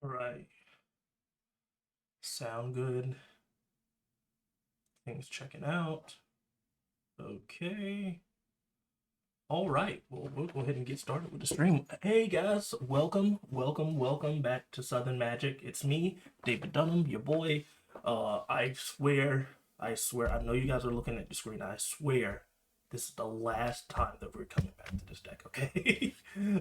All right. Sound good. Things checking out. Okay. All right. Well, we'll go ahead and get started with the stream. Hey guys, welcome back to Southern Magic. It's me, David Dunham, your boy. I swear, I know you guys are looking at the screen. I swear, this is the last time that we're coming back to this deck. Okay.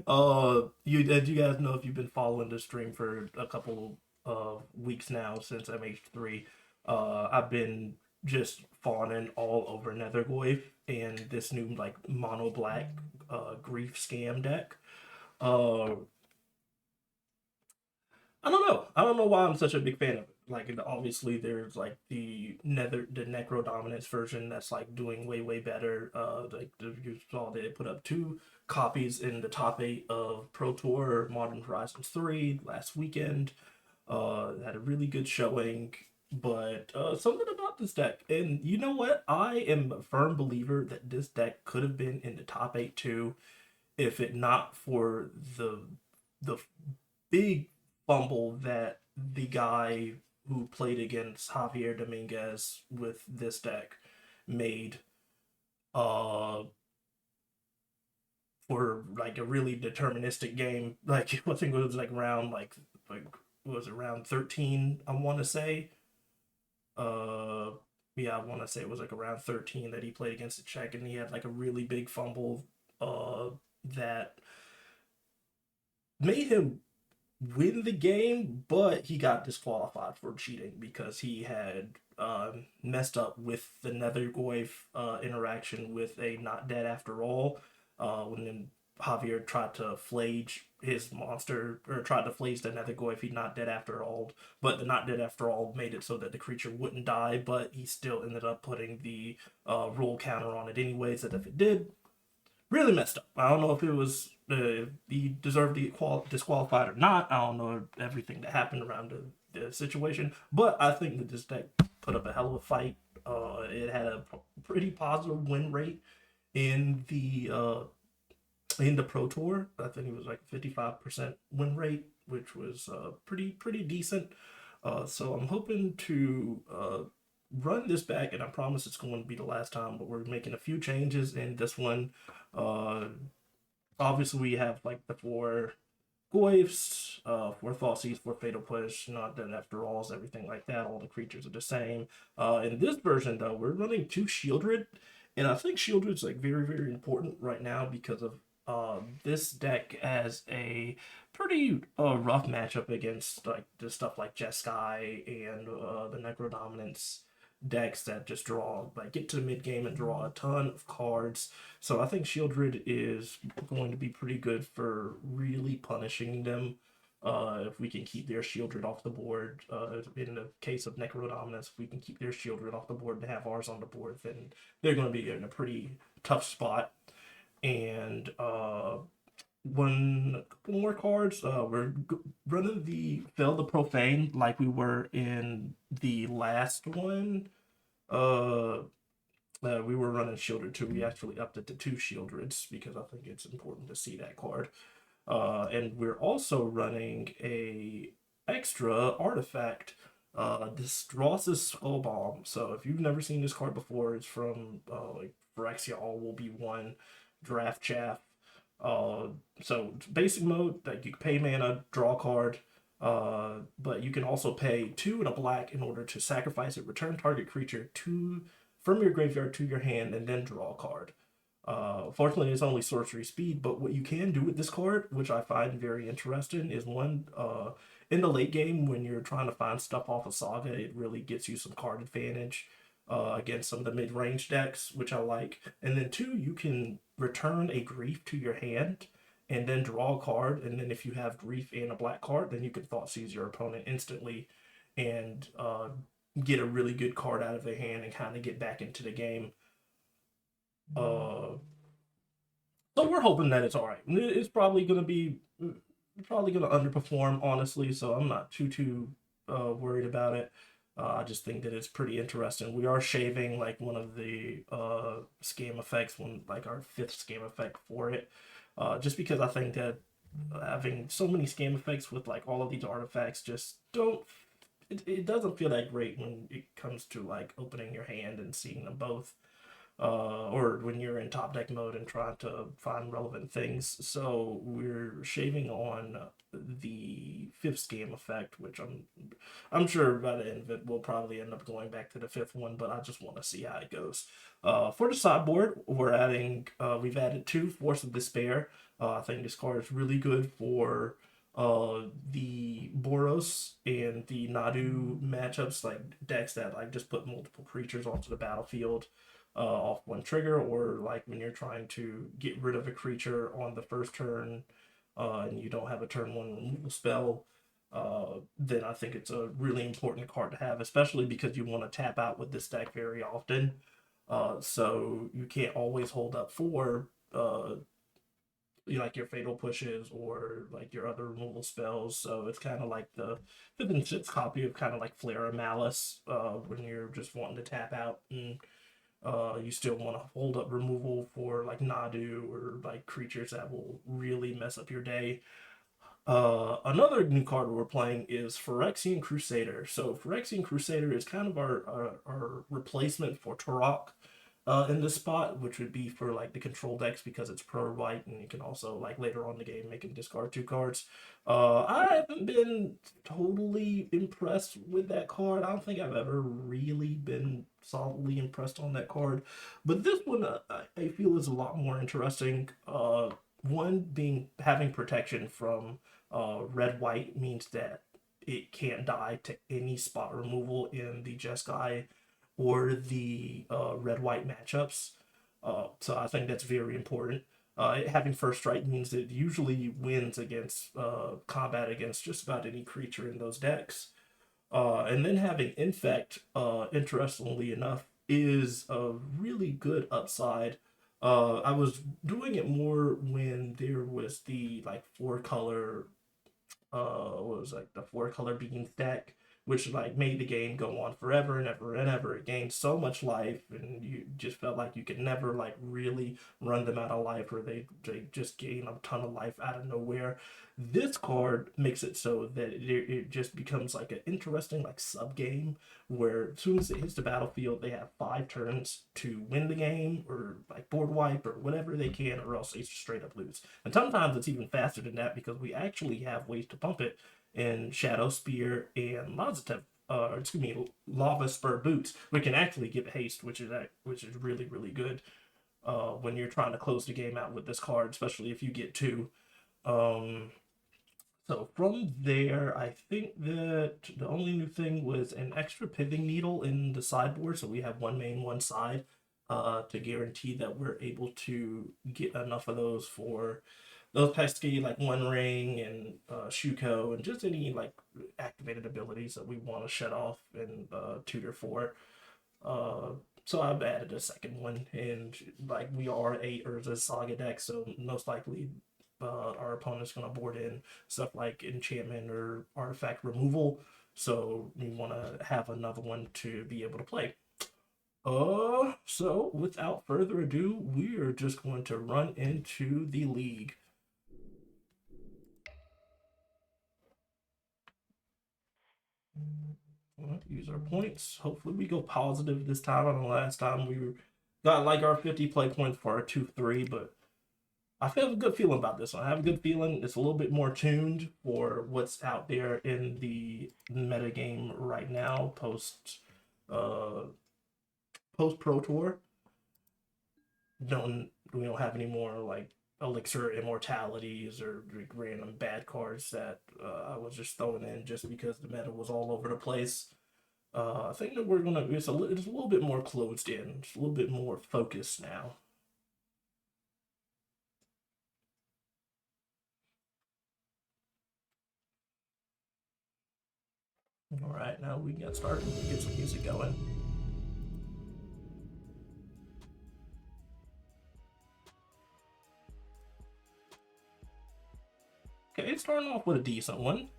As you guys know, if you've been following the stream for a couple of weeks now since MH3, I've been just fawning all over Nethergoyf and this new like mono black grief scam deck. Uh, I don't know. I don't know why I'm such a big fan of it. Like obviously there's like the Necro Dominance version that's like doing way better. Like you saw they put up two copies in the top eight of Pro Tour Modern Horizons 3 last weekend. Had a really good showing, but something about this deck, and you know what? I am a firm believer that this deck could have been in the top eight too, if it not for the big fumble that the guy who played against Javier Dominguez with this deck made uh for like a really deterministic game. Like I think it was like round like was it round 13, I want to say. uh yeah, I want to say it was like around 13 that he played against the Czech, and he had like a really big fumble that made him win the game, but he got disqualified for cheating because he had messed up with the Nethergoyf interaction with a not dead after all. When then Javier tried to flage his monster, or tried to flage the Nethergoyf, he not dead after all, but the not dead after all made it so that the creature wouldn't die, but he still ended up putting the roll counter on it anyways, that if it did, really messed up. I don't know if it was he deserved to get disqualified or not. I don't know everything that happened around the situation, but I think that this deck put up a hell of a fight. It had a pretty positive win rate in the Pro Tour. I think it was like 55% win rate, which was pretty decent. So I'm hoping to run this back, and I promise it's going to be the last time. But we're making a few changes in this one. Uh, Obviously, we have like the four Goyfs, four Thoughtseize, four Fatal Push, not dead after alls, everything like that. All the creatures are the same. In this version, though, we're running two Shieldred, and I think Shieldred's like very important right now because of this deck as a pretty rough matchup against like the stuff like Jeskai and the Necro Dominance decks that just draw like get to the mid game and draw a ton of cards. So I think Shieldred is going to be pretty good for really punishing them. If we can keep their Shieldred off the board, in the case of Necrodominance, if we can keep their Shieldred off the board and have ours on the board, then they're going to be in a pretty tough spot. And one couple more cards. We're running the Fell the Profane like we were in the last one. Uh, we were running Shieldred too. We actually upped it to two Shieldreds because I think it's important to see that card. And we're also running a extra artifact, this Ross's Skull Bomb. So if you've never seen this card before, it's from like Phyrexia All Will Be One, Draft Chaff. Uh, so basic mode, like you can pay mana, draw a card, but you can also pay two and a black in order to sacrifice it, return target creature to from your graveyard to your hand, and then draw a card. Fortunately, it's only sorcery speed, but what you can do with this card, which I find very interesting, is one, in the late game when you're trying to find stuff off of Saga, it really gets you some card advantage against some of the mid range decks, which I like. And then two, you can return a grief to your hand and then draw a card. And then if you have grief and a black card, then you can thought seize your opponent instantly and get a really good card out of their hand and kind of get back into the game. Uh, so we're hoping that it's all right. It's probably gonna be probably gonna underperform, honestly. So I'm not too worried about it. I just think that it's pretty interesting. We are shaving like one of the scam effects, one like our fifth scam effect for it, just because I think that having so many scam effects with like all of these artifacts just don't it doesn't feel that great when it comes to like opening your hand and seeing them both, or when you're in top deck mode and trying to find relevant things. So we're shaving on the fifth scam effect, which I'm sure by the end of it we'll probably end up going back to the fifth one, but I just want to see how it goes. For the sideboard, we've added two Force of Despair. I think this card is really good for the Boros and the Nadu matchups, like decks that like just put multiple creatures onto the battlefield off one trigger, or like when you're trying to get rid of a creature on the first turn and you don't have a turn one removal spell. Then I think it's a really important card to have, especially because you want to tap out with this deck very often. So you can't always hold up for like your fatal pushes or like your other removal spells. So it's kind of like the fifth and sixth copy of kind of like Flare of Malice, when you're just wanting to tap out and you still want to hold up removal for like Nadu or like creatures that will really mess up your day. Another new card we're playing is Phyrexian Crusader. So Phyrexian Crusader is kind of our replacement for Turok in this spot, which would be for like the control decks because it's pro white, and you can also like later on in the game make him discard two cards. I haven't been totally impressed with that card. I don't think I've ever really been solidly impressed on that card, but this one I feel is a lot more interesting. One being having protection from red white means that it can't die to any spot removal in the Jeskai or the red white matchups. So I think that's very important. Having first strike means it usually wins against combat against just about any creature in those decks. And then having infect, interestingly enough, is a really good upside. I was doing it more when there was the like four color what was like the four color beans deck, which like made the game go on forever and ever and ever. It gained so much life, and you just felt like you could never like really run them out of life, or they just gain a ton of life out of nowhere. This card makes it so that it just becomes like an interesting like sub game where as soon as it hits the battlefield, they have 5 turns to win the game or like board wipe or whatever they can, or else they straight up lose. And sometimes it's even faster than that because we actually have ways to pump it in Shadow Spear and Lazarus, excuse me, Lava Spur Boots. We can actually give haste, which is really really good when you're trying to close the game out with this card, especially if you get two. Um, so from there, I think that the only new thing was an extra pithing needle in the sideboard. So we have one main, one side, to guarantee that we're able to get enough of those for those pesky like One Ring and Shuko and just any like activated abilities that we want to shut off and tutor for. Uh, so I've added a second one, and like we are a Urza Saga deck, so most likely our opponent's gonna board in stuff like enchantment or artifact removal. So we want to have another one to be able to play. So without further ado, we are just going to run into the league. Use our points. Hopefully we go positive this time. I know last time we got like our 50 play points for our 2-3, but I feel a good feeling about this one. I have a good feeling it's a little bit more tuned for what's out there in the meta game right now, uh post Pro Tour. We don't have any more like elixir immortalities or like, random bad cards that I was just throwing in just because the meta was all over the place. I think that we're gonna it's a little bit more closed in, it's a little bit more focused now. All right, now we can get started. Get some music going. Okay, it's starting off with a decent one.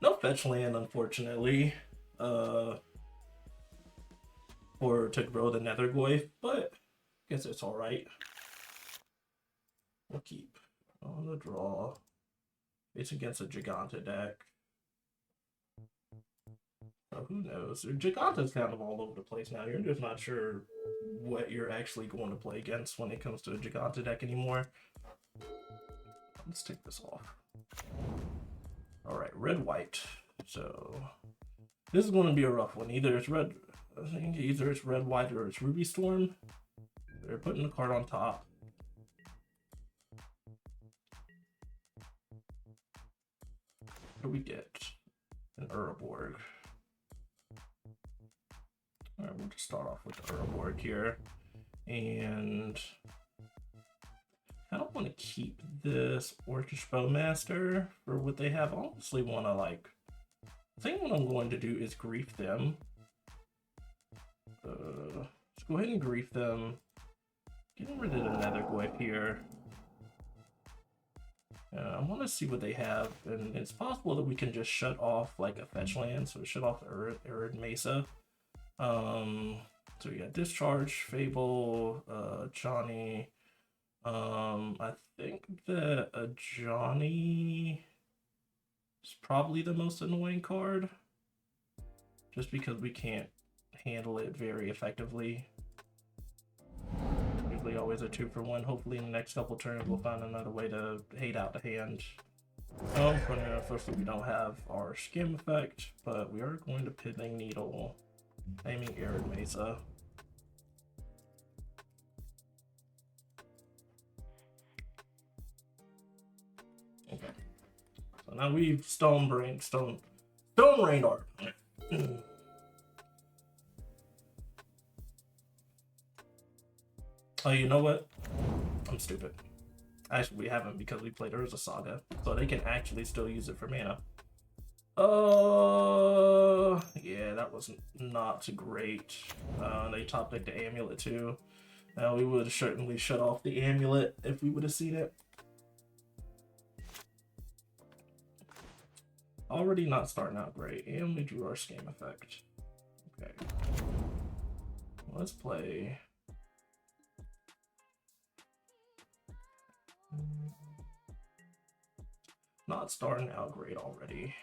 No fetch land, unfortunately, uh, or to grow the Netherglyph, but I guess it's all right. We'll keep. On the draw. It's against a Giganta deck. So who knows? Giganta's kind of all over the place now. You're just not sure what you're actually going to play against when it comes to a Giganta deck anymore. Let's take this off. Alright, red-white. So this is going to be a rough one. Either it's red, I think either it's red-white or it's Ruby Storm. They're putting the card on top. What do we get? An Urborg. Alright, we'll just start off with the Urborg here. And I don't want to keep this Orcish Bowmaster for what they have. I honestly want to, like, I think what I'm going to do is grief them. Let's go ahead and grief them. Getting rid of the Nethergoyf here. I want to see what they have, and it's possible that we can just shut off like a fetch land, so shut off Arid Mesa. So we got Discharge, Fable, Johnny. I think that Johnny is probably the most annoying card, just because we can't handle it very effectively. Usually always a 2-for-1. Hopefully in the next couple turns we'll find another way to hate out the hand. Firstly, we don't have our skim effect, but we are going to Pithing Needle, aiming Arid Mesa. Okay. So now we've Stone Rained our opponent. Oh, you know what? I'm stupid. Actually, we haven't because we played Urza Saga, so they can actually still use it for mana. Yeah, that was not great. They top decked the Amulet too. We would have certainly shut off the Amulet if we would have seen it. Already not starting out great, and we drew our Scheme effect. Okay. Let's play. Not starting out great already.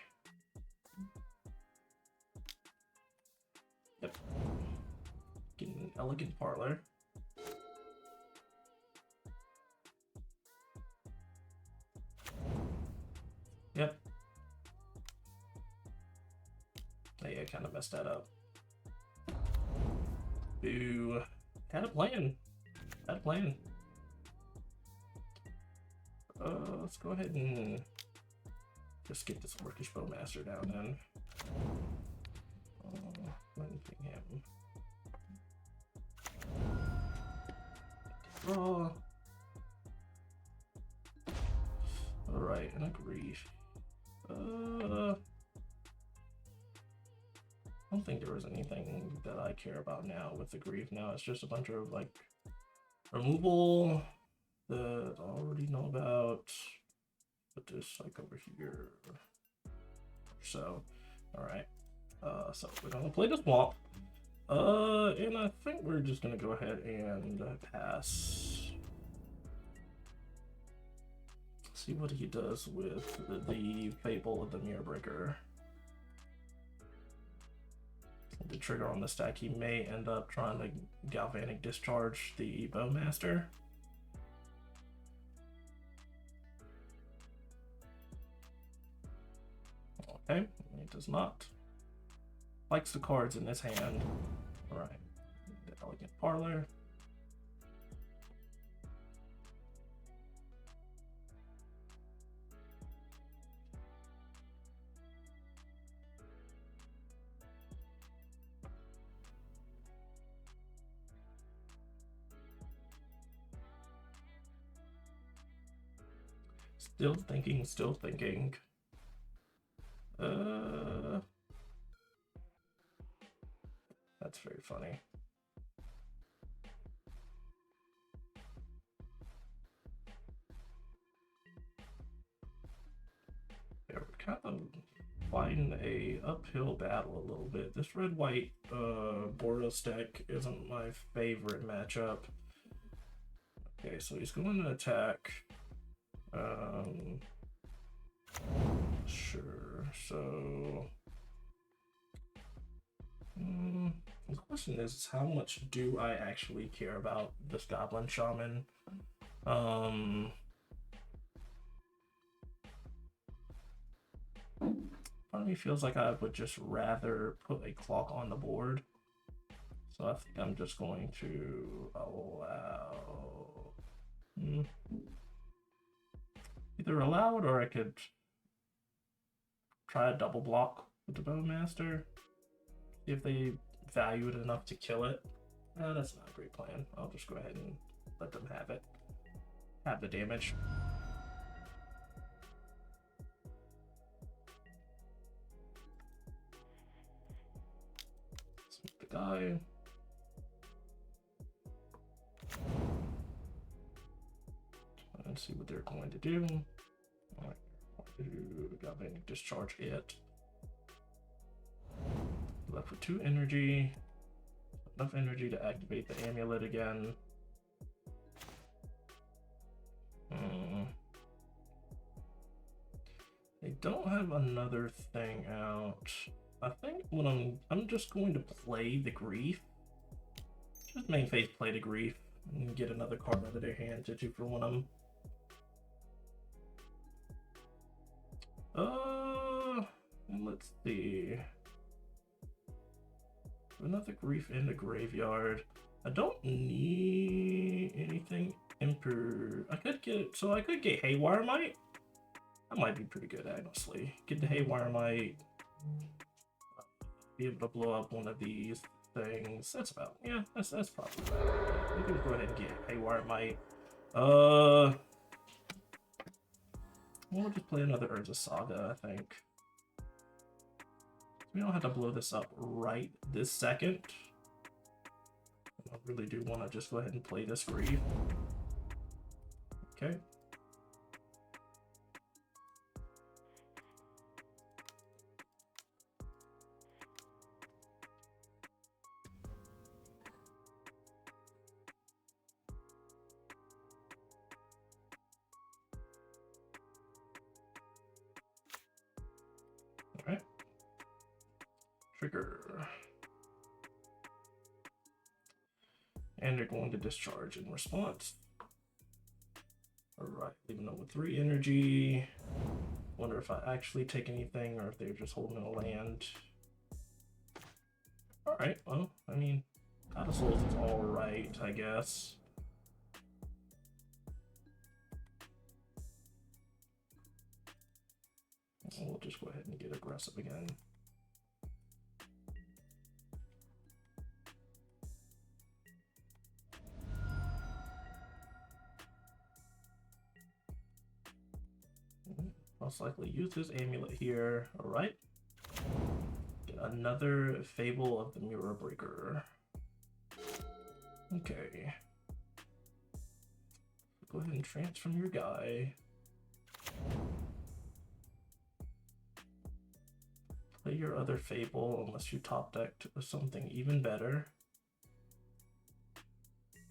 Yep. Getting an Elegant Parlor. Yep. Oh, yeah, kind of messed that up. Boo. Had a plan. Had a plan. Let's go ahead and just get this Orcish Bowmaster down then. Lintingham. Draw. Alright, and a grief. I don't think there was anything that I care about now with the grief. Now it's just a bunch of like removal that I already know about. Put this like over here. So, alright. So we're gonna play the Swamp. And I think we're just gonna go ahead and pass. See what he does with the Fable of the Mirrorbreaker. The trigger on the stack, he may end up trying to Galvanic Discharge the Bowmaster. Okay, he does not. Likes the cards in his hand. Alright, the Elegant Parlor. Still thinking, still thinking. That's very funny. Yeah, we're kind of fighting a uphill battle a little bit. This red-white Boros deck isn't my favorite matchup. Okay, so he's going to attack. Sure. So, the question is, how much do I actually care about this Goblin Shaman? Part of me feels like I would just rather put a clock on the board. So I think I'm just going to allow... Either allow it, or I could try a double block with the Bowmaster. See if they value it enough to kill it. That's not a great plan. I'll just go ahead and let them have it. Have the damage. Sweep the guy. And see what they're going to do. Alright, Galvanic Discharge it. Left with 2 energy. Enough energy to activate the amulet again. They don't have another thing out. I think when I'm just going to play the Grief. Just main phase play the Grief and get another card out of their hand to 2 for 1 of them. Let's see. Another Grief in the graveyard. I don't need anything I could get Haywire Might. That might be pretty good, honestly. Get the Haywire Might. Be able to blow up one of these things. That's probably right. We can go ahead and get Haywire Might. We'll just play another Urza Saga, I think. We don't have to blow this up right this second. I really do want to just go ahead and play this Grief. Okay. All right. Trigger. And they're going to discharge in response. Alright, leaving them with 3 energy. Wonder if I actually take anything or if they're just holding a land. Alright, well, I mean, God of Souls is alright, I guess. We'll just go ahead and get aggressive again. Most likely use his amulet here. Alright. Get another Fable of the Mirror Breaker. Okay. Go ahead and transform your guy. Play your other Fable unless you top decked something even better.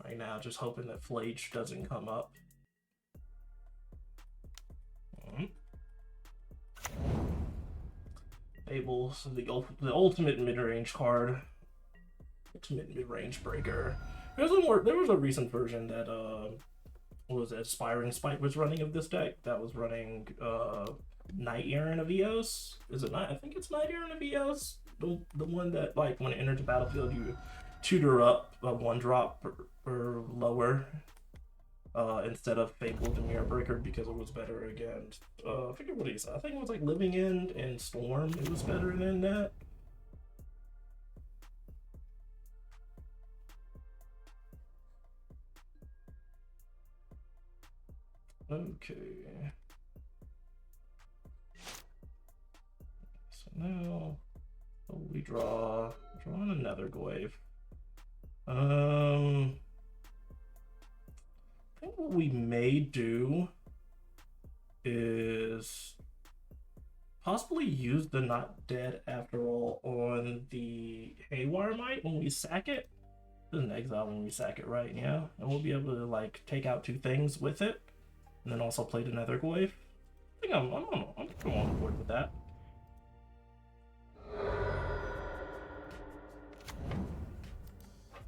Right now, just hoping that Flage doesn't come up. Fables, the ultimate mid-range card. Ultimate mid-range breaker. There was a recent version that what was it, Aspiring Spite was running of this deck that was running Night Errant of Eos. Is it not? I think it's Night Errant of Eos. The one that, like, when it enters the battlefield, you tutor up a 1-drop or lower instead of Fable the Mirror Breaker because it was better against I forget what he said. I think it was like Living End and Storm. It was better than that. Okay. So now we draw another Glaive. I think what we may do is possibly use the Not Dead After All on the Haywire Might when we sack it. There's an exile when we sack it, right? Yeah, and we'll be able to like take out 2 things with it. and then also play the Nethergoyf. I think I'm on board with that.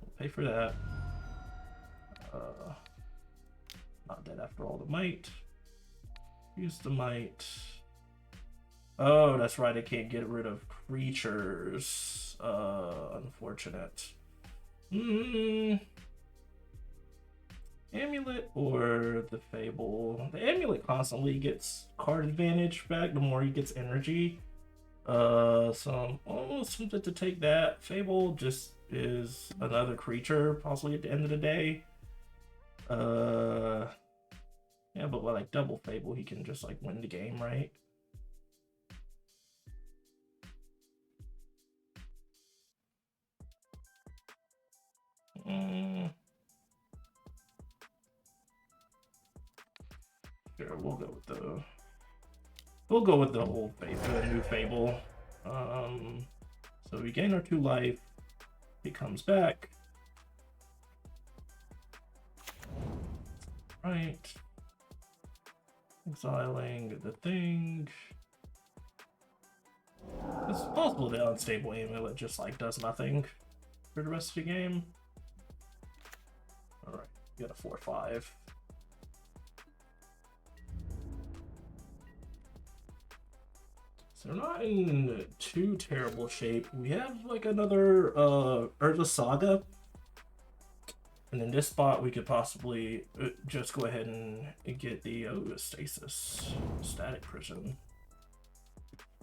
We'll pay for that. Not dead after all. The might. Use the might. Oh, that's right. I can't get rid of creatures. Unfortunate. Amulet or the Fable? The Amulet constantly gets card advantage back the more he gets energy. So I'm almost tempted to take that. Fable just is another creature, possibly at the end of the day. Yeah, but with like double Fable, he can just like win the game, right? Sure, we'll go with the old Fable, the new Fable. So we gain our 2 life. He comes back. Right. Exiling the thing. It's possible the unstable amulet just like does nothing for the rest of the game. Alright, we got a 4/5. So we're not in too terrible shape. We have like another Urza Saga. And in this spot, we could possibly just go ahead and get the Stasis. Static Prison.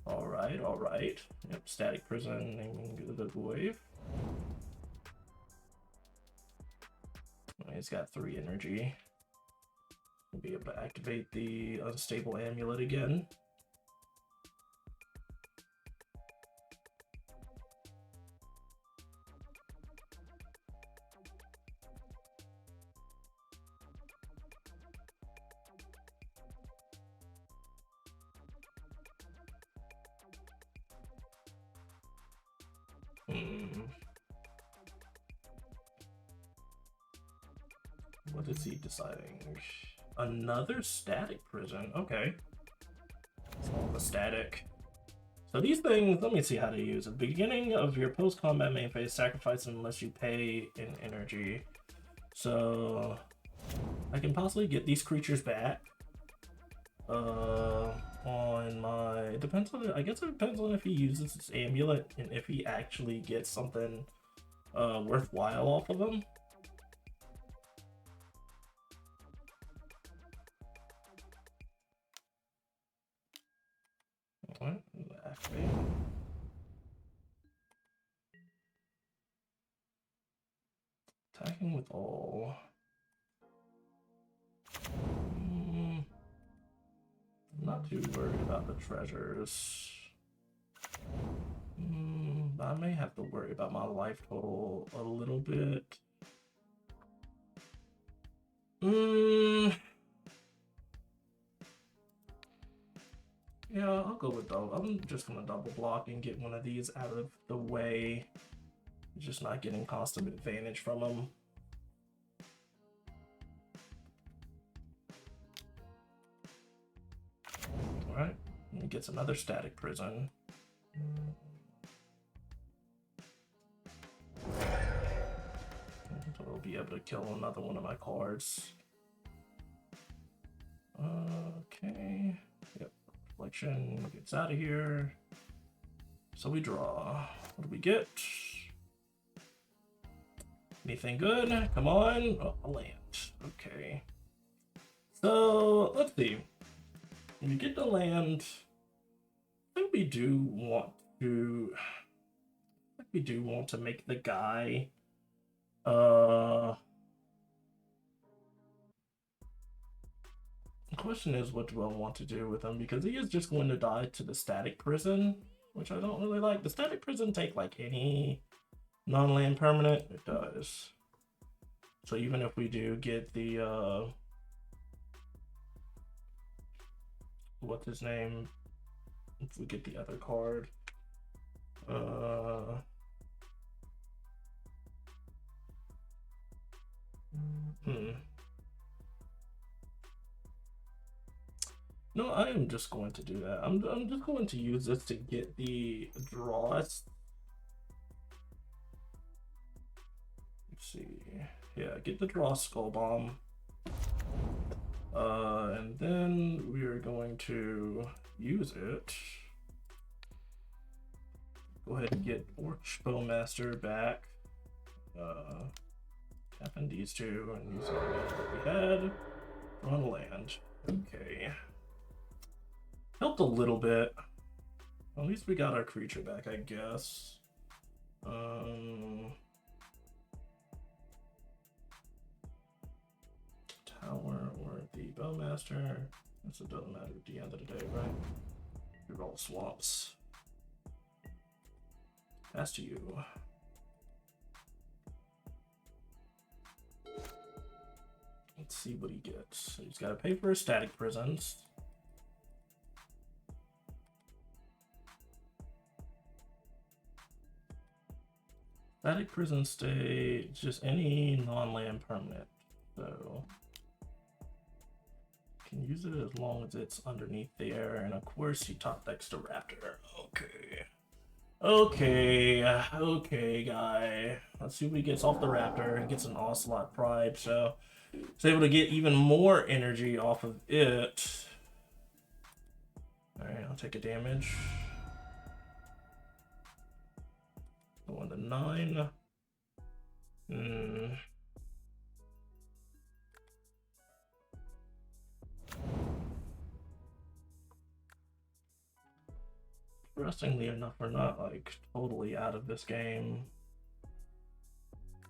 Alright, alright. Yep, Static Prison and the wave. He's got 3 energy. We'll be able to activate the Unstable Amulet again. What is he deciding? Another Static Prison. Okay. It's all the static. So these things, let me see how to use it. Beginning of your post-combat main phase, sacrifice unless you pay in energy. So I can possibly get these creatures back. On my, it depends on, I guess it depends on if he uses his amulet and if he actually gets something worthwhile off of them. Alright, activate. Attacking with all. I'm not too worried about the treasures. I may have to worry about my life total a little bit. Yeah, I'll go with double. I'm just gonna double block and get one of these out of the way. Just not getting constant advantage from them. Alright, and he gets another Static Prison. So I'll be able to kill another one of my cards. Okay. Yep. Reflection gets out of here. So we draw. What do we get? Anything good? Come on. Oh, a land. Okay. So let's see. When we get the land, I think we do want to. Make the guy. The question is, what do I want to do with him? Because he is just going to die to the Static Prison, which I don't really like. The Static Prison take like any non-land permanent, it does. So even if we do get the what's his name? If we get the other card, No, I am just going to do that. I'm just going to use this to get the draw. Let's see. Yeah, get the draw Skull Bomb. And then we are going to use it. Go ahead and get Orc Bowmaster back. Tapping these two and using what we had. On land. Okay. Helped a little bit. At least we got our creature back, I guess. Tower or the Bowmaster. That's it, doesn't matter at the end of the day, right? You're all swamps. Pass to you. Let's see what he gets. He's got to pay for his Static Prisons. Static Prison stay just any non-land permanent. So can use it as long as it's underneath there, and of course he top decks the Raptor. Okay, guy. Let's see what he gets off the Raptor. He gets an Ocelot Pride, so he's able to get even more energy off of it. Alright, I'll take a damage. Going to 9. Interestingly enough, we're not like totally out of this game.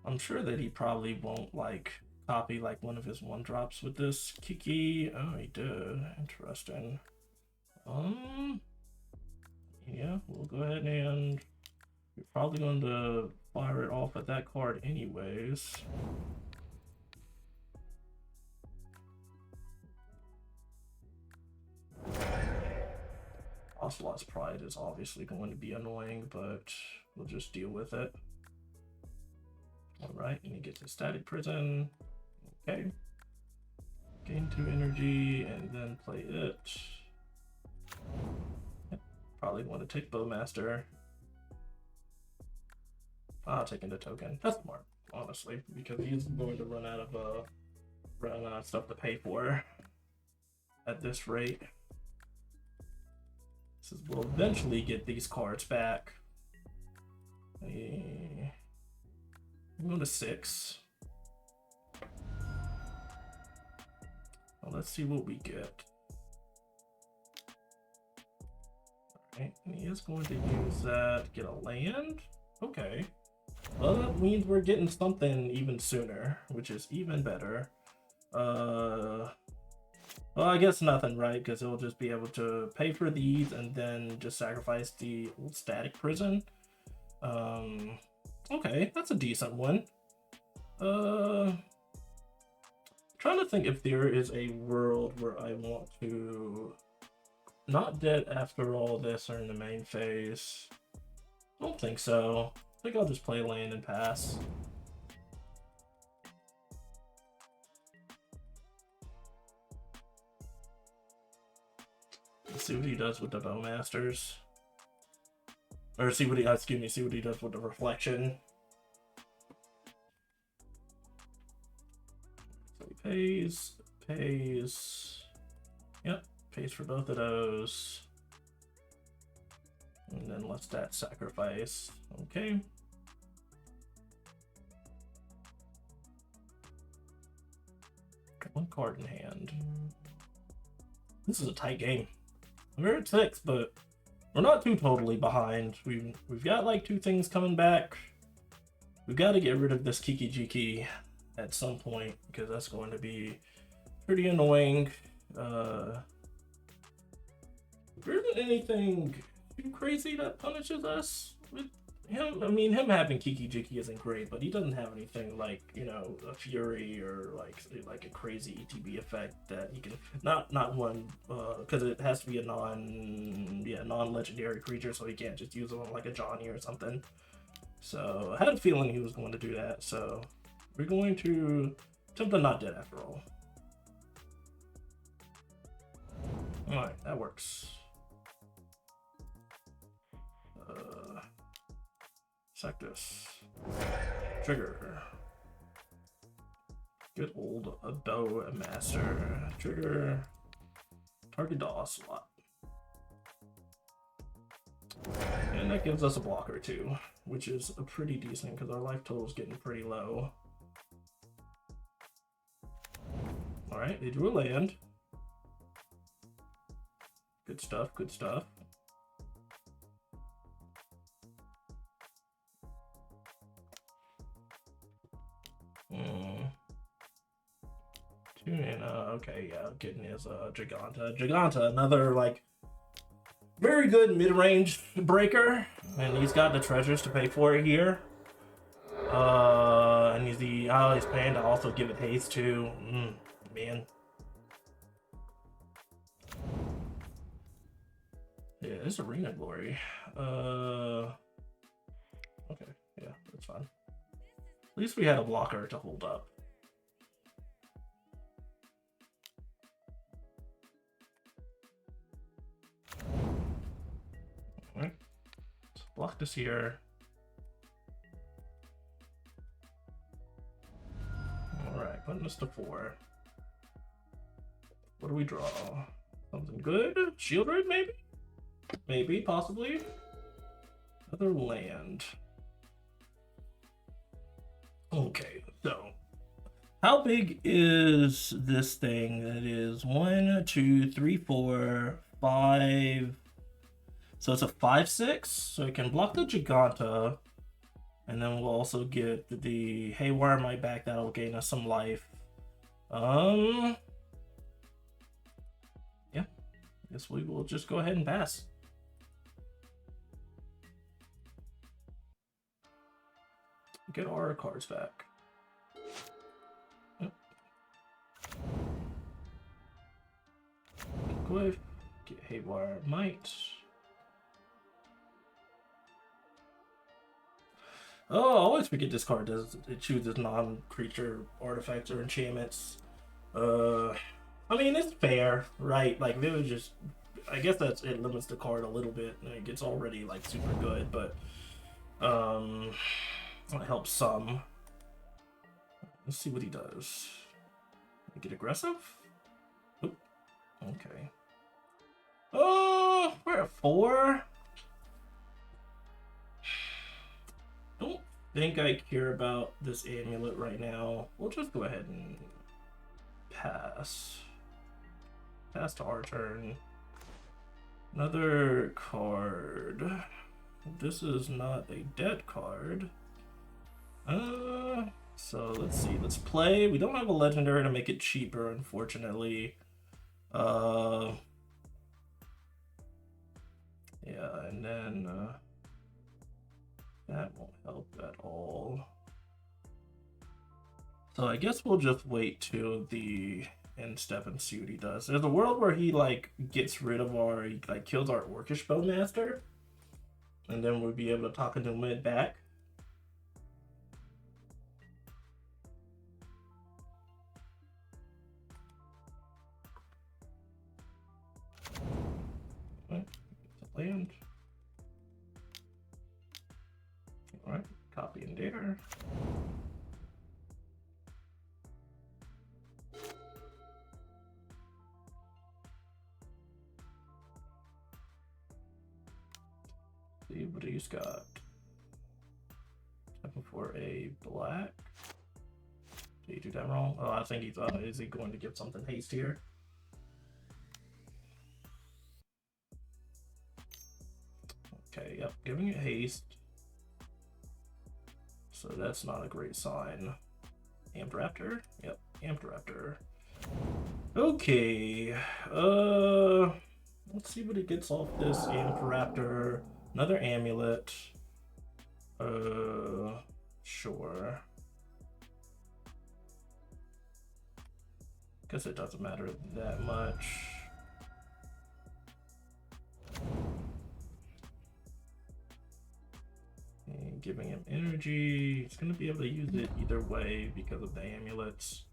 I'm sure that he probably won't like copy like one of his 1-drops with this Kiki. Oh, he did. Interesting. Yeah, we'll go ahead and we're probably going to fire it off at that card anyways. Ocelot's Pride is obviously going to be annoying, but we'll just deal with it. Alright, and he gets a Static Prison. Okay. Gain 2 energy and then play it. Probably want to take Bowmaster. Taking the token. That's smart, honestly, because he's going to run out of stuff to pay for at this rate. So we'll eventually get these cards back. I'm going to 6. Well, let's see what we get. Alright, and he is going to use that to get a land. Okay. Well, that means we're getting something even sooner, which is even better. Well, I guess nothing, right? Because he'll just be able to pay for these and then just sacrifice the Static Prison. Okay, that's a decent one. Trying to think if there is a world where I want to not dead after all this or in the main phase. I don't think so. I think I'll just play land and pass. Let's see what he does with the Bowmasters. Or see what he does with the Reflection. So he pays. Yep, pays for both of those. And then lets that sacrifice. Okay. One card in hand. This is a tight game. We're at 6, but we're not too totally behind. We've got like 2 things coming back. We've got to get rid of this Kiki Jiki at some point because that's going to be pretty annoying. There isn't anything too crazy that punishes us with him. I mean, him having Kiki Jiki isn't great, but he doesn't have anything like, you know, a Fury or like a crazy ETB effect that he can not one because it has to be a non-legendary creature, so he can't just use it on like a Johnny or something. So I had a feeling he was going to do that, so we're going to attempt to not dead after all. Alright, that works. Sectus. Trigger. Good old bow master. Trigger. Target DAW slot. And that gives us a blocker too, which is a pretty decent because our life total is getting pretty low. Alright, they drew a land. Good stuff, good stuff. Okay, yeah, getting his Giganta. Giganta, another like very good mid-range breaker, and he's got the treasures to pay for it here. And he's paying to also give it haste too. Man. Yeah, this Arena Glory. Okay, yeah, that's fine. At least we had a blocker to hold up. Alright. Let's block this here. Alright, putting this to 4. What do we draw? Something good? Shieldred, maybe? Maybe, possibly. Another land. Okay, so how big is this thing? That is 1, 2, 3, 4, 5. So it's a 5/6. So it can block the Giganta, and then we'll also get the Haywire Might back. That'll gain us some life. Yeah. Guess we will just go ahead and pass. Get our cards back. Yep. Glyph, get Haywire Might. Oh, I always forget this card does. It chooses non-creature artifacts or enchantments. I mean, it's fair, right? Like, it was just, I guess it limits the card a little bit. It gets already like super good, but it helps some. Let's see what he does. Get aggressive? Oop. Okay. Oh, we're at 4. Don't think I care about this amulet right now. We'll just go ahead and pass. Pass to our turn. Another card. This is not a dead card. So let's see. Let's play. We don't have a legendary to make it cheaper, unfortunately. Yeah, and then that won't help at all. So I guess we'll just wait till the end step and see what he does. There's a world where he like gets rid of he like kills our Orcish Bowmaster, and then we'll be able to talk into mid back. Land. Alright, copy and data. See what he's got. Looking for a black. Did he do that wrong? Oh, I think he's is he going to give something haste here? Okay, yep, giving it haste. So that's not a great sign. Amped Raptor? Yep, Amped Raptor. Okay, let's see what he gets off this Amped Raptor. Another amulet. Sure. Guess it doesn't matter that much. And giving him energy. He's gonna be able to use it either way because of the amulets.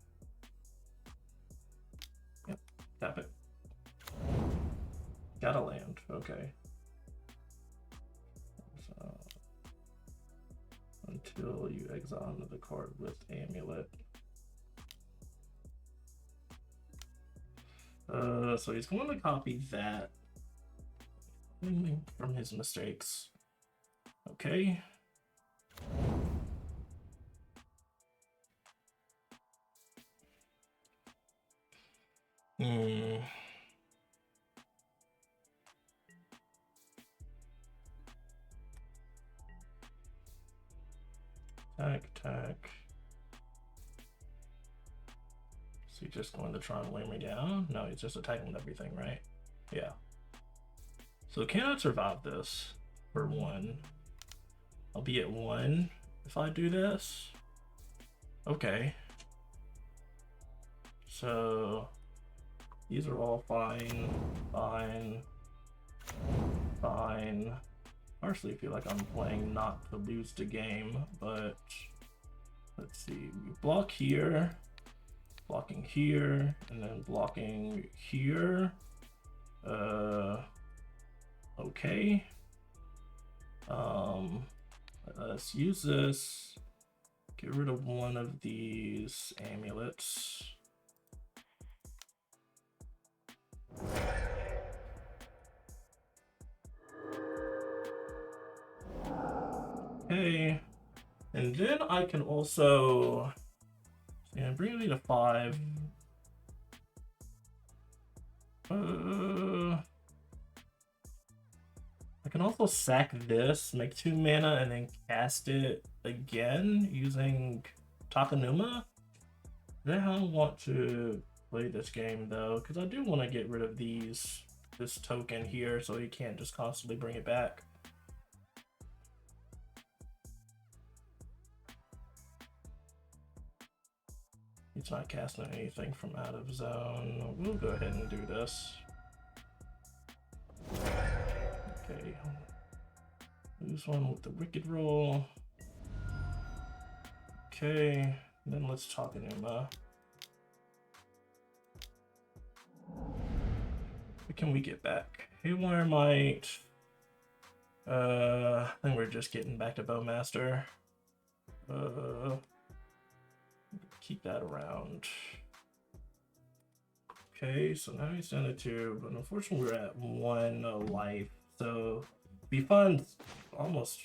Yep, tap it. gotta land. Okay. So, until you exile another card with Amulet. So he's going to copy that from his mistakes. Okay. Attack. Is he just going to try and lay me down? No, he's just attacking everything, right? Yeah. So can I survive this for 1? I'll be at 1 if I do this. Okay. So these are all fine. Partially feel like I'm playing not to lose the game, but let's see. We block here, blocking here, and then blocking here. Okay. Let's use this. Get rid of one of these amulets. Okay, and then I can also bring me to 5. I can also sack this, make 2 mana, and then cast it again using Takenuma. Is that how I want to play this game though? Because I do want to get rid of this token here so you can't just constantly bring it back. He's not casting anything from out of zone. We'll go ahead and do this. Okay. Lose 1 with the Wicked Roll. Okay. Then let's talk Enuma. What can we get back? Haywire Might. I think we're just getting back to Bowmaster. Keep that around. Okay, so now he's down to 2, but unfortunately we're at 1 life. So if he finds almost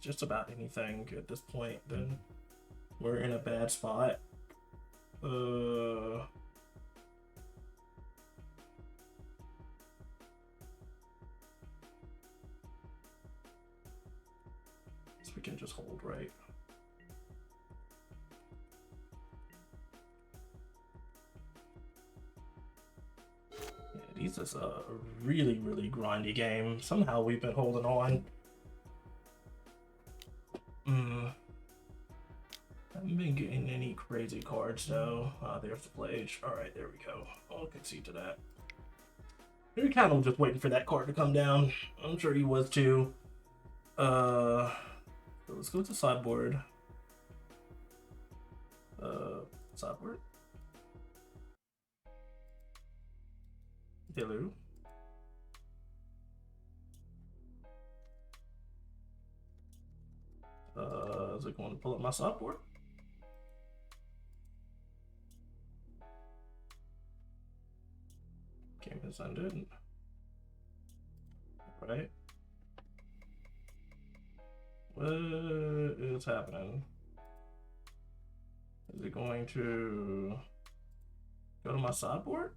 just about anything at this point, then we're in a bad spot. So we can just hold, right? This is a really, really grindy game. Somehow we've been holding on. Haven't been getting any crazy cards though. There's the Plage. Alright, there we go. I'll concede to that. We kind of just waiting for that card to come down. I'm sure he was too. So let's go to sideboard. Sideboard. Delu. Is it going to pull up my sideboard? Game has ended. Right. What is happening? Is it going to go to my sideboard?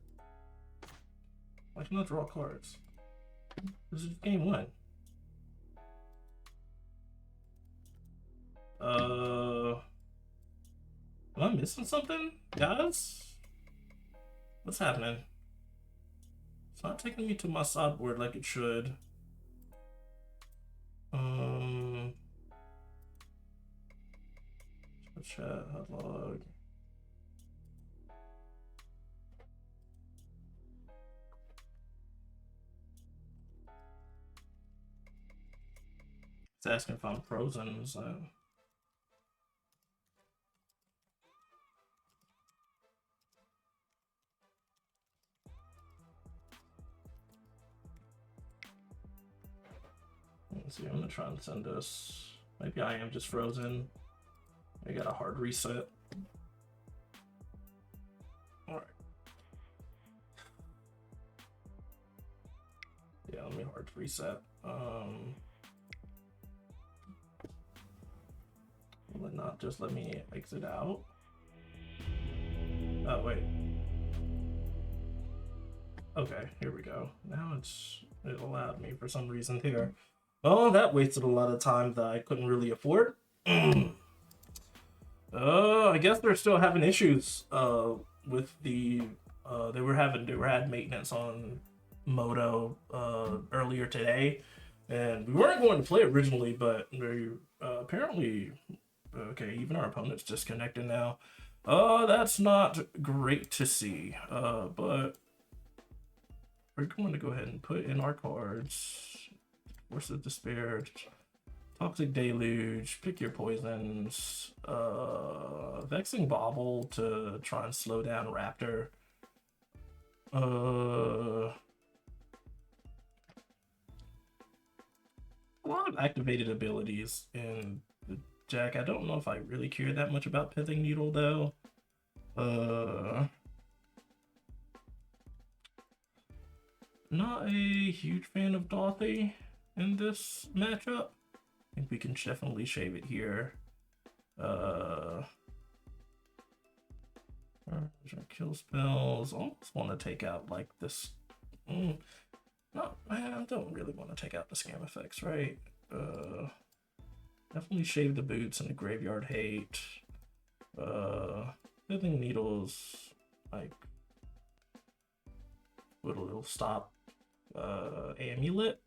Why can I draw cards? This is game 1. Am I missing something, guys? What's happening? It's not taking me to my sideboard like it should. Chat, log. It's asking if I'm frozen, so. Let's see, I'm gonna try and send this. Maybe I am just frozen. I got a hard reset. Alright. Yeah, let me hard reset. Will it not just let me exit out? Oh, wait. Okay, here we go. Now it allowed me for some reason here. Oh, that wasted a lot of time that I couldn't really afford. I guess they're still having issues with the they were had maintenance on Moto earlier today, and we weren't going to play originally, but they apparently okay, even our opponent's disconnected now. That's not great to see. But we're going to go ahead and put in our cards. Force of Despair, Toxic Deluge, pick your poisons, Vexing Bobble to try and slow down Raptor. A lot of activated abilities in the deck. I don't know if I really care that much about Pithing Needle though. Not a huge fan of Dothy in this matchup. I think we can definitely shave it here. Kill spells. Almost want to take out like this. No, I don't really want to take out the scam effects, right? Definitely shave the boots and the graveyard hate. Pithing Needles, like, it'll stop Amulet.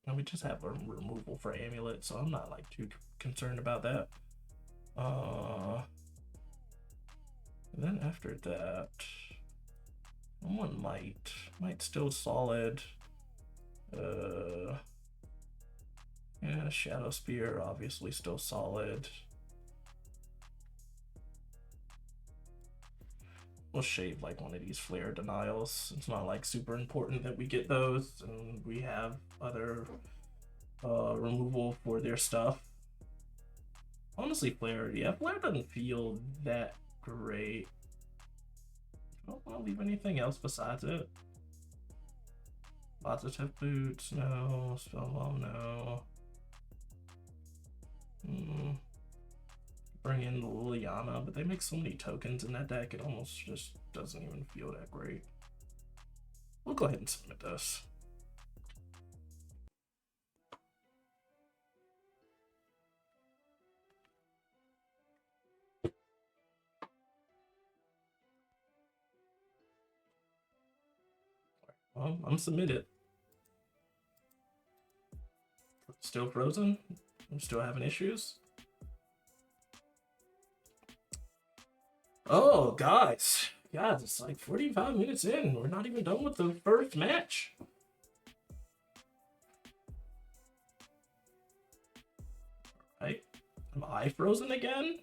And we just have a removal for Amulet, so I'm not like too concerned about that. Then after that, someone might still solid. Yeah, Shadow Spear obviously still solid. We'll shave like one of these flare denials. It's not like super important that we get those, and we have other removal for their stuff. Honestly, flare doesn't feel that great. I don't want to leave anything else besides it. Positive boots, no. Spellbomb, no. Bring in the Liliana, but they make so many tokens in that deck, it almost just doesn't even feel that great. We'll go ahead and submit this. Well, I'm submitted. Still frozen? I'm still having issues? Oh, guys, it's like 45 minutes in. We're not even done with the first match. Right? Am I frozen again?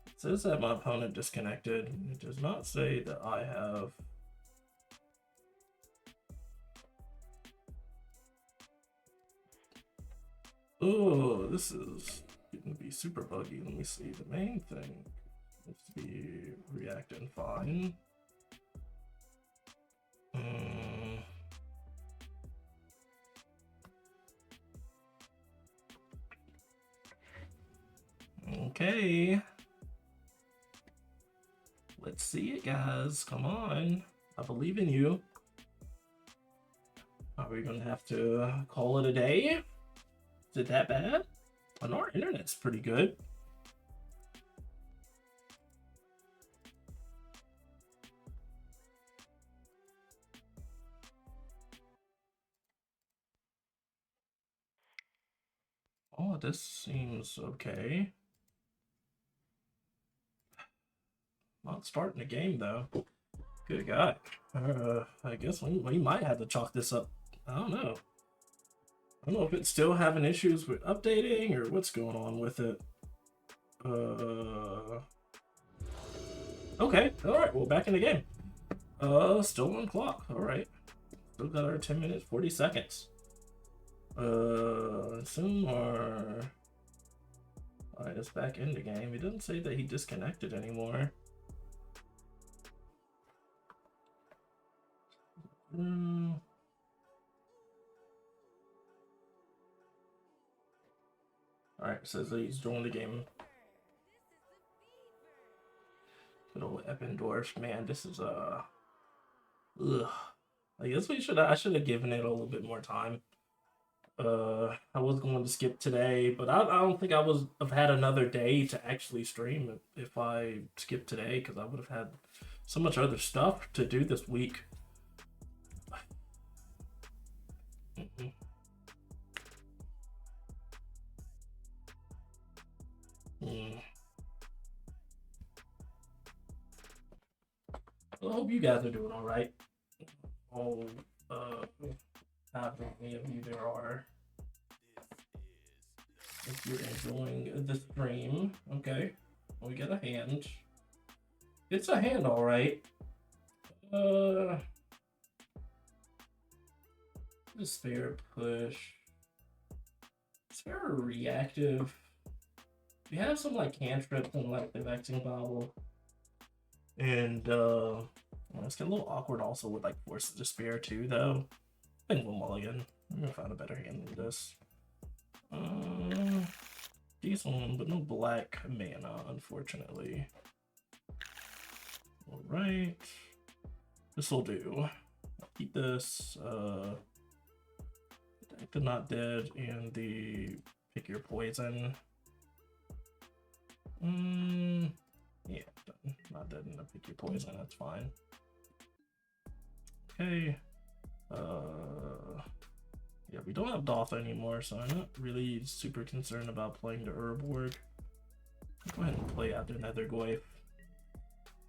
It says that my opponent disconnected. It does not say that I have. Oh, this is going to be super buggy. Let me see. The main thing is to be reacting fine. Okay. Let's see it, guys. Come on. I believe in you. Are we going to have to call it a day? Is it that bad? I know our internet's pretty good. Oh, this seems okay. Not starting the game though. Good God. I guess we might have to chalk this up. I don't know. I don't know if it's still having issues with updating or what's going on with it. Okay, alright, well, back in the game. Still on clock, alright. Still got our 10 minutes, 40 seconds. Assume or... Alright, it's back in the game. He doesn't say that he disconnected anymore. Alright, says that he's joined the game. Good old Eppendorf, man. This is ugh. I guess I should have given it a little bit more time. I was going to skip today, but I don't think I've had another day to actually stream if I skipped today, because I would have had so much other stuff to do this week. Well, I hope you guys are doing all right. Oh, how many of you there are? If you're enjoying the stream, okay. We got a hand. It's a hand, all right. Despair push. Despair reactive. We have some like cantrips and like the vexing bobble. And it's getting a little awkward also with like Force of Despair too, though. I think we'll mulligan. I'm gonna find a better hand than this. Decent one, but no black mana, unfortunately. Alright. This will do. I'll keep this. The Not Dead and the Pick Your Poison. Yeah, Not Dead and the Pick Your Poison, that's fine. Okay. Yeah, we don't have Dotha anymore, so I'm not really super concerned about playing the Urborg. Go ahead and play out the Nethergoyf.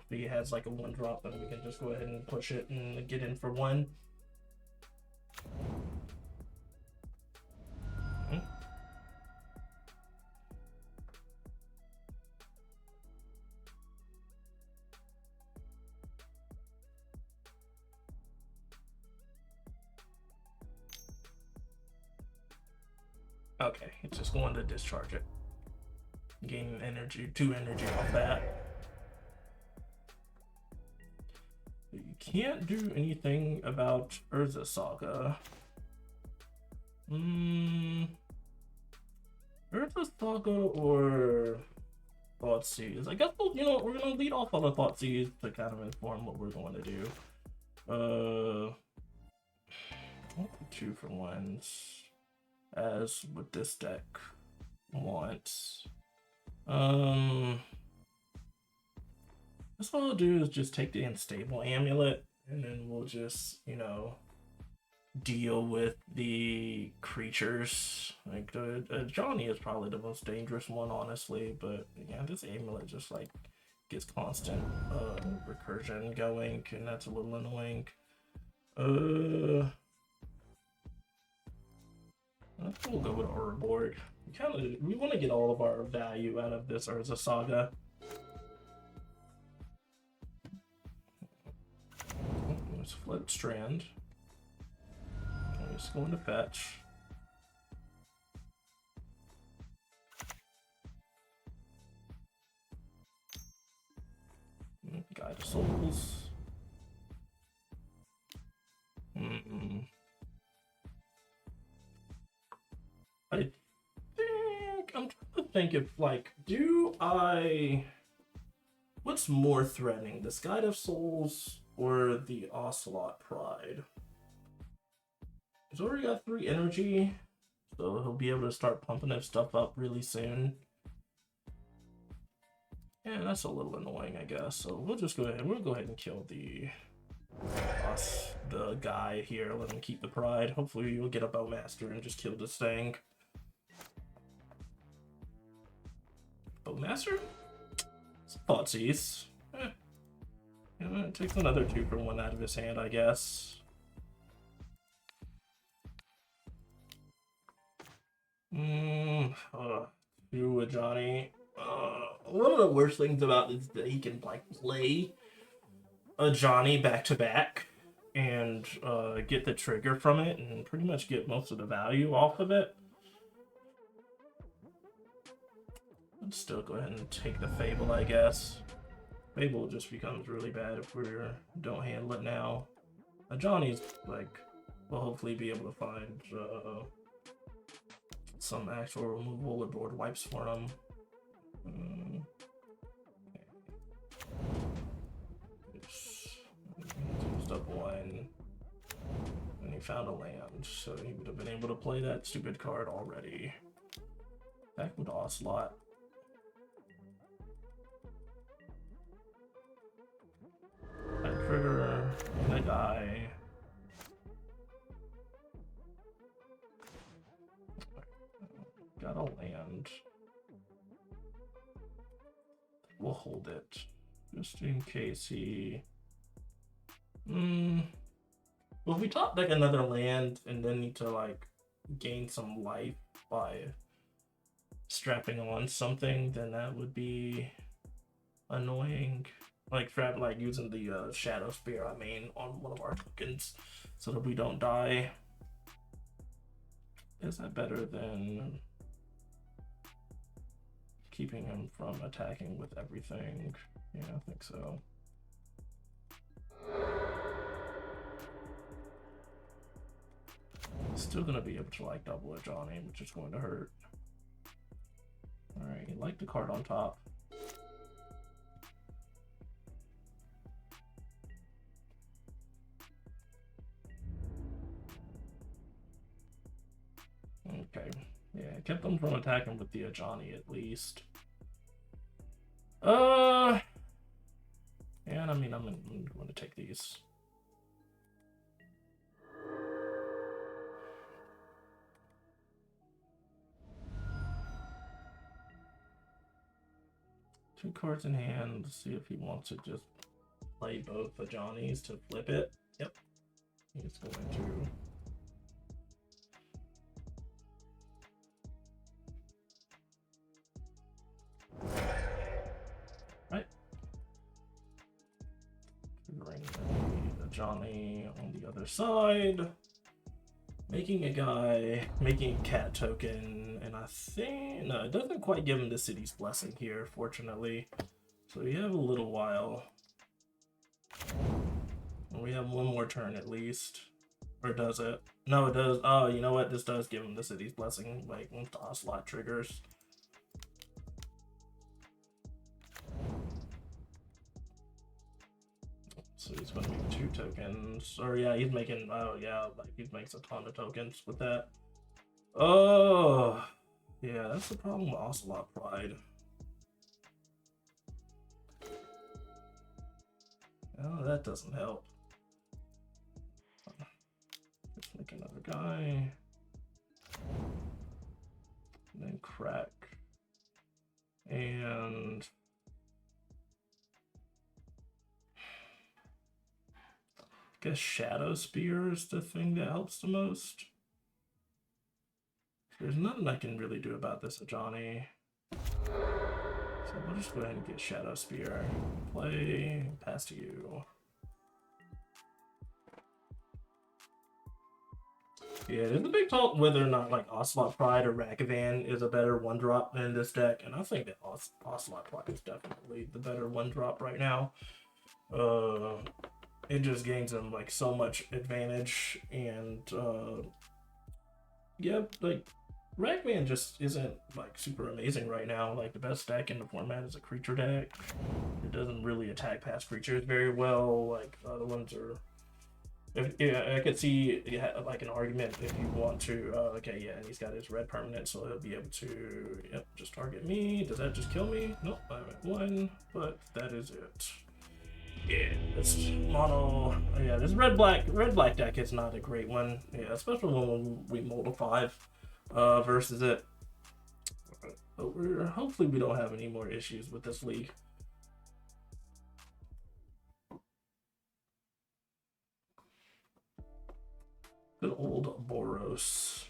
If he has like a 1-drop, then we can just go ahead and push it and get in for 1. Okay, it's just going to discharge it. Gain energy, 2 energy off that. You can't do anything about Urza Saga. Urza Saga or Thoughtseize? I guess we're gonna lead off on the Thoughtseize to kind of inform what we're going to do. 2 for 1s. As what this deck wants. That's what I'll do is just take the Unstable Amulet, and then we'll just, deal with the creatures. Like, Johnny is probably the most dangerous one, honestly, but yeah, this amulet just, like, gets constant recursion going, and that's a little annoying. We'll go with Urborg. We want to get all of our value out of this Urza Saga. Let's flip Strand. I'm just going to fetch. Guide of Souls. I'm trying to think if, like, what's more threatening, this Guide of Souls or the Ocelot Pride? He's already got 3 energy, so he'll be able to start pumping that stuff up really soon. Yeah, that's a little annoying, I guess. So we'll go ahead and kill the guy here. Let him keep the Pride. Hopefully we'll get a Bowmaster and just kill this thing. Bowmaster? Thoughtseize. It takes another 2 for 1 out of his hand, I guess. Do a Johnny. One of the worst things about this is that he can, like, play a Johnny back to back. and get the trigger from it and pretty much get most of the value off of it. Let's still go ahead and take the Fable, I guess. Fable just becomes really bad if we don't handle it now. Johnny's like, we'll hopefully be able to find some actual removal or board wipes for him. Used up one, and he found a land, so he would have been able to play that stupid card already. Back with Ocelot. That trigger, and a die. Got a land. We'll hold it, just in case he... Well, if we top deck another land and then need to like gain some life by strapping on something, then that would be annoying. Like using the Shadow Spear, I mean, on one of our tokens so that we don't die. Is that better than keeping him from attacking with everything? Yeah, I think so. Still gonna be able to like double a Johnny, which is going to hurt. Alright, you like the card on top. Okay, yeah, kept them from attacking with the Ajani at least. And I mean, I'm going to take these. Two cards in hand. Let's see if he wants to just play both Ajani's to flip it. Yep, he's going to. Right. Bring the Johnny on the other side. Making a guy, making a cat token, and I think, no, it doesn't quite give him the city's blessing here, fortunately. So we have a little while. We have one more turn at least. Or does it? No, it does. Oh, you know what? This does give him the city's blessing, like once the Ocelot triggers. So he's going to make 2 tokens. Or yeah, he's making, oh yeah, like he makes a ton of tokens with that. Oh, yeah, that's the problem with Ocelot Pride. Oh, that doesn't help. Let's make another guy. And then crack. And... I guess Shadow Spear is the thing that helps the most. There's nothing I can really do about this Ajani. So we'll just go ahead and get Shadow Spear. Play, pass to you. Yeah, there's a big talk whether or not like Ocelot Pride or Ragavan is a better 1-drop in this deck, and I think that Ocelot Pride is definitely the better 1-drop right now. It just gains them like so much advantage, and yeah, like Ragman just isn't like super amazing right now. Like the best deck in the format is a creature deck. It doesn't really attack past creatures very well. Like other ones are. Yeah, I could see like an argument if you want to. Okay, yeah, and he's got his red permanent, so he'll be able to. Yep, just target me. Does that just kill me? Nope, I'm at 1, but that is it. Yeah, this mono. Yeah, this red black deck is not a great one. Yeah, especially when we mold a 5 versus it. But hopefully we don't have any more issues with this league. Good old Boros.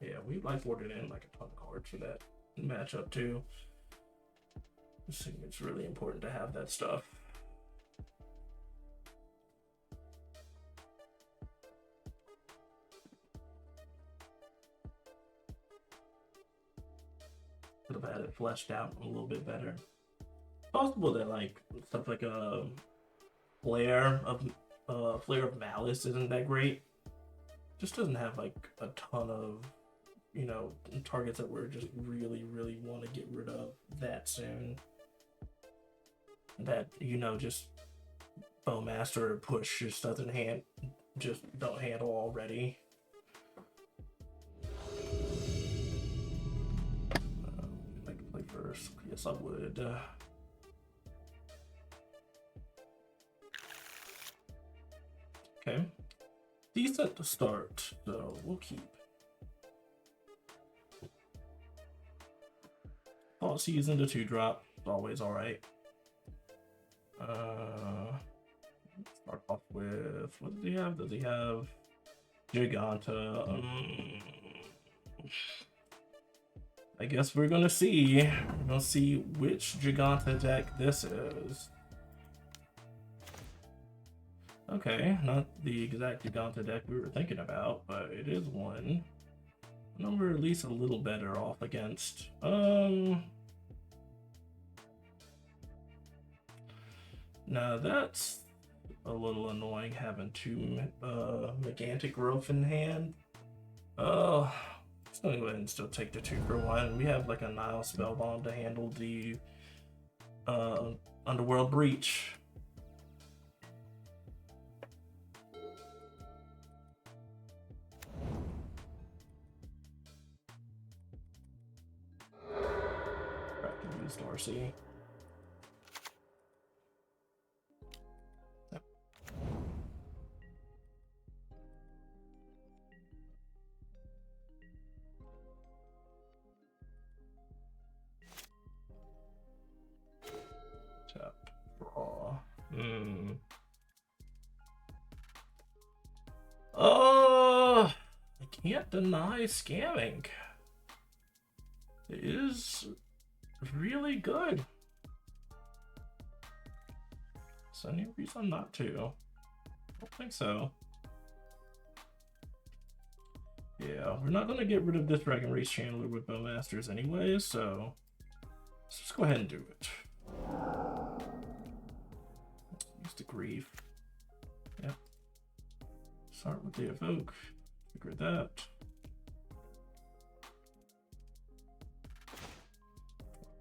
Yeah, we like ordered in like a ton of cards for that matchup too. I think it's really important to have that stuff. Could have had it fleshed out a little bit better. Possible that like stuff like flare of flare of malice isn't that great. Just doesn't have like a ton of, you know, targets that we're just really want to get rid of that soon. That, you know, just Bowmaster or push just doesn't don't handle already. I can play first. Yes, I would. Okay. Decent to start, so we'll keep. Fall season to 2-drop, always alright. Start off with, what does he have? Does he have Giganta? I guess we're gonna see. We're gonna see which Giganta deck this is. Okay, not the exact Giganta deck we were thinking about, but it is one. And we're at least a little better off against. Now that's a little annoying having two Megantic Growth in hand. Let's go ahead and still take the 2-for-1. We have like a Nile Spellbomb to handle the Underworld Breach. Use Darcy. Tap, draw. I can't deny scamming. It is really good. Is there any reason not to? I don't think so. Yeah, we're not gonna get rid of this Dragon Race Chandler with Bowmasters anyway, so let's just go ahead and do it. Use the Grief. Yep. Start with the Evoke. Figure that.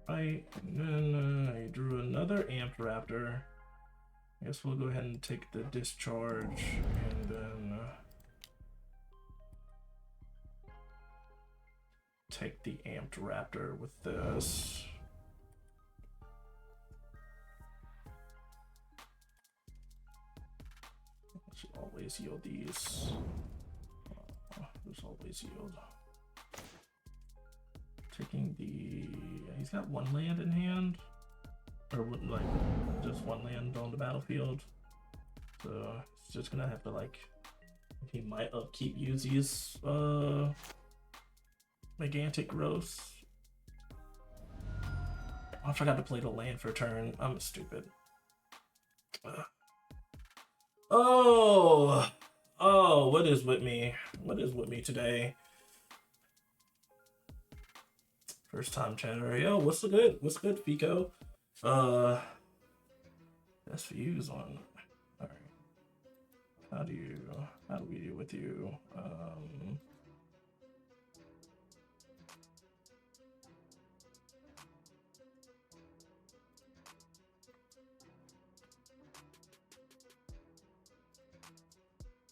Right, and then I drew another Amped Raptor. I guess we'll go ahead and take the Discharge, and then take the Amped Raptor with this. I should always yield these. There's always yield. Taking the, he's got one land in hand, or like just one land on the battlefield, so it's just gonna have to like, he might upkeep Yuzi's Megantic Growth. Oh, I forgot to play the land for a turn. I'm stupid. Oh, what is with me? What is with me today? First time chatter. Yo, what's good? What's good, Fico? That's views on. All right. How do we deal with you?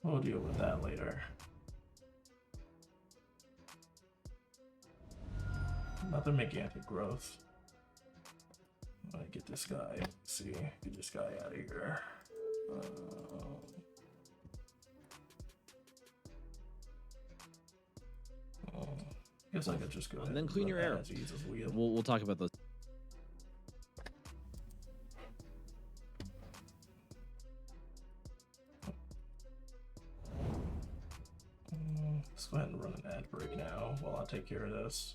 We'll deal with that later. Another Megantic Growth. I get this guy. Let's see, get this guy out of here. Guess I could just go ahead and then clean your air. We'll talk about those. Let's go ahead and run an ad break now while I take care of this.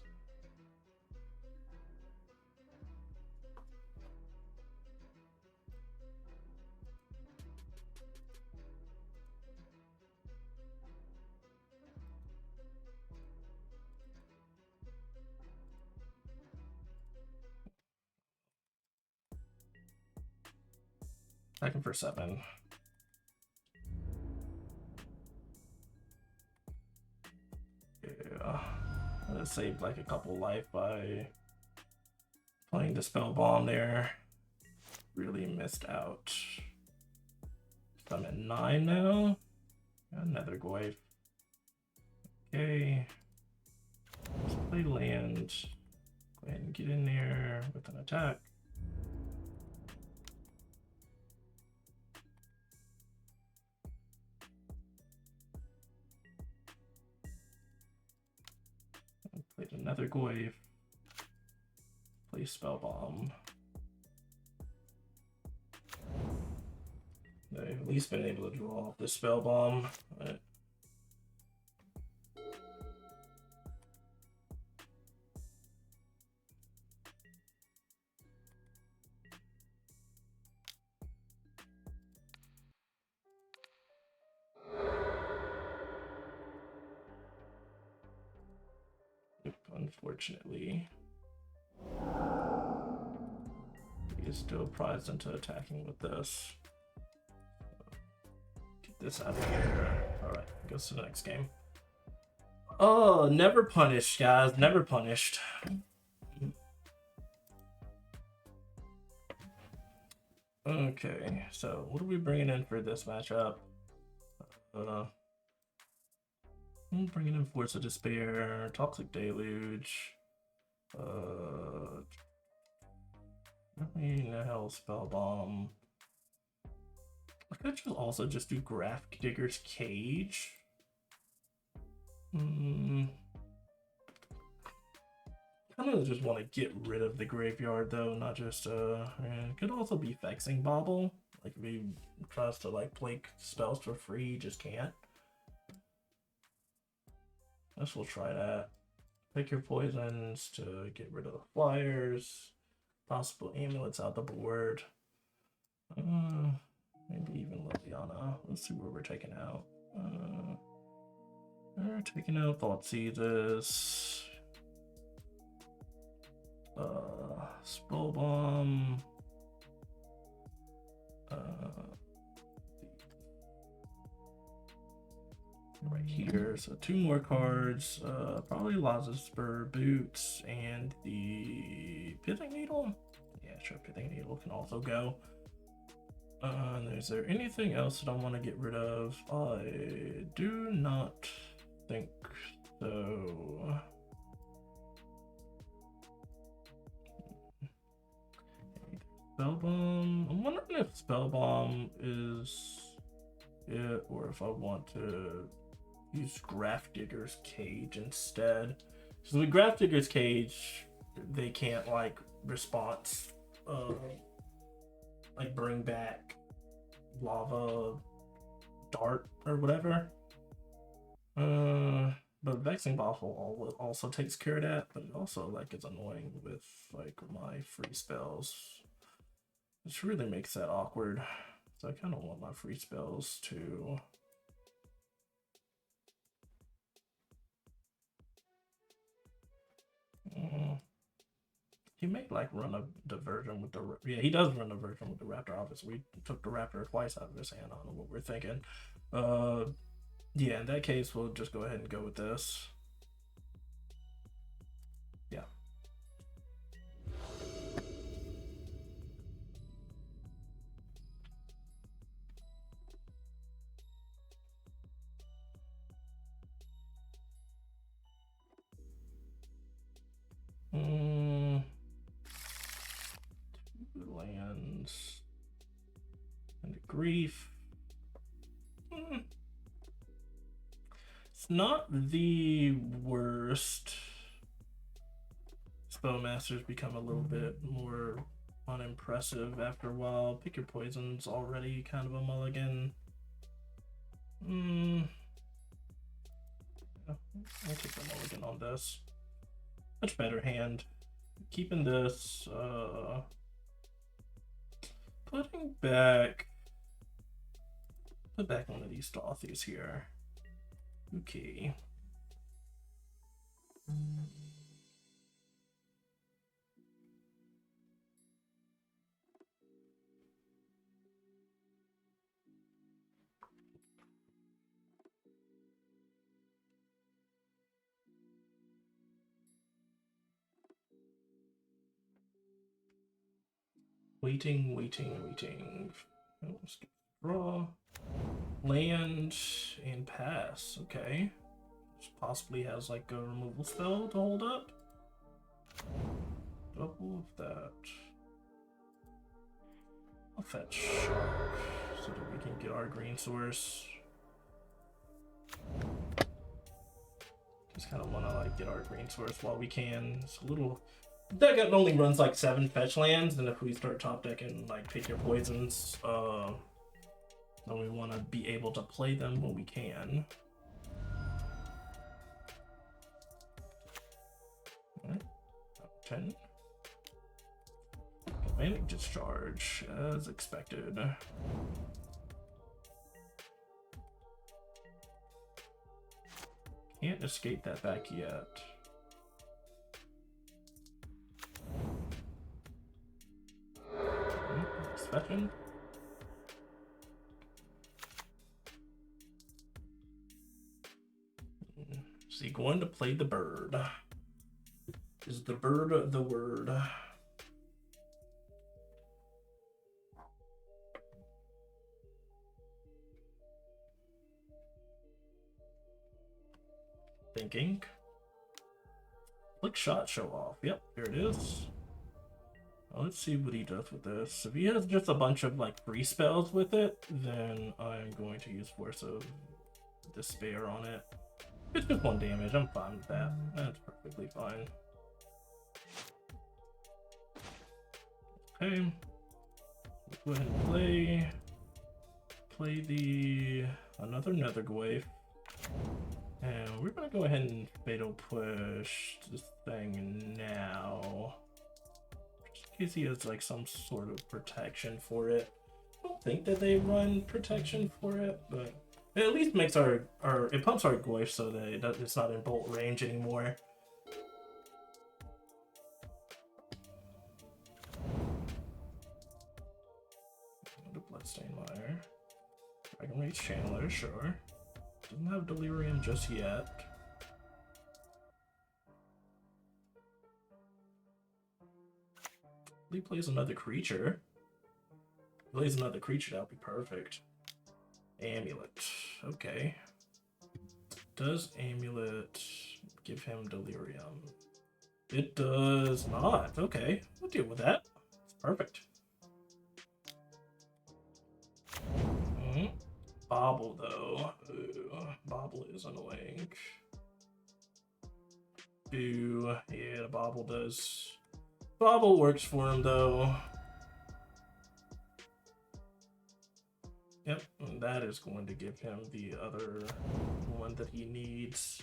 Attacking for 7. Yeah. I saved like a couple life by playing the spell bomb there. Really missed out. I'm at 9 now. Another Goyf. Okay. Let's play land. Go ahead and get in there with an attack. Played another Goyf. Play spell bomb. I've at least been able to draw off the spell bomb. But unfortunately, he is still prized into attacking with this. Get this out of here. Alright, goes to the next game. Oh, never punished, guys. Never punished. Okay, so what are we bringing in for this matchup? I'm bringing in Force of Despair, Toxic Deluge, Hell Spell Bomb. I could just also just do Graft Digger's Cage. Kind of just want to get rid of the graveyard though, not just it could also be Vexing Bauble. Like if he tries to like play spells for free, he just can't. Guess we'll try that. Pick your poisons to get rid of the flyers. Possible amulets out the board. Maybe even Liliana. Let's see where we're taking out. We're taking out Thoughtseizes. Spell Bomb. Right here, so 2 more cards. Probably Laza's Spur Boots and the Pithing Needle. Yeah, sure, Pithing Needle can also go. Is there anything else that I want to get rid of? I do not think so. Spell Bomb. I'm wondering if Spell Bomb is it, or if I want to use Graft Digger's Cage instead. So the Graft Digger's Cage, they can't like response, like bring back Lava Dart or whatever. But Vexing Bauble also takes care of that, but it also like is annoying with like my free spells. This really makes that awkward. So I kind of want my free spells to he may like run a diversion with the he does run a version with the Raptor. Obviously, we took the Raptor twice out of his hand. I don't know what we're thinking. Yeah, in that case, we'll just go ahead and go with this. Yeah. Lands and grief. It's not the worst. Spellmasters become a little bit more unimpressive after a while. Pick your poisons already kind of a mulligan. I'll take the mulligan on this. Much better hand. Keeping this, putting back, put back one of these Stothies here. Okay. Waiting. Oh, let's draw, land, and pass. Okay. This possibly has like a removal spell to hold up. Double of that. I'll fetch Shark so that we can get our green source. Just kind of want to like get our green source while we can. It's a little. Deck only runs like 7 fetch lands, and if we start top decking like pick your poisons, then we want to be able to play them when we can. Alright. 10. Galvanic Discharge, as expected. Can't escape that back yet. Fetching. Is he going to play the bird? Is the bird the word? Thinking. Flick Shot Show Off. Yep, here it is. Well, let's see what he does with this. If he has just a bunch of like free spells with it, then I'm going to use Force of Despair on it. It's just 1 damage. I'm fine with that. That's perfectly fine. Okay. Let's go ahead and play the another Netherglyph. And we're gonna go ahead and Fatal Push this thing now. Just in case he has like some sort of protection for it. I don't think that they run protection for it, but it at least makes it pumps our Glyph so that it's not in bolt range anymore. Bloodstain Mire. Dragon Rage Channeler, sure. Doesn't have Delirium just yet. He plays another creature. Plays another creature, that would be perfect. Amulet. Okay. Does Amulet give him Delirium? It does not. Okay. We'll deal with that. It's perfect. Bobble, though. Ooh, Bobble is annoying. Boo. Yeah, the Bobble does. Bobble works for him, though. Yep, and that is going to give him the other one that he needs.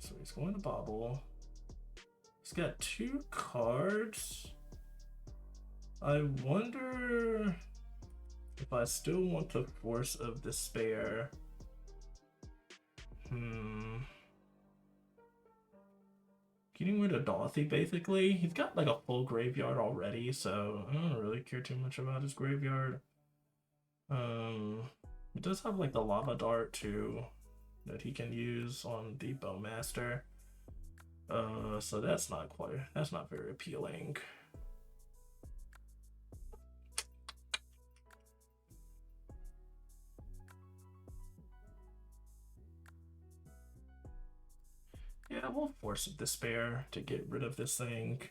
So he's going to Bobble. He's got 2 cards. I wonder if I still want to Force of Despair. Getting rid of Dauthi, basically. He's got like a full graveyard already, so I don't really care too much about his graveyard. He does have like the Lava Dart too that he can use on the Bowmaster. So that's not very appealing. Yeah, we'll Force of Despair to get rid of this thing.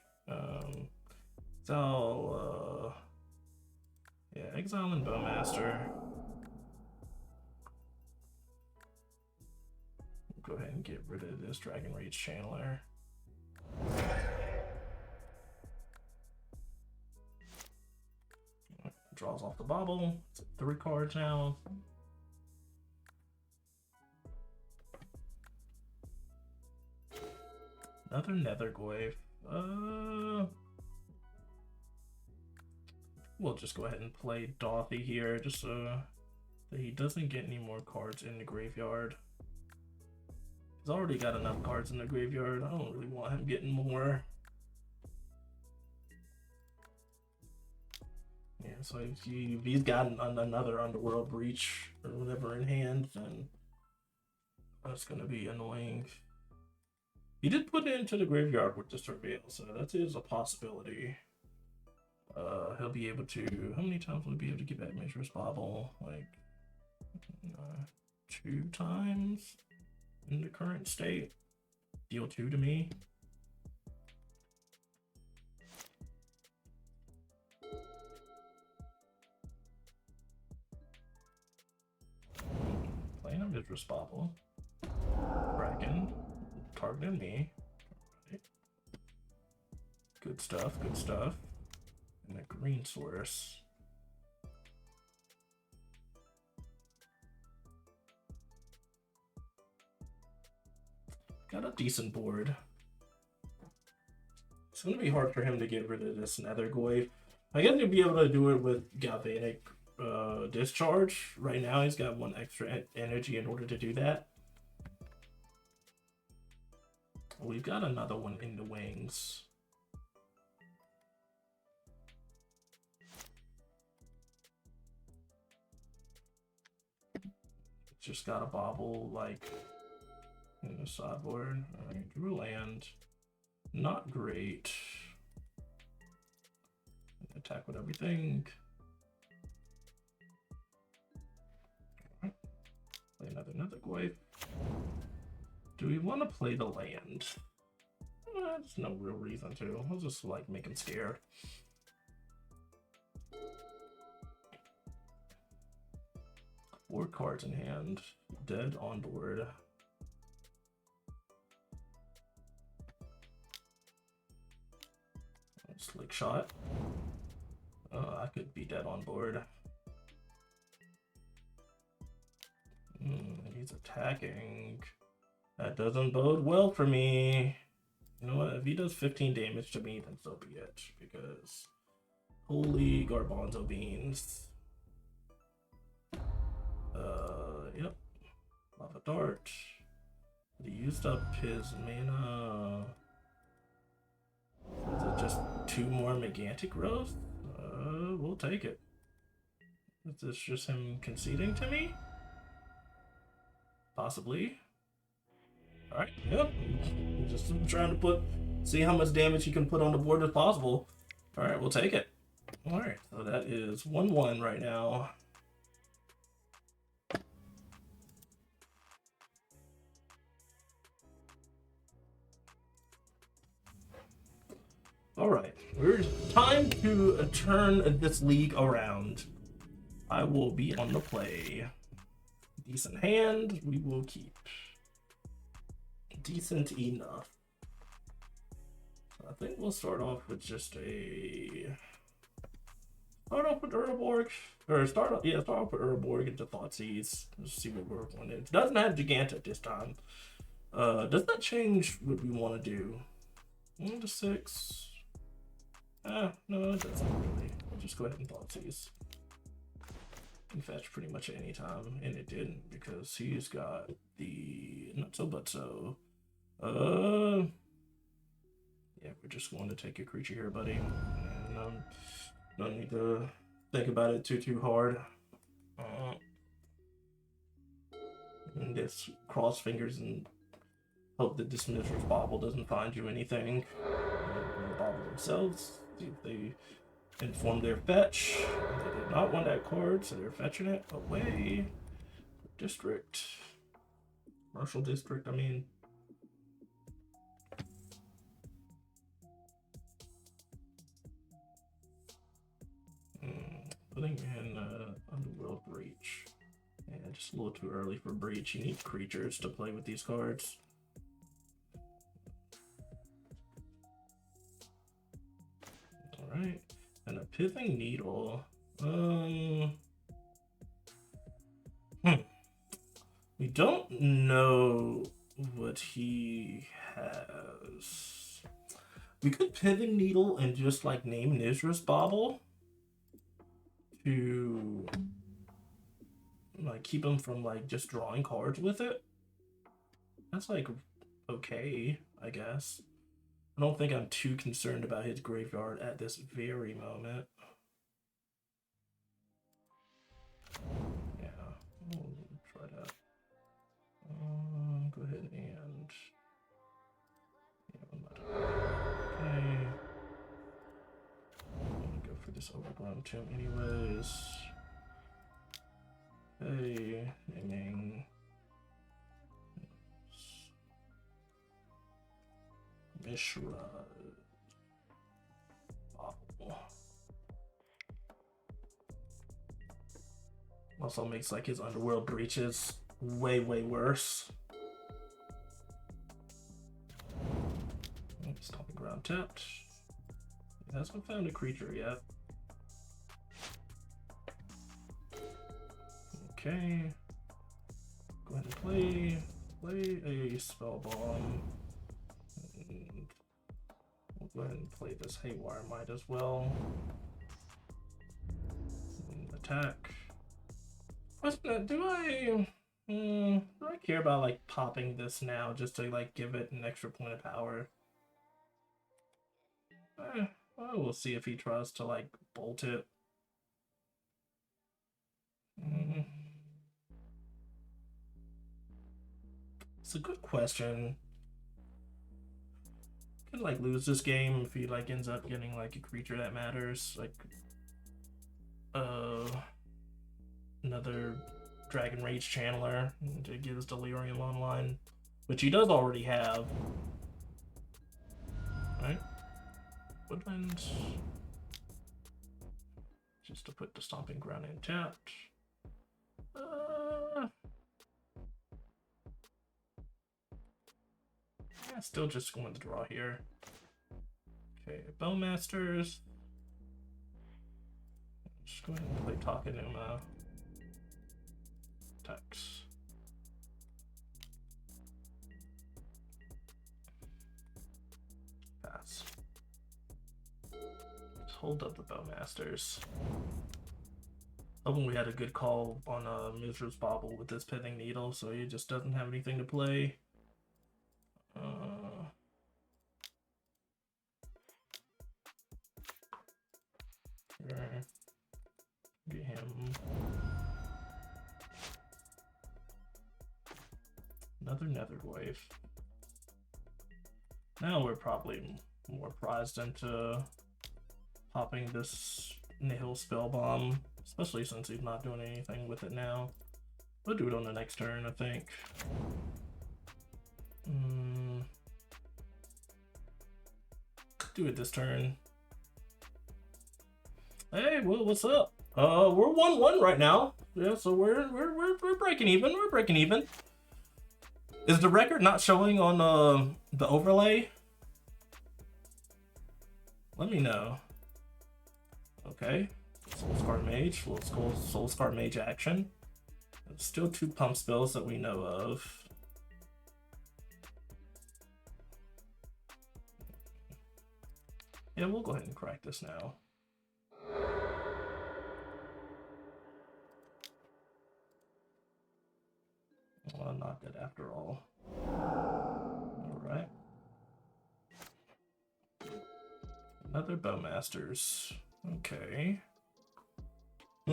So yeah, exile and Bowmaster. Go ahead and get rid of this Dragon Rage Channeler. Draws off the Bobble. It's 3 cards now. Another Netherglyph. We'll just go ahead and play Dauthi here, just so that he doesn't get any more cards in the graveyard. He's already got enough cards in the graveyard. I don't really want him getting more. Yeah, so if he's got another Underworld Breach or whatever in hand, then that's gonna be annoying. He did put it into the graveyard with the surveil, so that is a possibility. He'll be able to. How many times will he be able to get back Mishra's Bobble? Like 2 times in the current state. Deal 2 to me. Playing a Mishra's Bobble. Kraken. Targeting me. Right. Good stuff, good stuff. And a green source. Got a decent board. It's going to be hard for him to get rid of this Nethergoyf. I guess he'll be able to do it with Galvanic Discharge. Right now he's got 1 extra energy in order to do that. We've got another one in the wings. Just got a bobble like in the sideboard. Alright, drew land. Not great. Attack with everything. Alright. Play another Goyf. Do we want to play the land? There's no real reason to. I'll just like make him scared. Four cards in hand. Dead on board. Slick shot. I could be dead on board. He's attacking. That doesn't bode well for me. You know what? If he does 15 damage to me, then so be it. Because holy garbanzo beans. Yep. Lava dart. He used up his mana. Is it just 2 more Megantic Growth? We'll take it. Is this just him conceding to me? Possibly. Alright, yep. Just trying to see how much damage he can put on the board as possible. Alright, we'll take it. Alright, so that is 1-1 right now. Alright, it's time to turn this league around. I will be on the play. Decent hand, we will keep. Decent enough. I think we'll start off with just a... Start off with Urborg. Or start off with Urborg into Thoughtseize. Let's see what we're going to. It doesn't have Giganta this time. Does that change what we want to do? 1 to 6. No, it doesn't really. We'll just go ahead and Thoughtseize. Can fetch pretty much at any time, and it didn't because he's got the not so but so. Yeah, we're just going to take a creature here, buddy. And don't need to think about it too hard. And just cross fingers and hope that this Mishra's Bobble doesn't find you anything. The Bobble themselves. See if they inform their fetch. They did not want that card, so they're fetching it away. District. Commercial district, I mean. Putting in Underworld Breach. Yeah, just a little too early for Breach. You need creatures to play with these cards. Alright. And a Pithing Needle. We don't know what he has. We could Pithing Needle and just like name Mishra's Bobble to like keep him from like just drawing cards with it. That's like okay, I guess. I don't think I'm too concerned about his graveyard at this very moment. Yeah, we'll try that. Go ahead and It's overgrown tomb anyways. Hey, naming. Mishra. Also makes like his underworld breaches way worse. Stomping ground tapped. He hasn't found a creature yet. Okay. Go ahead and play a spell bomb. And we'll go ahead and play this Haywire Might as well. And attack. Do I care about like popping this now just to like give it an extra point of power? Well, we'll see if he tries to like bolt it. It's a good question. Could like lose this game if he like ends up getting like a creature that matters, like another Dragon Rage Channeler to get his Delirium online, which he does already have. Right? Woodland. Just to put the Stomping Ground in tapped. Yeah, still just going to draw here. Okay, Bowmasters. Just go ahead and play Takenuma. Attacks. Pass. Just hold up the Bowmasters. Hoping we had a good call on Mizra's Bauble with this Pithing Needle, so he just doesn't have anything to play. Get him. Another Netherglaive. Now we're probably more prized into popping this Nihil Spell Bomb, especially since he's not doing anything with it now. We'll do it on the next turn, I think. Do it this turn. Hey, well, what's up? We're 1-1 right now. Yeah, so we're breaking even. We're breaking even. Is the record not showing on the overlay? Let me know. Okay. Soulscar Mage. Let's go Soulscar Mage action. There's still 2 pump spells that we know of. Yeah, we'll go ahead and crack this now. Well, not good after all. Alright. Another Bowmasters. Okay. I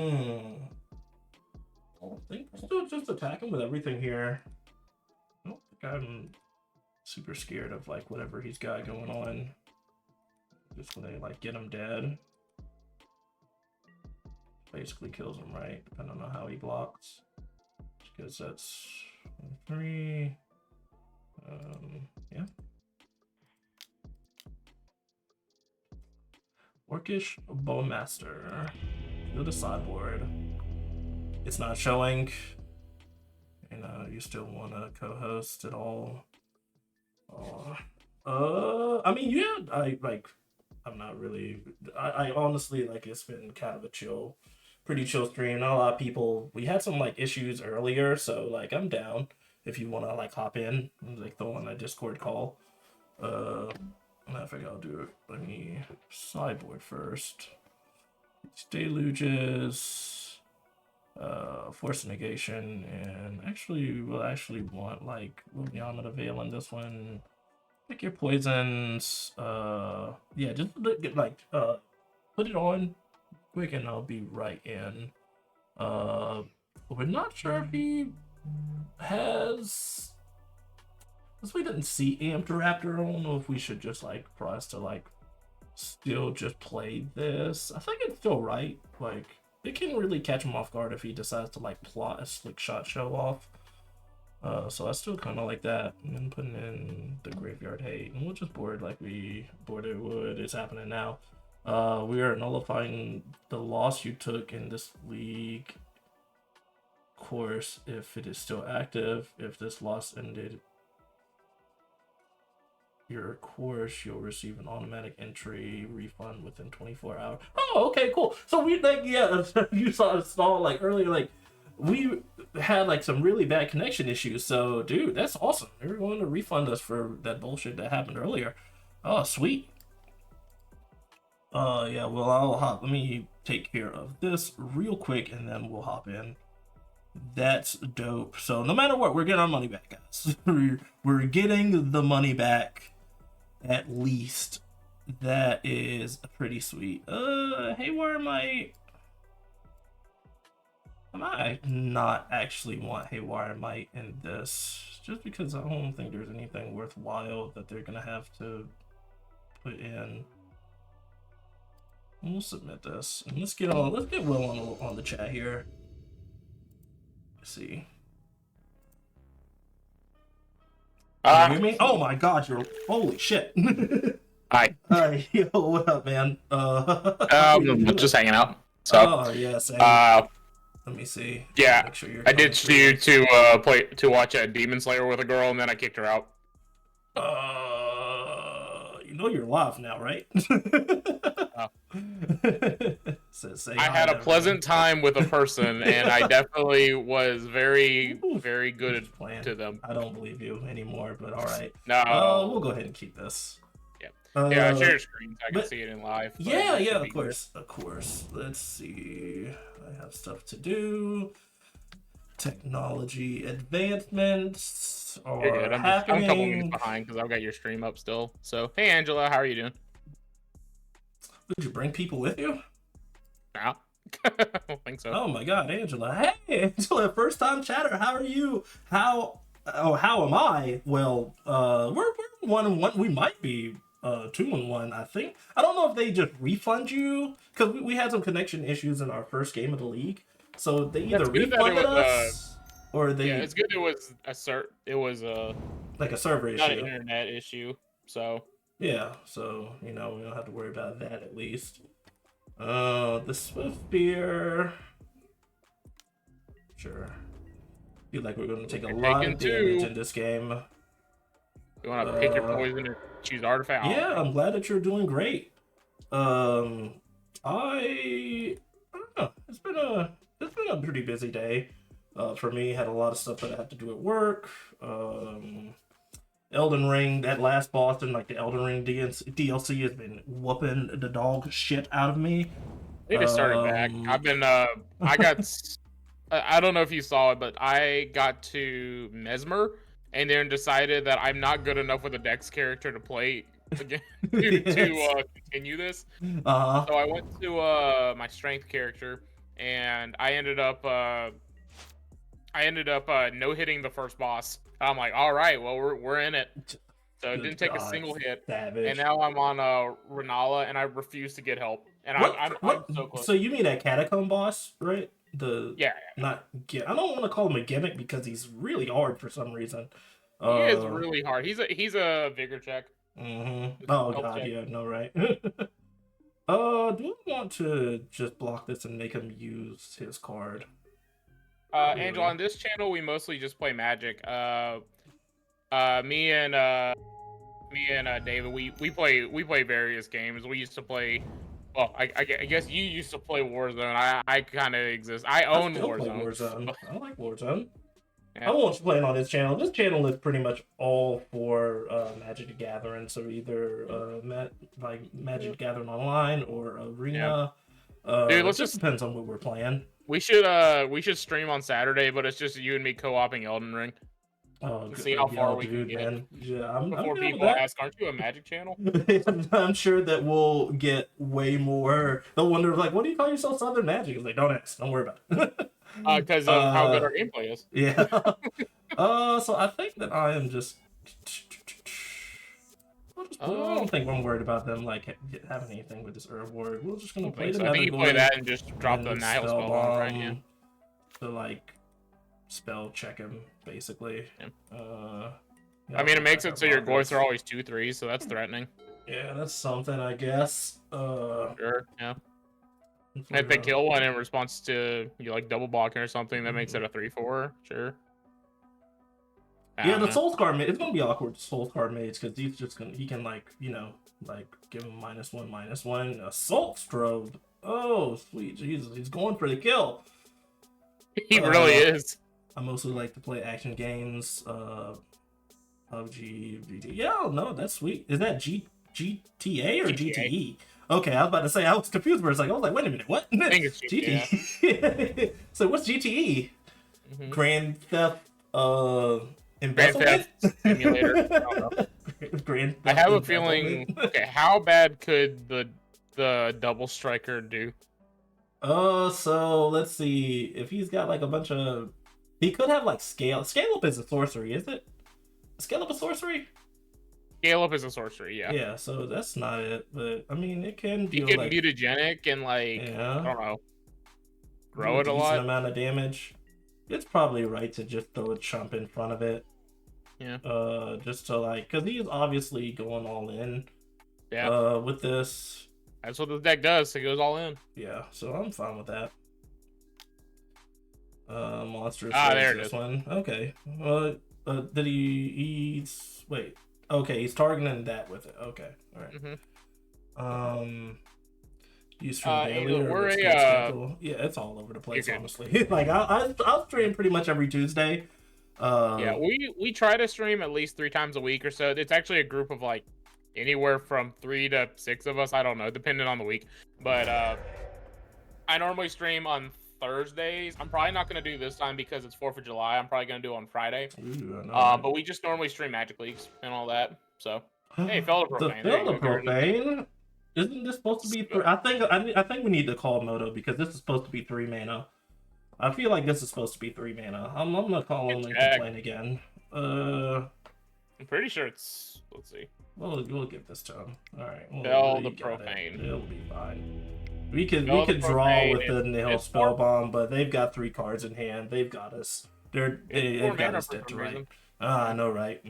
think we're still just attacking with everything here. I don't think I'm super scared of like whatever he's got going on. Just when they like get him dead. Basically kills him, right? Depending on how he blocks. Because that's 3. Yeah. Orcish Bowmaster. Go to sideboard. It's not showing. You know, you still want to co-host at all. I mean, yeah, I'm not really. I honestly like. It's been kind of a pretty chill stream. Not a lot of people. We had some like issues earlier, so like I'm down if you want to like hop in, like throw on a Discord call. I think I'll do it. Let me sideboard first. Deluges, Force Negation, and actually we'll want like Lumiana to Veil in this one. Pick your poisons. Yeah, just like put it on quick and I'll be right in. We're not sure if he has, because we didn't see Amped Raptor. I don't know if we should just like press to like still just play this. I think it's still right. Like, it can really catch him off guard if he decides to like plot a slick shot show off. So I still kind of like that. And then putting in the Graveyard Hate, and we'll just board like we boarded would. It's happening now. We are nullifying the loss you took in this league course if it is still active. If this loss ended your course, you'll receive an automatic entry refund within 24 hours. Oh, okay, cool. So we like, yeah, you saw like earlier, like we had like some really bad connection issues. So dude, that's awesome. They're going to refund us for that bullshit that happened earlier. Oh, sweet. Yeah, well, let me take care of this real quick and then we'll hop in. That's dope. So no matter what, we're getting our money back, guys. We're getting the money back, at least. That is pretty sweet. Haywire might... I might not actually want Haywire Might in this, just because I don't think there's anything worthwhile that they're gonna have to put in. We'll submit this, and let's get Will on the chat here. Let's see. Can you hear me? Oh my God, you're holy shit. Hi. Hi, yo, what up, man? Just hanging out. So. Oh yeah, same. Let me see. Yeah, make sure I did you to watch a Demon Slayer with a girl, and then I kicked her out. You know you're live now, right? I had a pleasant time with a person, and I definitely was very good to them. I don't believe you anymore, but all right. No. We'll go ahead and keep this. Yeah, share your screen so I can see it in live. Yeah, of course. Let's see. I have stuff to do. Technology advancements are You're good. I'm a couple happening. minutes behind because I've got your stream up still. So, hey, Angela, how are you doing? Did you bring people with you? No. I don't think so. Oh my God, Angela. Hey, Angela, first time chatter. How are you? How am I? Well, we're 1-1. We might be 2-1, I think. I don't know if they just refund you, because we had some connection issues in our first game of the league. So they either refunded us or they... Yeah, it's good it was like a server issue. Not an internet issue, so... Yeah, so, we don't have to worry about that at least. The Swiftspear... Sure. Feel like we're going to take a lot of damage in this game. You want to pick your poison or choose artifact? Yeah, I'm glad that you're doing great. I don't know. It's been a pretty busy day. For me, had a lot of stuff that I had to do at work. Elden Ring, that last boss and like the Elden Ring DLC has been whooping the dog shit out of me. I need to start it back. I've been I got I don't know if you saw it, but I got to Mesmer and then decided that I'm not good enough with a Dex character to play again to continue this. So I went to my strength character and I ended up no hitting the first boss. I'm like, all right, well we're in it. So it didn't take a single hit. Savage. And now I'm on Renala and I refuse to get help. And I'm so close. So you mean that Catacomb boss, right? Yeah. I don't want to call him a gimmick because he's really hard for some reason. He is really hard. He's a vigor check. Mm-hmm. Oh God, check. Yeah, no, right. Do I want to just block this and make him use his card? Angel, on this channel we mostly just play Magic. Me and David, we play various games. We used to play. Well, I guess you used to play Warzone. I kind of exist. I own Warzone. I like Warzone. Yeah. I won't play it on this channel. This channel is pretty much all for Magic the Gathering. So either Magic the Gathering Online or Arena. Yeah. Dude, let's just depends on what we're playing. We should stream on Saturday, but it's just you and me co-oping Elden Ring. Oh, see how far we can get. Man. Yeah, before people ask, aren't you a Magic channel? I'm sure that we'll get way more. They'll wonder, like, what do you call yourself Southern Magic? It's like, don't ask. Don't worry about it. Because of how good our gameplay is. Yeah. So I think that I am just... I'll just I don't think I'm worried about them like having anything with this Herb Ward. We're just gonna play the I think you play that and just drop the Nihil spell bomb, right? Yeah. To like spell check him, basically. Yeah. I mean, it makes it so your Goyfs are always 2/3, so that's threatening. Yeah, that's something, I guess. Sure, yeah. If they kill one in response to you like double blocking or something, that makes it a 3/4. Sure. Yeah, the Soul Scar mage, it's gonna be awkward. Soul Scar mage, because he's just gonna, he can like, you know, like give him -1/-1 assault strobe. Oh, sweet Jesus, he's going for the kill. He really is. I mostly like to play action games. PUBG, GT. Yeah, no, that's sweet. Is that GTA or GTE? Okay, I was about to say, I was confused for a second. I was like, wait a minute, what? I think it's GTE. So what's GTE? Grand Theft Embezzlement? Grand Theft Simulator. I don't know. Grand Theft I have a feeling. Okay, how bad could the double striker do? So let's see. If he's got like a bunch of, he could have like scale. Scale up is a sorcery, is it? Scale up a sorcery? Scale up is a sorcery, yeah. Yeah, so that's not it. But I mean, it can do get like mutagenic and like I don't know, grow it a decent lot. Amount of damage. It's probably right to just throw a chump in front of it. Yeah. Just to like, because he's obviously going all in. Yeah. With this. That's what the deck does. It goes all in. Yeah, so I'm fine with that. Monstrous. There it this is. One. Okay. Did he? Wait. Okay, he's targeting that with it. Okay. All right. Use from daily or schedule. Yeah, it's all over the place, honestly. Like I'll stream pretty much every Tuesday. Yeah, we try to stream at least 3 times a week or so. It's actually a group of like anywhere from 3 to 6 of us. I don't know, depending on the week. But I normally stream on Thursdays. I'm probably not going to do this time because it's 4th of July. I'm probably going to do it on Friday. Ooh, but we just normally stream Magic Leagues and all that. So, hey, Felder Profane. The Felder Profane? Isn't this supposed to be 3? I think we need to call Moto because this is supposed to be 3 mana. I feel like this is supposed to be 3 mana. I'm gonna call him and complain again. I'm pretty sure it's. Let's see. We'll give this to him. All right. Felder Profane. It'll be fine. We could draw with the Nihil Spellbomb, but they've got 3 cards in hand. They've got us. They've got us dead to right. I know, right?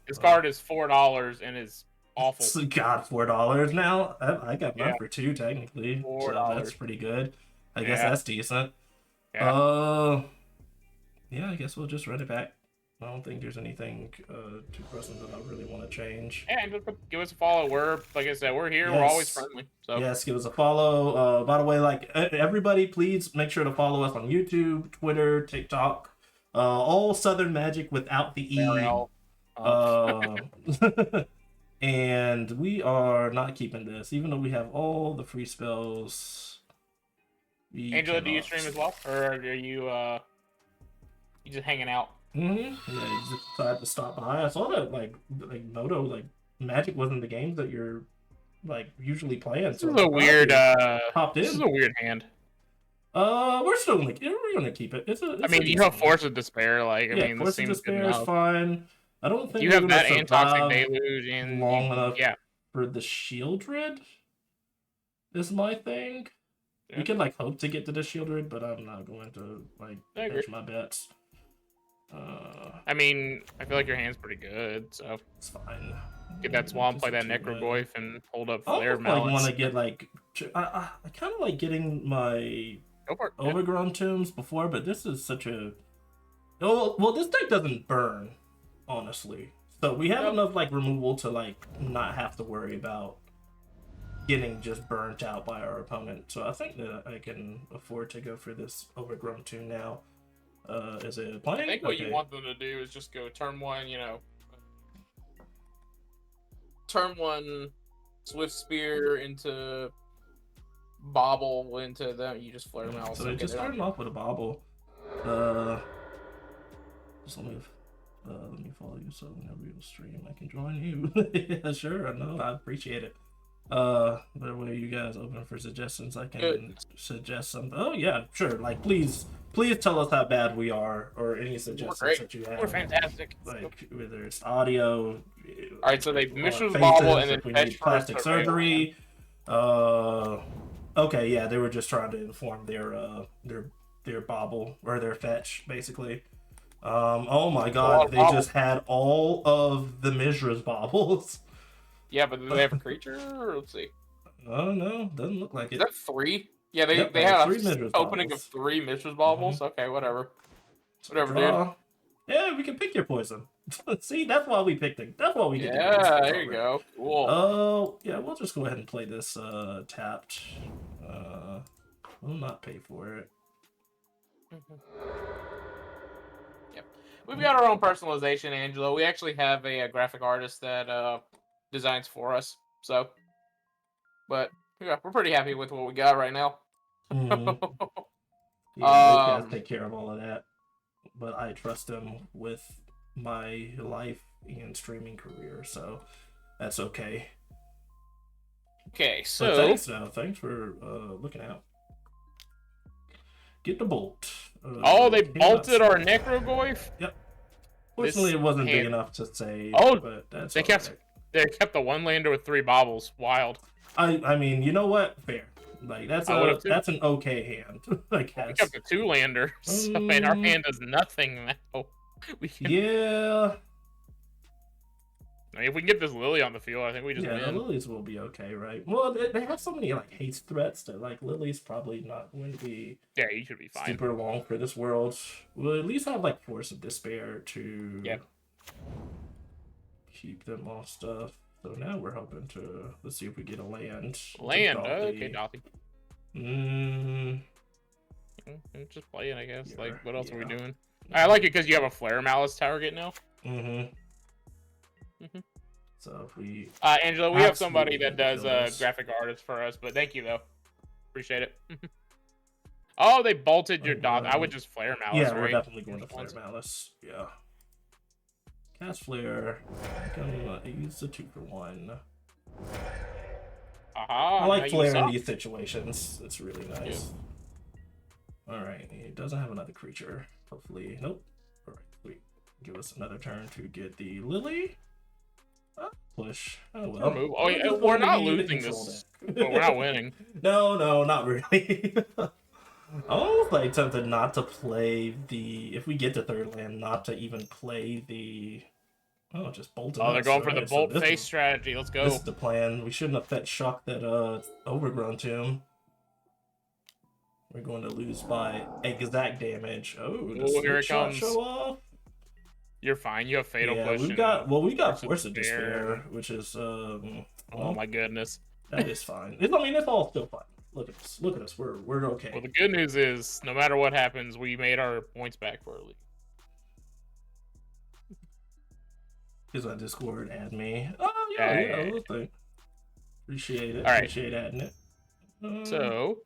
This card is $4 and is awful. God, $4 now. I got mine for 2 technically. So that's pretty good. I guess that's decent. Yeah. I guess we'll just run it back. I don't think there's anything too pressing that I really want to change. Yeah, and just give us a follow. We're, like I said, we're here. Yes. We're always friendly. So. Yes, give us a follow. By the way, like everybody, please make sure to follow us on YouTube, Twitter, TikTok. All Southern Magic without the E. And we are not keeping this, even though we have all the free spells. Angela, do you stream as well, or are you just hanging out? Yeah, you just decided to stop by. I saw that like Moto, like Magic wasn't the games that you're like usually playing. This is a weird popped in. This is a weird hand. We're gonna keep it. I mean, you have Force of Despair. Like, I mean, Force of Despair is fine. I don't think you have that and Toxic Deluge and long enough. Yeah, for the Shieldred is my thing. Yeah. We can like hope to get to the Shieldred, but I'm not going to like hedge my bets. I mean, I feel like your hand's pretty good, so it's fine. Get that Swamp, play that Necrogoyf, and hold up Flare Mallets. I want to get like I kind of like getting my Overgrown Tombs before, but this is such a well, this deck doesn't burn, honestly. So we have enough like removal to like not have to worry about getting just burnt out by our opponent. So I think that I can afford to go for this Overgrown Tomb now. Is it playing? I think what you want them to do is just go turn 1, turn 1 Swift Spear into Bobble into them. You just Flare Malice. So they just started off with a Bobble. Just let me follow you so whenever you stream I can join you. Yeah, sure, I know, I appreciate it. By the way, you guys open for suggestions? I can suggest something. Oh yeah, sure. Like please please tell us how bad we are, or any We're suggestions great. that you have. We're fantastic. Like whether it's audio. All right, so they on Mishra's faces, Bobble and then if we Fetch need for a plastic surveillance. surgery. Okay, yeah, they were just trying to inform their bobble or their fetch basically. Oh my god, they just had all of the Mishra's baubles. Yeah, but do they have a creature? Let's see. Oh no, doesn't look like it. Is that 3? Yeah, they Yep, they had three an Mishra's opening baubles. of 3 Mishra's Baubles. Okay, whatever. Whatever, Draw. dude. Yeah, we can pick your poison. See, that's why we picked it. That's why we did. Yeah, there you go. Cool. Oh, yeah, we'll just go ahead and play this tapped. We'll not pay for it. Yep. We've got our own personalization, Angelo. We actually have a graphic artist that designs for us. So, but yeah, we're pretty happy with what we got right now. Mm-hmm. Yeah, they can take care of all of that, but I trust them with my life and streaming career, so that's okay. Okay, so but thanks, though. Thanks for looking out. Get the bolt. They bolted our Necrogoyf? Yep. Fortunately, it wasn't big enough to save. But that's they kept the one lander with 3 baubles. Wild. I mean, you know what? Fair. Like that's an okay hand. I guess. We kept the 2 lander, so and our hand does nothing now. Yeah. I mean, if we can get this Lily on the field, I think we just win. The Lilies will be okay, right? Well, they have so many like haste threats that like Lily's probably not going to be. Yeah, you should be fine. Super long for this world. We'll at least have like Force of Despair to keep them off stuff. So now we're hoping to let's see if we get a land. Okay, Dothy. I'm just playing, I guess. Like, what else are we doing? I like it because you have a Flare Malice target now. So if we Angela, we have somebody that does graphic artists for us, but thank you though. Appreciate it. Oh, they bolted your dot. I would just Flare Malice. Yeah, we're definitely going to Flare Malice. Yeah. Cast Flare. I can use the 2-for-1. I like Flare in these situations. It's really nice. Yeah. Alright, he doesn't have another creature. Hopefully. Nope. Alright, sweet. Give us another turn to get the Lily. Push. Oh well. Oh, yeah, we're not losing this. But we're not winning. No, not really. Almost like tempted not to play the. If we get to third land, not to even play the. Oh, just bolt. Oh, they're going for the bolt face strategy. Let's go. This is the plan. We shouldn't have fetched shock that Overgrown Tomb. We're going to lose by exact damage. Oh, here it comes. Show off. You're fine. You have Fatal Push. We got Force of Despair, which is oh my goodness. That is fine. It's all still fine. Look at us. Look at us. We're okay. Well, the good news is, no matter what happens, we made our points back for early. Here's my Discord. Add me. Oh yeah. Appreciate it. All right. Appreciate adding it. So,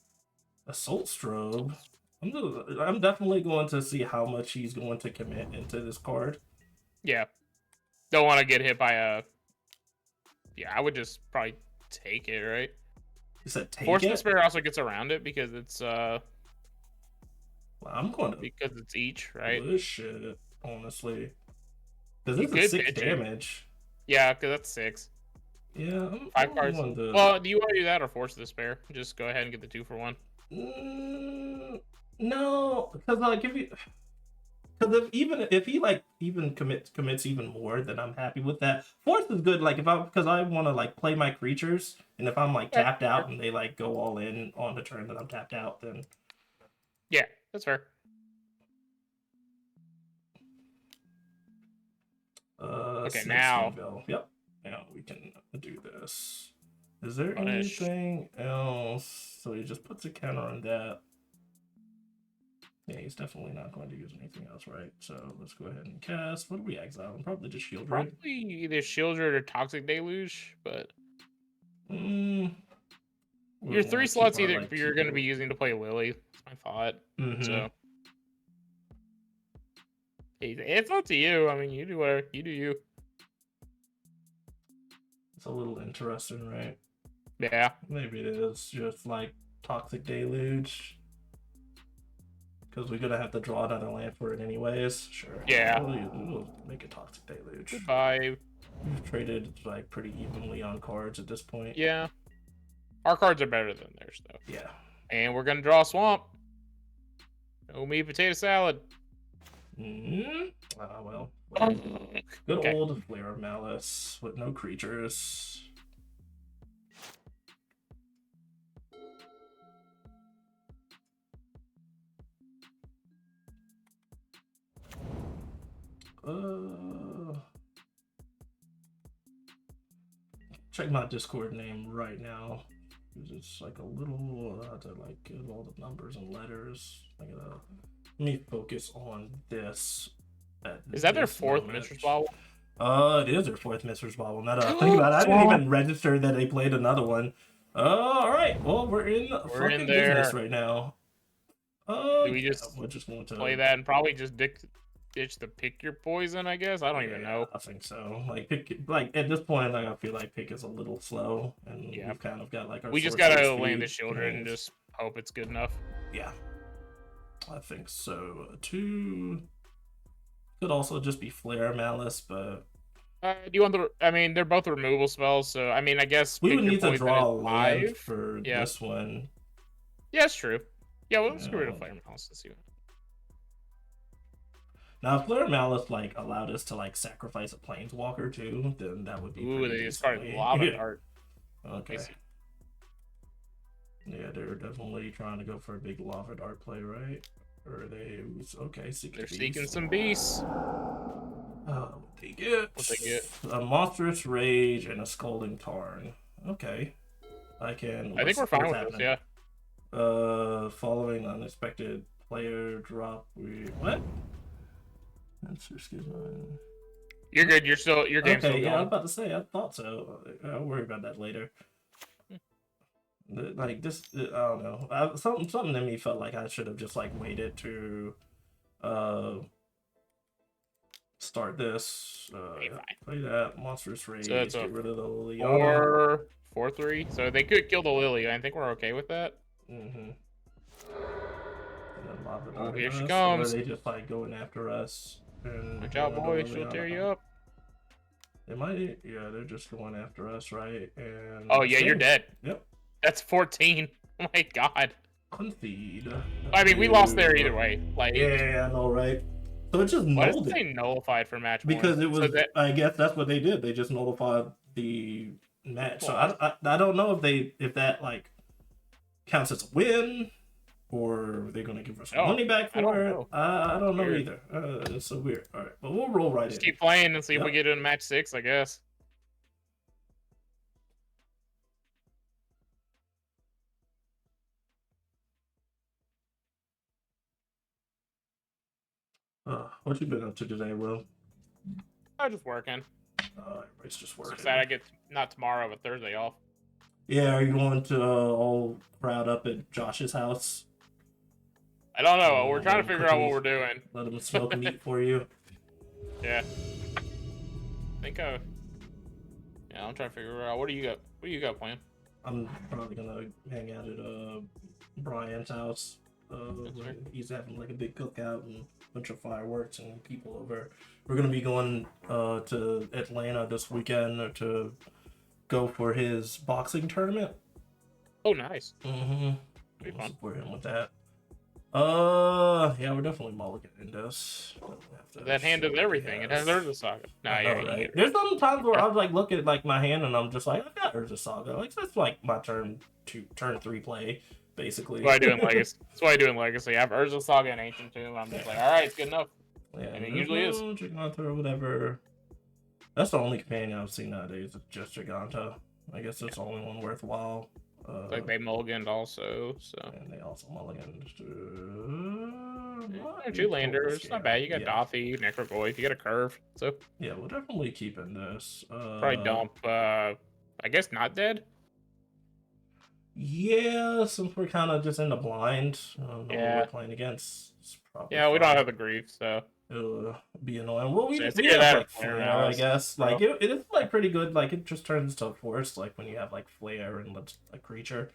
Assault Strobe. I'm definitely going to see how much he's going to commit into this card. Yeah. Don't want to get hit by a. Yeah, I would just probably take it, right? You said take Force it? Despair also gets around it because it's Well, I'm going to because it's each, right? Push it, honestly. Because this is 6 damage. Yeah, because that's 6. Yeah, 5 cards. Well, do you want to do that or Force Despair? Just go ahead and get the 2-for-1. No, because like if he like even commits even more, then I'm happy with that. Force is good, like because I want to like play my creatures, and if I'm like tapped out and they like go all in on the turn that I'm tapped out, then yeah, that's fair. Okay, now. Yep, now we can do this. Is there anything else? So he just puts a counter on that. Yeah, he's definitely not going to use anything else, right? So let's go ahead and cast. What do we exile? Probably just Shieldred. Probably either Shieldred or Toxic Deluge, but your 3 slots either you're going to be using to play Lily. That's my thought. So it's up to you. I mean, you do whatever you do. You. It's a little interesting, right? Yeah. Maybe it is just like Toxic Deluge. Because we're gonna have to draw another land for it anyways. Sure. Yeah. We'll make a Toxic Deluge. Goodbye. We've traded like pretty evenly on cards at this point. Yeah. Our cards are better than theirs, though. Yeah. And we're gonna draw a swamp. No meat potato salad. Well. Good Okay. old Flare of Malice with no creatures. Check my Discord name right now. It's like a little to like get all the numbers and letters. I gotta let me focus on this. Is that their this fourth moment. Mistress Bauble? It is their fourth Mistress Bauble. Now that I think about it, I didn't even register that they played another one. All right. Well, we're in fucking business right now. Do we just we're just going to play that and probably just ditch the pick your poison, I guess? I don't even know. I think so. Like at this point, like I feel like pick is a little slow, and we've kind of got like our. We just sorcery gotta speed land the children and things. just hope it's good enough. Yeah, I think so. 2 could also just be Flare Malice, but Do you want the? I mean, they're both removal spells, so I mean, I guess we pick would your need to poison draw a is land 5. for Yeah. this one. Yeah, that's true. Yeah, well, let's get rid of Flame House. Let's see. Now, if Flare Malice like allowed us to like sacrifice a Planeswalker too, then that would be. Ooh, pretty they started decently- Lava Yeah. Dart. Okay. Yeah, they're definitely trying to go for a big Lava Dart play, right? Or are they okay? They're seeking some beasts. What they get? What they get? A Monstrous Rage and a Scalding Tarn. Okay. I think we're fine with this, yeah. Following unexpected player drop, what? Excuse me. You're good. Your game's still Okay, yeah, I was going. about to say, I thought so. I'll worry about that later. Like this, I don't know. Something in me felt like I should have just like waited to start this. Play that Monstrous Rage. So it's get a rid of the Liliana. 4/3. So they could kill the Lily. I think we're okay with that. Mm-hmm. And then Lava Oh, Dart here she us, comes. Or are they just like going after us? And Watch out, killing boy. the She'll Liliana? tear you up. They might. Yeah, they're just going after us, right? And Oh yeah, you're dead. Yep. That's 14. Oh my god. Concede. I mean, we lost there either way. Like, Yeah, I know, right? So it just why does nulled it say it. nullified for match Because point? it was, So that, I guess that's what they did. They just nullified the match. So Well, I don't know if that like counts as a win, or they're gonna give us money back I don't for it. know. I don't know Weird. either. It's so weird. All right, but we'll roll right just in. keep playing and see if we Yep. get in match 6, I guess. What you been up to today, Will? I'm just working. Everybody's just working. Sad I get not tomorrow, but Thursday off. Yeah, are you going to all crowd up at Josh's house? I don't know. We're trying to Little figure out what cookies. we're doing. Let him smoke meat for you. Yeah. Yeah, I'm trying to figure out what do you got. What do you got planned? I'm probably gonna hang out at Brian's house. Where he's having like a big cookout and a bunch of fireworks and people over. We're gonna be going to Atlanta this weekend to go for his boxing tournament. Oh, nice. Mm-hmm. Be We'll fun. support him with that. Yeah, we're definitely mulliganing this. That hand does everything. It has Urza Saga. Nah, I yeah, know, you right? get it. There's some times where I was like look at like my hand and I'm just like, I got Urza Saga. Like that's like my turn 3 play, basically. That's what I do in Legacy. That's what I do in Legacy. I have Urza Saga and Ancient too. I'm just like, all right, it's good enough. Yeah, And it there's usually is. no Giganta or whatever. That's the only companion I've seen nowadays. It's just Giganta. I guess that's the only one worthwhile. Like they mulliganed also, so. And they also mulliganed. They're 2-lander. It's not bad. You got Dothy, Necrogoyf, you got a Curve. So Yeah, we're definitely keeping this. probably dump. I guess not dead. Yeah, since we're kind of just in the blind. I don't know Yeah. what we're playing against. It's probably Yeah, we don't fine. have the grief, so. It'll be annoying. Well, we So it's we either have that or like Flare flare, I Malice, guess. bro. Like it is like pretty good. Like it just turns to force, like when you have like flare and a creature,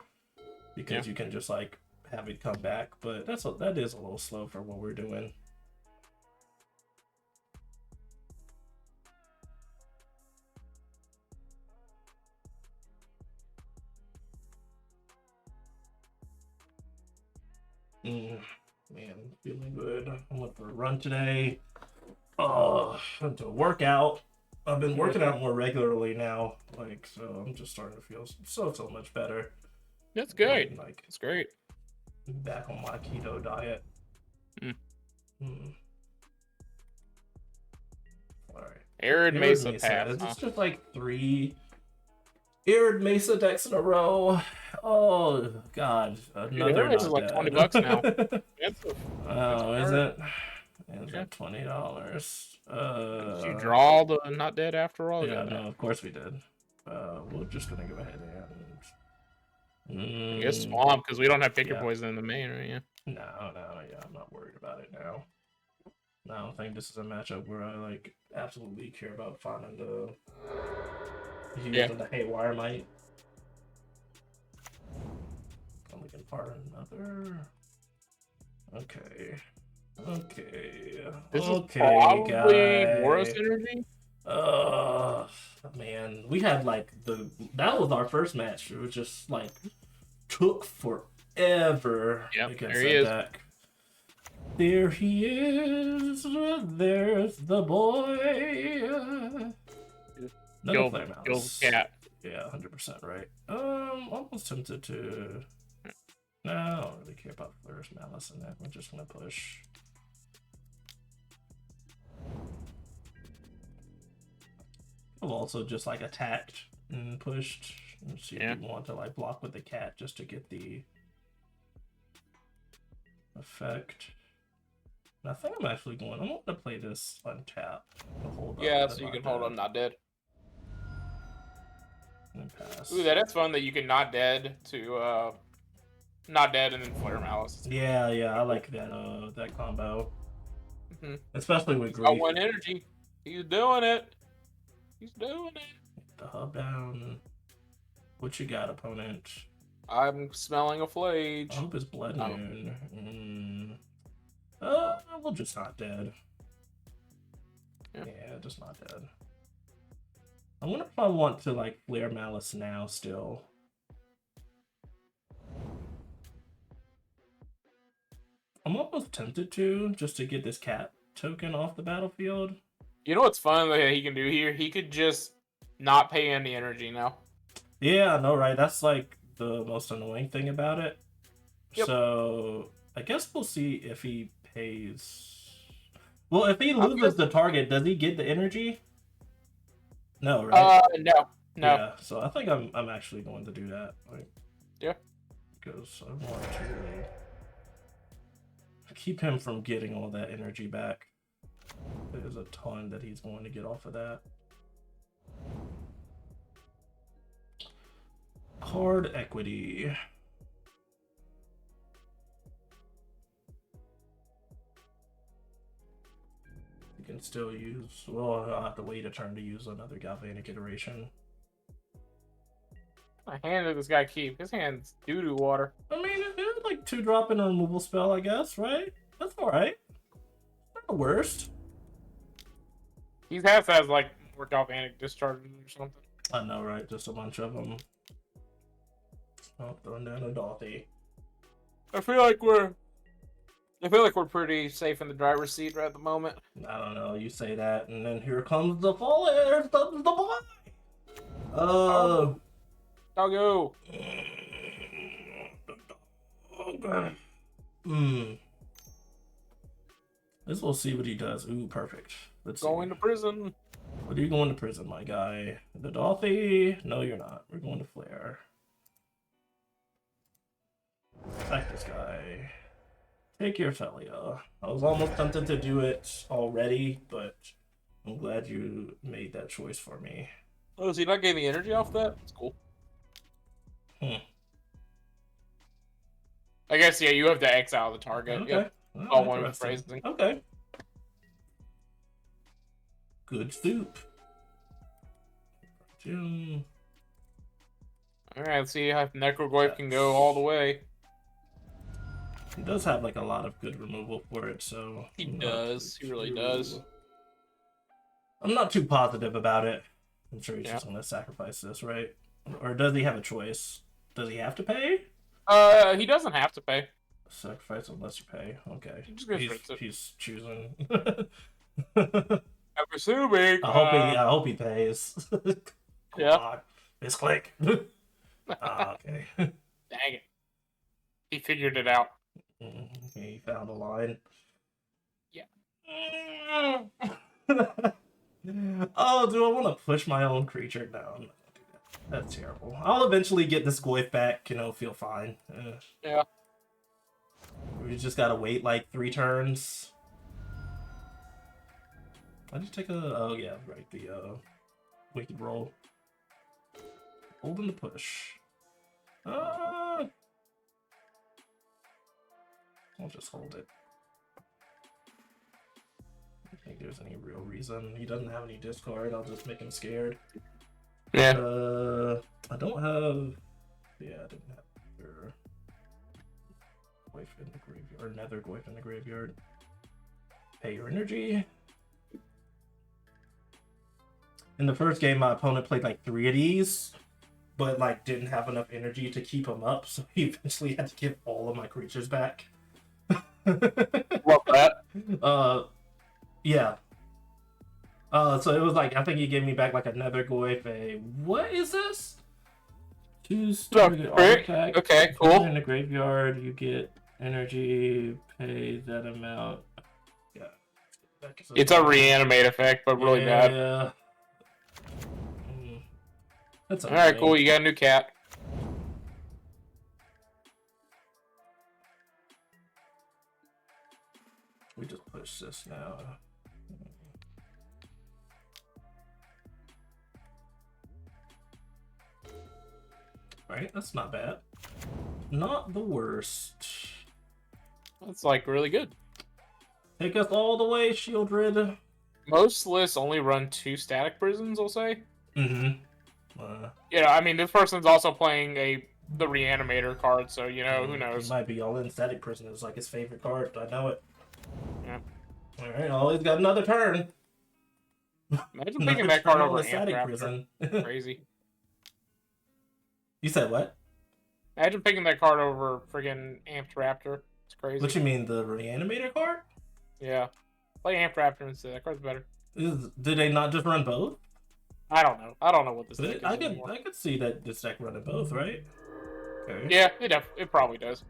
because you can just like have it come back, but that is a little slow for what we're doing. Man, feeling good. I went for a run today. Went to a workout. I've been working out more regularly now, like, so I'm just starting to feel so much better. That's good. Like, it's great. Back on my keto diet. All right. Arid Mesa pass. It's just like 3 Arid Mesa decks in a row. Oh God, another. This is like $20 now. Oh, is it? Is it $20? Did you draw the not dead after all? Yeah, no, of course we did. We're just gonna go ahead and. I guess swamp because we don't have picker poison in the main, right? Yeah. No, yeah, I'm not worried about it now. I don't think this is a matchup where I like absolutely care about finding the using the Haywire Might. I'm looking for another. Okay. This is okay, probably guy. Boros energy. Man, we had like that was our first match. It was just like took forever. Yep, there he is. Deck. There he is. There's the boy. Kill cat. Yeah, 100% right. Almost tempted to. No, I don't really care about Flare's Malice in that. We're just gonna push. I've also just like attacked and pushed. And see if we want to like block with the cat just to get the effect. And I think I'm actually going. I'm going to play this untap. Yeah, so you can hold on not dead. And pass. Ooh, that is fun that you can not dead to not dead and then Flare Malice. Yeah, I like that combo. Especially with Grief. Got 1 energy. He's doing it. The hub down. What you got, opponent? I'm smelling a flage. I hope it's Blood Moon. We'll just not dead. Yeah, just not dead. I wonder if I want to like Flare Malice now still. I'm almost tempted to, just to get this cat token off the battlefield. You know what's fun that he can do here? He could just not pay any energy now. Yeah, I know, right? That's like the most annoying thing about it. Yep. So I guess we'll see if he pays. Well, if he loses the target, does he get the energy? No, right? No. Yeah, so I think I'm actually going to do that. Like, yeah. Because I want to keep him from getting all that energy back. There's a ton that he's going to get off of that. Card equity. You can still use. Well, I'll have to wait a turn to use another Galvanic Iteration. What hand did this guy keep? His hand's doo-doo water. I mean, it's like 2-drop and a removal spell, I guess, right? That's alright. Not the worst. He has like more Galvanic discharges or something. I know, right? Just a bunch of them. Oh, throwing down a Dorothy. I feel like we're pretty safe in the driver's seat right at the moment. I don't know. You say that, and then here comes the Here comes the boy. Doggo. Let's we'll see what he does. Ooh, perfect. Let's going to prison. What are you going to prison, my guy? The Dorothy? No, you're not. We're going to Flare. Attack this guy. Take your Felia. I was almost tempted to do it already, but I'm glad you made that choice for me. Oh, is he not getting the energy off that? That's cool. I guess, yeah, you have to exile the target. Okay. Yep. All one with phrasing. Okay. Good soup. Alright, let's see if Necroglyph can go all the way. He does have like a lot of good removal for it, so He does. He really does. I'm not too positive about it. I'm sure he's just gonna sacrifice this, right? Or does he have a choice? Does he have to pay? He doesn't have to pay. Sacrifice unless you pay. Okay. He's choosing. I'm assuming. I hope he pays. Yeah. Misclick. Okay. Dang it. He figured it out. He found a line. Yeah. Oh, do I want to push my own creature? No, I'm not gonna do that. That's terrible. I'll eventually get this Goyf back, feel fine. Yeah. We just gotta wait like 3 turns. I just take oh yeah, right, the wicked roll. Holding the push. I'll just hold it. I don't think there's any real reason. He doesn't have any discard. I'll just make him scared. Yeah. I don't have. Yeah, I didn't have your Goyf in the graveyard, or Nether Goyf in the graveyard. Pay your energy. In the first game, my opponent played like 3 of these, but like didn't have enough energy to keep him up, so he eventually had to give all of my creatures back. Love that. Yeah. So it was like, I think he gave me back like a Nether Goyf, what is this? Choose target artifact. Okay, cool. In the graveyard, you get energy, pay that amount. Yeah. It's a reanimate effect, but really bad. Yeah. That's all right, cool. You got a new cat. We just push this now. Right, that's not bad. Not the worst. That's like really good. Take us all the way, Shieldred. Most lists only run 2 static prisons, I'll say. Mm-hmm. I mean, this person's also playing the reanimator card, so who knows? He might be all in static prison. It's like his favorite card. I know it. Yeah. All right, oh, he's got another turn. Imagine picking that card over static prison. Crazy. You said what? Imagine picking that card over friggin' Amped Raptor. It's crazy. What you mean, the reanimator card? Yeah. Play Amped Raptor instead. That card's better. Did they not just run both? I don't know. I don't know what this deck is I anymore. could see that this deck running both, right? Okay. Yeah, it probably does.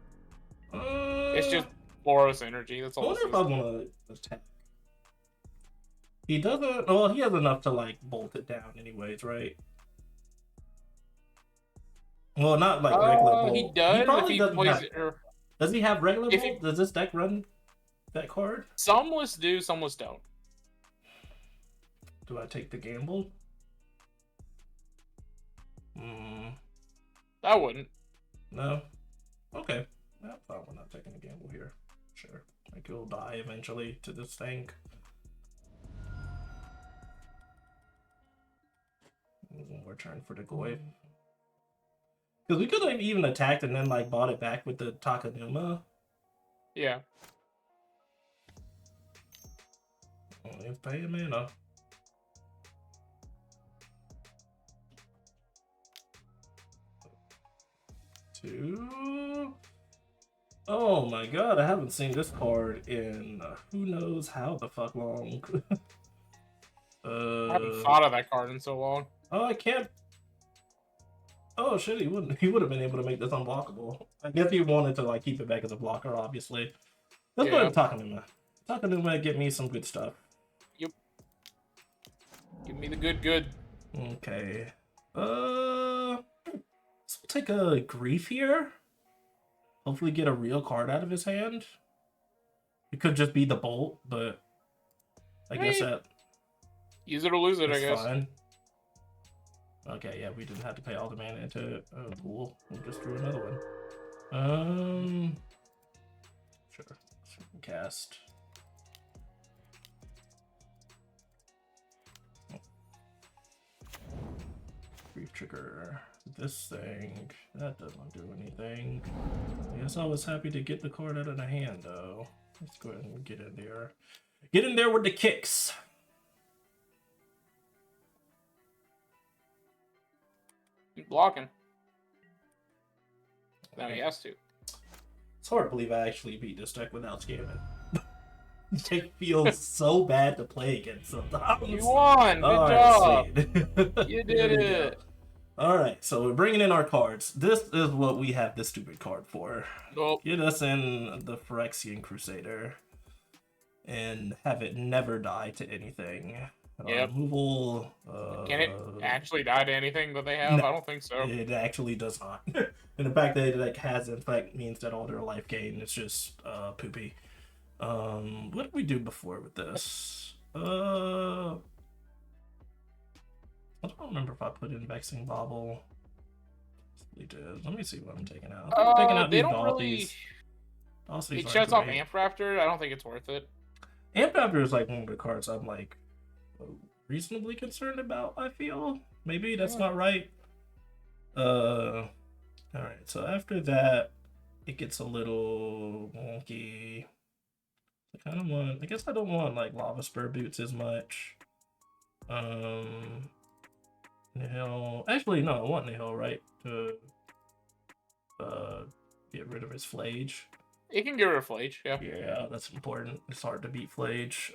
It's just Boros energy. That's all. I wonder if I want to attack. He doesn't. Well, he has enough to like bolt it down, anyways, right? Well, not like regular bolt. He does. He probably if he doesn't plays have... it, or... Does he have regular bolt? Does this deck run that card? Some lists do, some lists don't. Do I take the gamble? I wouldn't. No. Okay. That's fine. We're not taking a gamble here. Sure. Like he'll die eventually to this thing. One more turn for the Goyf. Because we could have even attacked and then like bought it back with the Takenuma. Yeah. Only pay a mana. Two. Oh my god, I haven't seen this card in who knows how the fuck long. I haven't thought of that card in so long. Oh, I can't. Oh shit, he would have been able to make this unblockable. I guess he wanted to like keep it back as a blocker, obviously. Let's go ahead and Takenuma. Takenuma, get me some good stuff. Yep. Give me the good. Okay. Let's take a Grief here. Hopefully get a real card out of his hand. It could just be the Bolt, but I guess that... Use it or lose it, I guess. Fine. Okay, yeah, we didn't have to pay all the mana into it. Oh, cool. We'll just do another one. Sure. Cast. Grief trigger. This thing, that doesn't do anything. I guess I was happy to get the card out of the hand, though. Let's go ahead and get in there. Get in there with the kicks. Keep blocking. Now he has to. It's hard to believe I actually beat this deck without scamming. It feels so bad to play against sometimes. You won! Good job! You did it! Alright, so we're bringing in our cards. This is what we have this stupid card for. Nope. Get us in the Phyrexian Crusader. And have it never die to anything. Yep. Removal. Can it actually die to anything that they have? No, I don't think so. It actually does not. And the fact that it like has infect means that all their life gain is just poopy. What did we do before with this? I don't remember if I put in Vexing Bobble. Let me see what I'm taking out. I'm taking out they these don't really. Dalthies It shuts off Amphraptor. I don't think it's worth it. Amphraptor is like one of the cards I'm like reasonably concerned about. I feel maybe that's not right. All right. So after that, it gets a little wonky. I kind of want. I guess I don't want like Lava Spur Boots as much. Nihil. Actually, no. I want Nihil, right? To get rid of his Flage. It can get rid of Flage, yeah. Yeah, that's important. It's hard to beat Flage.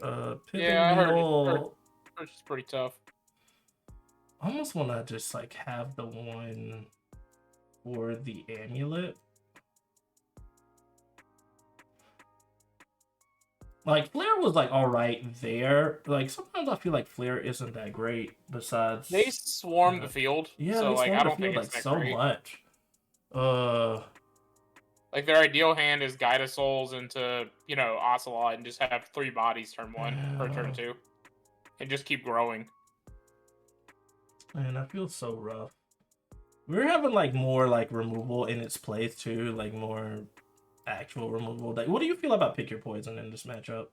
Yeah, I heard it's pretty tough. I almost want to just like have the one for the amulet. Like Flare was like all right there. Like sometimes I feel like Flare isn't that great. Besides, they swarm the field. Yeah, so they like swarm I don't the field, think it's like that so great. much. Like their ideal hand is Guide of Souls into Ocelot and just have 3 bodies turn 1 or turn 2, and just keep growing. Man, I feel so rough. We're having like more like removal in its place too, like more actual removal. Like, what do you feel about Pick Your Poison in this matchup?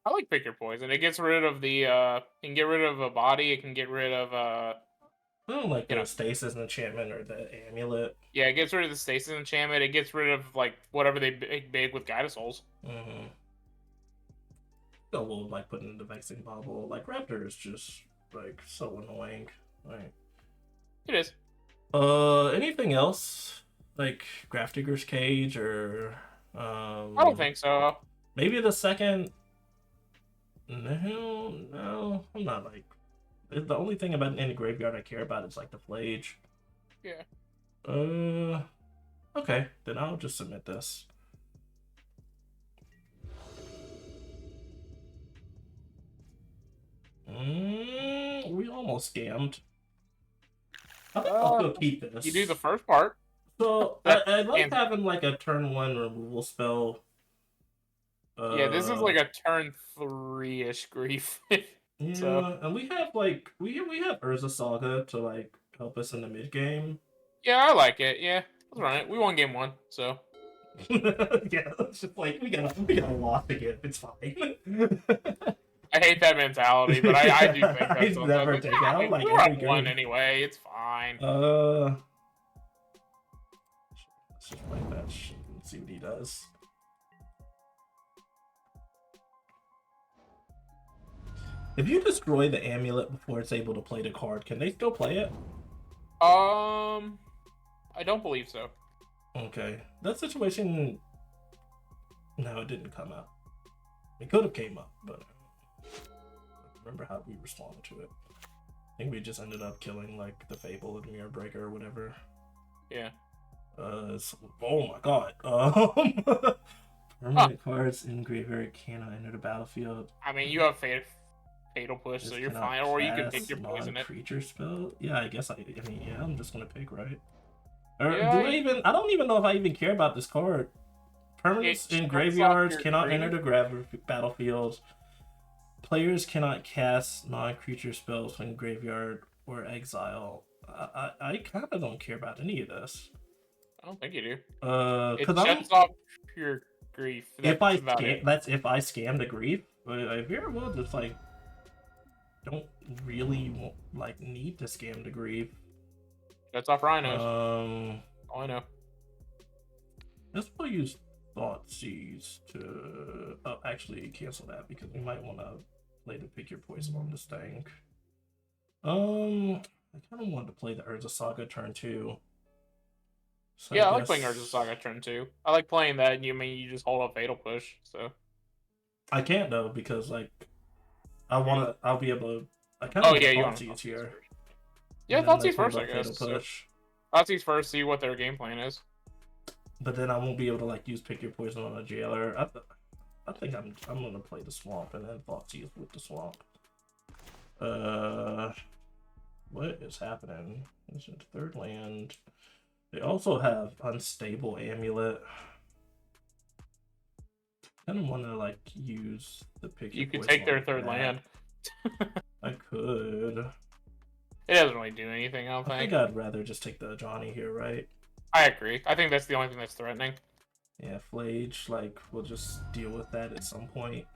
I like Pick Your Poison. It gets rid of the it can get rid of a body. It can get rid of I don't like the stasis enchantment or the amulet. Yeah, it gets rid of the stasis enchantment. It gets rid of like whatever they make big with Guide of Souls. Mm-hmm. So we'll like put in the Vexing Bobble. Like Raptor is just like so annoying. Right. It is. Anything else? Like Grafdigger's Cage or I don't think so. Maybe the second. No, I'm not like. The only thing about any graveyard I care about is like the Flage. Yeah. Okay, then I'll just submit this. We almost scammed. I think I'll still keep this. You do the first part. So I like having like a turn 1 removal spell. Yeah, this is like a turn 3-ish grief. Yeah, so. And we have like we have Urza Saga to like help us in the mid game. Yeah, I like it. Yeah, that's right. We won game 1, so. Yeah, it's just like we got a loss again. It's fine. I hate that mentality, but I do think that's never take out like we were at 1 anyway. It's fine. Let's just play that shit and see what he does. If you destroy the amulet before it's able to play the card, can they still play it? I don't believe so. Okay, that situation. No, it didn't come up. It could have came up, but I remember how we responded to it. I think we just ended up killing like the Fable and Mirror Breaker or whatever. Yeah. Oh my god. Permanent cards in graveyard cannot enter the battlefield. I mean, you have Fatal Push, so you're fine. Or you can pick your poison it. Creature spell. Yeah, I guess I mean, yeah, I'm just gonna pick, right? Or Yeah, I don't even know if I even care about this card. Permanents in graveyards cannot enter the battlefield. Players cannot cast non-creature spells from graveyard or exile. I kind of don't care about any of this. I don't think you do. It shuts off pure grief. If I scam the grief, I very well just like don't really like need to scam the grief. That's off Rhinos. All I know. Let's we'll use Thoughtseize to actually cancel that because we might want to play the pick your poison on this thing. I kind of wanted to play the Urza Saga turn 2. So yeah, I like playing Urza Saga turn 2. I like playing that, and you just hold up Fatal Push. So I can't though because like I'll be able to. I kind of Thoughtseize here. Yeah, Thoughtseize first, I guess. Thoughtseize first, see what their game plan is. But then I won't be able to like use pick your poison on a jailer. I think I'm gonna play the swamp and then Thoughtseize with the swamp. What is happening? This is third land. They also have Unstable Amulet. I don't want to like use the pick. You could take their third land. I could. It doesn't really do anything, I don't think. I think I'd rather just take the Johnny here, right? I agree. I think that's the only thing that's threatening. Yeah, Flage, like, we'll just deal with that at some point.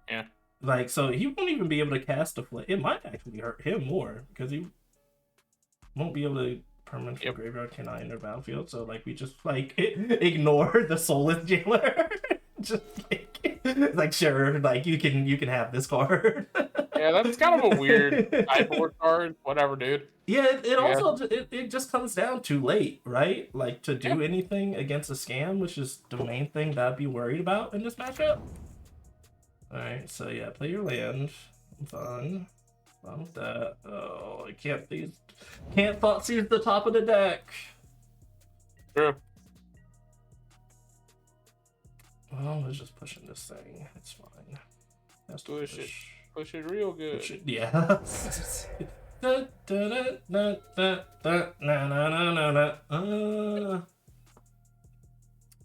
Yeah. Like, so he won't even be able to cast a Flage. It might actually hurt him more, because he won't be able to permanent from graveyard cannot enter battlefield, so, like, we just, like, ignore the Soulless Jailer. Just, like, sure, like, you can have this card. Yeah, that's kind of a weird sideboard card. Whatever, dude. Yeah, it also it just comes down too late, right? Like to do anything against a scam, which is the main thing that I'd be worried about in this matchup. All right, so yeah, play your land. I'm fine with that. Oh, I can't Thoughtseize the top of the deck. True. Well, we're just pushing this thing. It's fine. Let's push it real good. Push it, yeah.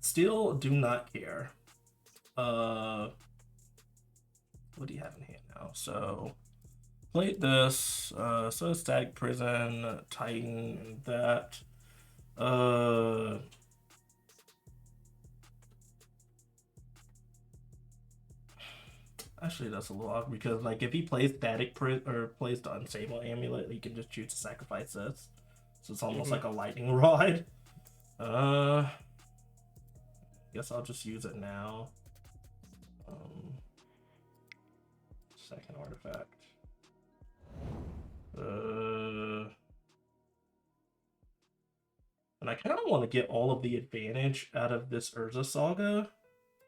Still do not care. What do you have in hand now? So played this. So Static Prison, Titan, that. Actually, that's a little odd because, like, if he plays Static or plays the Unstable Amulet, he can just choose to sacrifice this. So it's almost like a lightning rod. Guess I'll just use it now. Second artifact. And I kind of want to get all of the advantage out of this Urza Saga.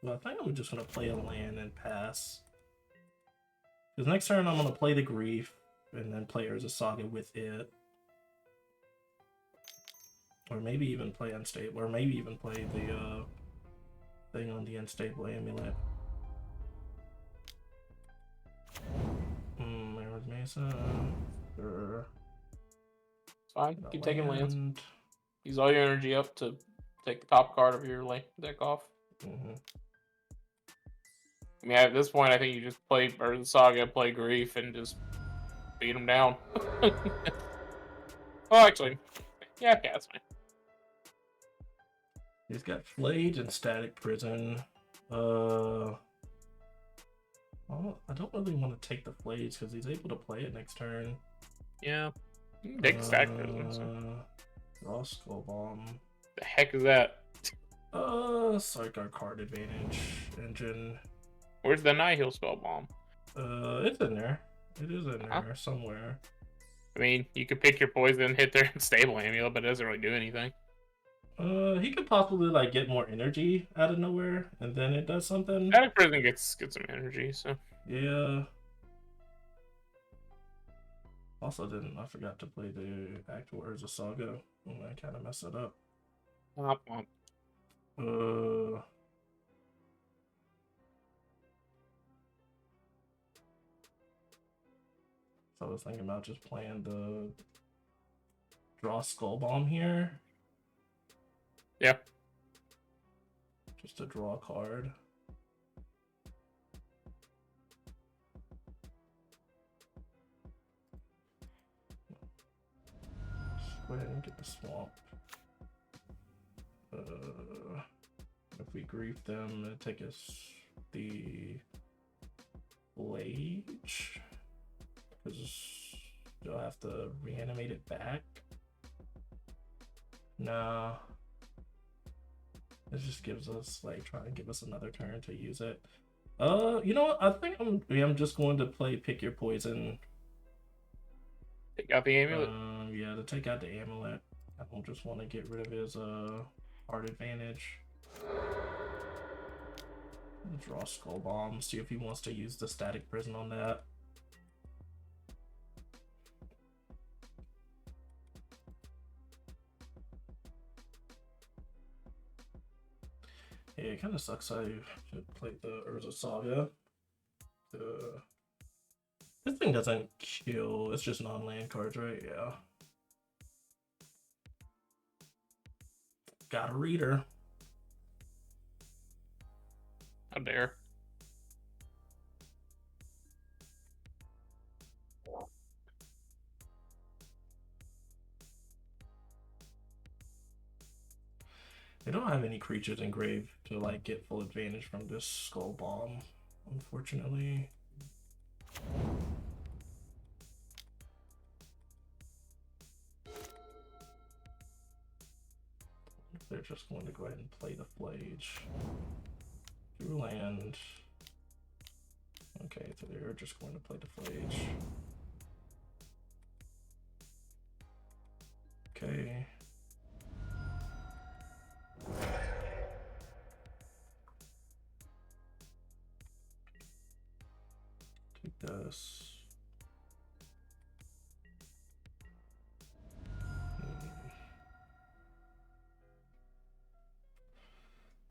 Well, I think I'm just going to play a land and pass. Because next turn I'm going to play the Grief, and then play Urza Saga with it. Or maybe even play Unstable, or maybe even play the thing on the Unstable Amulet. Mirror's Mesa. Sure. It's fine, keep taking lands. Use all your energy up to take the top card of your deck off. I mean, at this point, I think you just play Urza Saga, play Grief, and just beat them down. Well, actually, yeah, that's fine. He's got Flage and Static Prison. Well, I don't really want to take the Flage because he's able to play it next turn. Yeah. Take the Static Prison. So. Raw Skull Bomb. The heck is that? Sarkar card advantage engine. Where's the Nihil Spell Bomb? It's in there. It is in there somewhere. I mean, you could pick your poison, hit their Unstable Amulet, but it doesn't really do anything. He could possibly like get more energy out of nowhere, and then it does something. Static Prison gets some energy, so yeah. Also, I forgot to play the actual Urza Saga. I kind of messed it up. So I was thinking about just playing the Draw Skull Bomb here. Yeah. Just to draw a card. Go ahead and get the swamp. If we grief them, it'll take us the Blage. Because you'll have to reanimate it back. Nah. It just gives us, like, trying to give us another turn to use it. You know what? I think I'm just going to play Pick Your Poison. Take out the amulet. Yeah, to take out the amulet. I don't just want to get rid of his hard advantage. Draw Skull Bomb, see if he wants to use the Static Prison on that. Yeah, it kind of sucks I should play the Urza Saga. This thing doesn't kill, it's just non-land cards, right? Yeah. Got a reader. How dare. They don't have any creatures in grave to like get full advantage from this Skull Bomb, unfortunately. They're just going to go ahead and play the Flage. Drew land. Okay, so they're just going to play the Flage. Okay. Take this.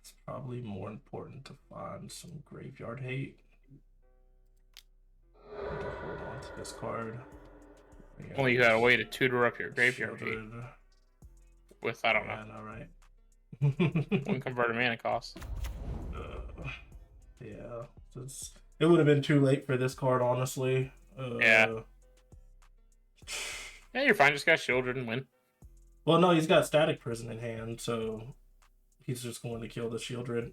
It's probably more important to find some graveyard hate. To hold on to this card. Only you had a way to tutor up your graveyard hate. Shieldred. With, I don't know. Yeah, no, right. One converted mana cost. Yeah, it would have been too late for this card, honestly. Yeah. Yeah, you're fine. Just got shielded and win. Well, no, he's got Static Prison in hand, so he's just going to kill the Shieldred.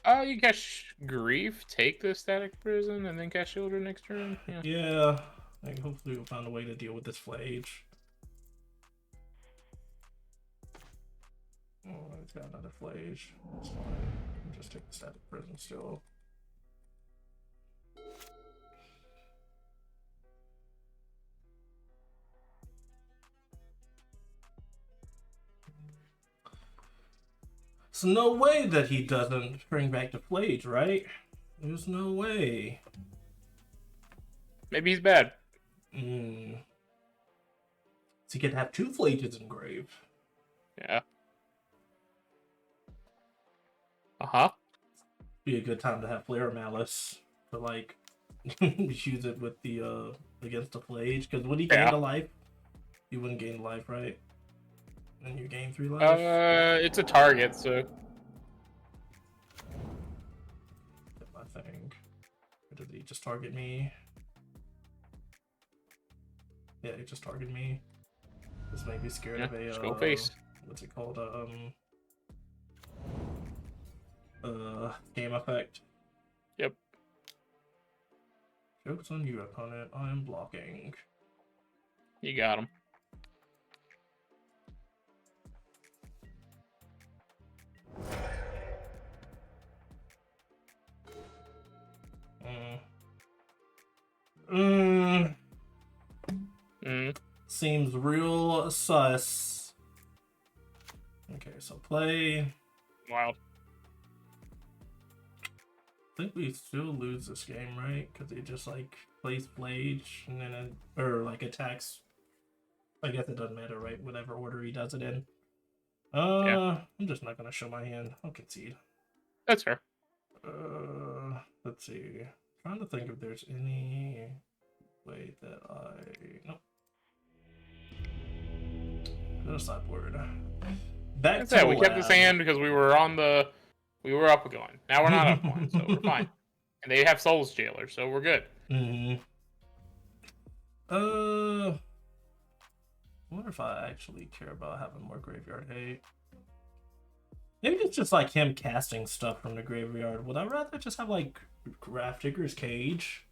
You catch Grief, take the Static Prison, and then catch Shieldred next turn. Yeah. Like, hopefully we'll find a way to deal with this Flage. Oh, it's got another Flage. That's fine. I'll just take the Static Prison still. There's no way that he doesn't bring back the Flage, right? There's no way. Maybe he's bad. So he could have two Flages in grave. Yeah. Uh-huh. Be a good time to have Flare Malice to like use it with the against the Flage, because would he gain a life? You wouldn't gain life, right? And you gain 3 life? It's a target, so I think. Or did he just target me? Yeah, he just targeted me. This may be scared of a go face. What's it called? Game effect. Yep. Joke's on you, opponent. I am blocking. You got him. Seems real sus. Okay, so play. Wild. I think we still lose this game, right? Because he just like plays Flage and then or like attacks. I guess it doesn't matter, right? Whatever order he does it in. Yeah. I'm just not gonna show my hand. I'll concede. That's fair. Let's see. Trying to think if there's any way that nope. Go to sideboard. Back to we kept this hand because we were up going. Now we're not up one, so we're fine. And they have Souls Jailer, so we're good. I wonder if I actually care about having more graveyard hate. Maybe it's just like him casting stuff from the graveyard. Would I rather just have like Grafdigger's Cage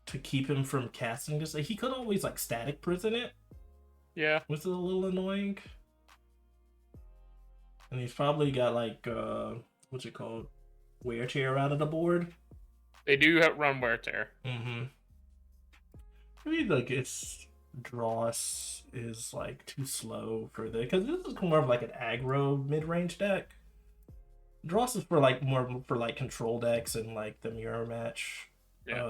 to keep him from casting this? Like, he could always like Static Prison it Yeah. which is a little annoying. And he's probably got like what's it called? Wear tear out of the board. They do have run wear tear. Mm-hmm. I mean, like it's Dross is like too slow for the because this is more of like an aggro mid range deck. Dross is for like more for like control decks and like the mirror match. Yeah.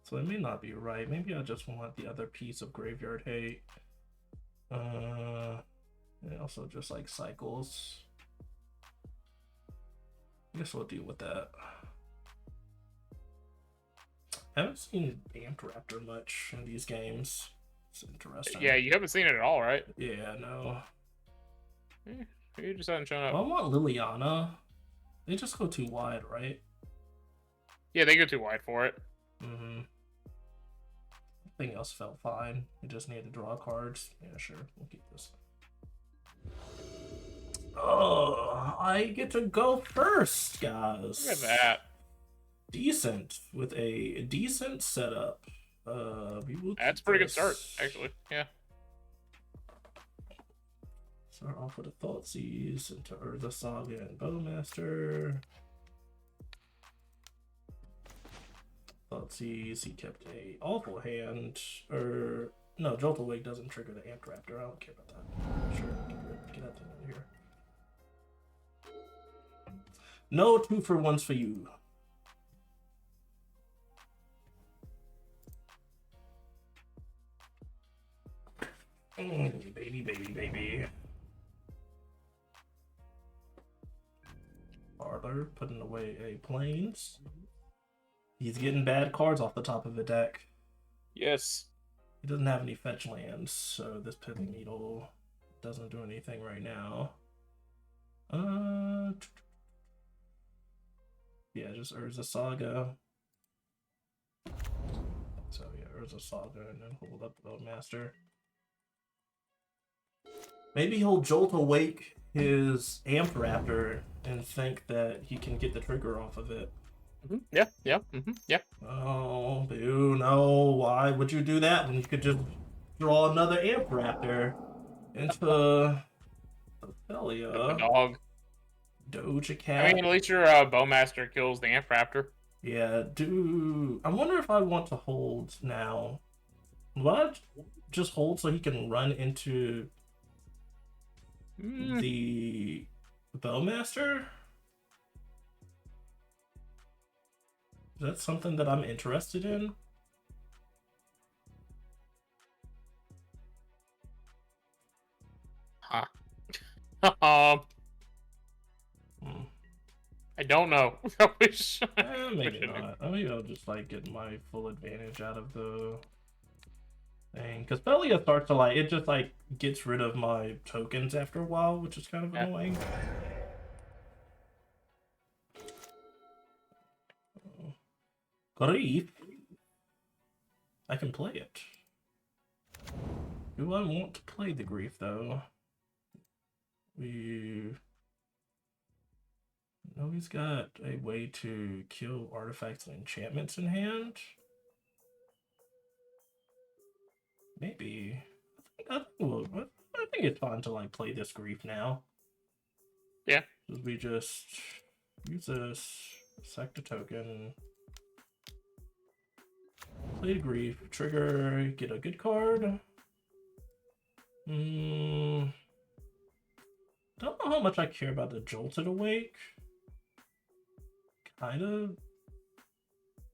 So it may not be right. Maybe I just want the other piece of Graveyard Hate. And also just like cycles. I guess we'll deal with that. I haven't seen Amped Raptor much in these games. It's interesting. Yeah, you haven't seen it at all, right? Yeah, no. You just haven't shown up. Well, I want Liliana. They just go too wide, right? Yeah, they go too wide for it. Mm-hmm. Everything else felt fine. We just need to draw cards. Yeah, sure. We'll keep this. Oh, I get to go first, guys. Look at that. Decent with a decent setup. We will. That's a pretty good start, actually. Yeah. Start off with a Thoughtseize into Urza Saga and Bowmaster. Thoughtseize, he kept a awful hand. Or no, Joltawake doesn't trigger the Amped Raptor. I don't care about that. Sure, get that thing out of here. No 2-for-1s for you. Baby. Arthur putting away a Plains. He's getting bad cards off the top of the deck. Yes. He doesn't have any fetch lands, so this Pithing Needle doesn't do anything right now. Yeah, just Urza Saga. So yeah, Urza Saga and then hold up the Master. Maybe he'll Jolt Awake his Amped Raptor and think that he can get the trigger off of it. Yeah. Oh, boo, no. Why would you do that when you could just draw another Amped Raptor into Ophelia? Dog. Doja Cat. I mean, at least your Bowmaster kills the Amped Raptor. Yeah, I wonder if I want to hold now. What? Just hold so he can run into the Bowmaster? Is that something that I'm interested in? Huh. I don't know. I wish. Maybe not. Maybe I'll just like get my full advantage out of the thing. Because Belia starts to like, it just like gets rid of my tokens after a while, which is kind of annoying. Grief. I can play it. Do I want to play the Grief though? We know he's got a way to kill artifacts and enchantments in hand. Maybe. I think it's fun to like play this Grief now. Yeah. Because we just use this, sack the token, play the Grief, trigger, get a good card. Don't know how much I care about the Jolted Awake. Kind of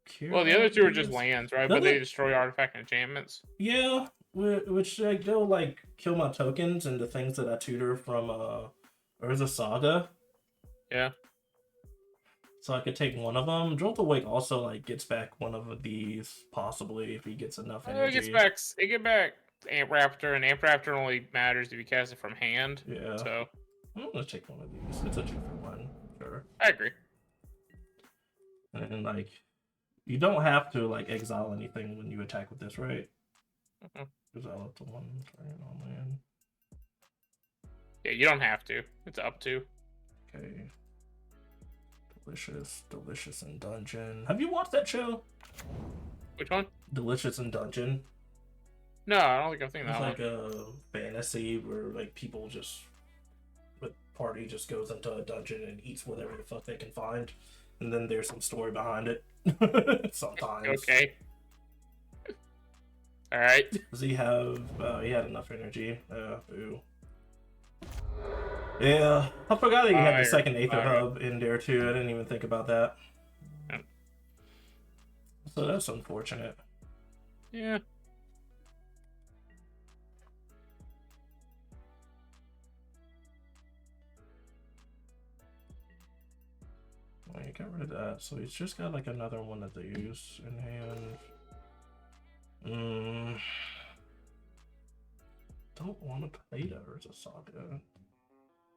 care. Well, the other two are just lands, right? But they destroy artifact and enchantments. Yeah, which like they'll like kill my tokens and the things that I tutor from Urza Saga. Yeah. So I could take one of them. Jolt Awake also like gets back one of these possibly if he gets enough energy. It gets back Amped Raptor, and Amped Raptor only matters if you cast it from hand. Yeah. So I'm gonna take one of these. It's a 2-for-1, sure. I agree. And like, you don't have to like exile anything when you attack with this, right? Exile up to 1 turn on land. Yeah, you don't have to. It's up to. Okay. Delicious in Dungeon. Have you watched that show? Which one? Delicious in Dungeon. No, I don't think I've seen It's that like one. a fantasy where like people just the party just goes into a dungeon and eats whatever the fuck they can find, and then there's some story behind it. Sometimes. Okay. All right. Does he have? He had enough energy. Ooh. Yeah, I forgot that he had the second Aether Hub in there too. I didn't even think about that. Yep. So that's unfortunate. Yeah. Well, you got rid of that, so he's just got like another one that they use in hand. Don't want to play the Urza Saga.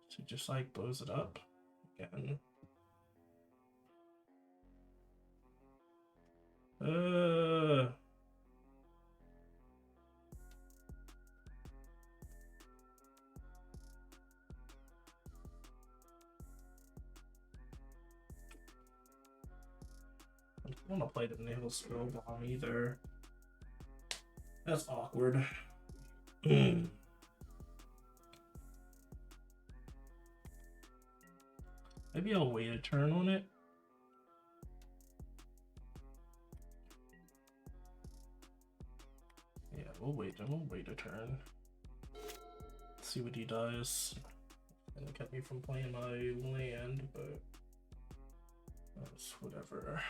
So just like blows it up again. I don't want to play the Naval Spell Bomb either. That's awkward. Maybe I'll wait a turn on it. Yeah, we'll wait a turn. See what he does. And it kept me from playing my land, but that's whatever.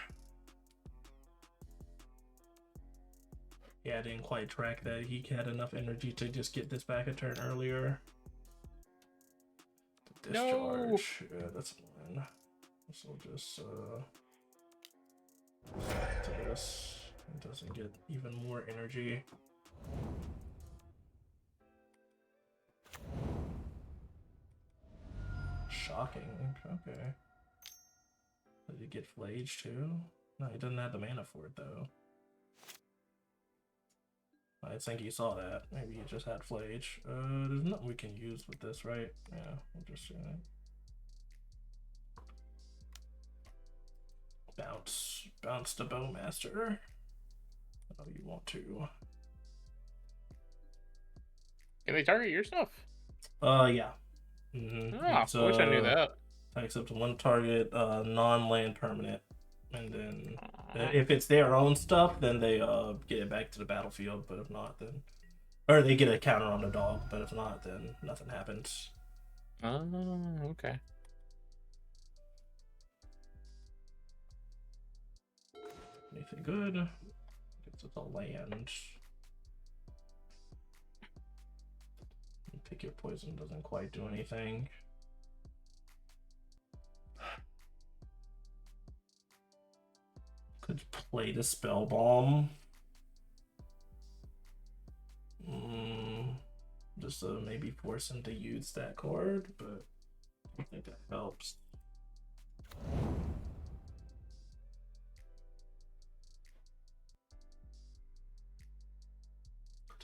Yeah, I didn't quite track that. He had enough energy to just get this back a turn earlier. The discharge. No. Yeah, that's annoying. This will just to this. It doesn't get even more energy. Shocking. Okay. Did he get Flage too? No, he doesn't have the mana for it though. I think he saw that. Maybe he just had Flage. There's nothing we can use with this, right? Yeah, we'll just do that. Bounce the Bowmaster. Oh, you want to? Can they target your stuff? Yeah. Mm-hmm. I wish I knew that. Takes up to one target, non-land permanent, and then if it's their own stuff, then they get it back to the battlefield. But if not, then or they get a counter on the dog. But if not, then nothing happens. Oh, okay. Anything good? It's a land. Pick your poison doesn't quite do anything. Could play the Spell Bomb. Just to maybe force him to use that card, but I don't think that helps.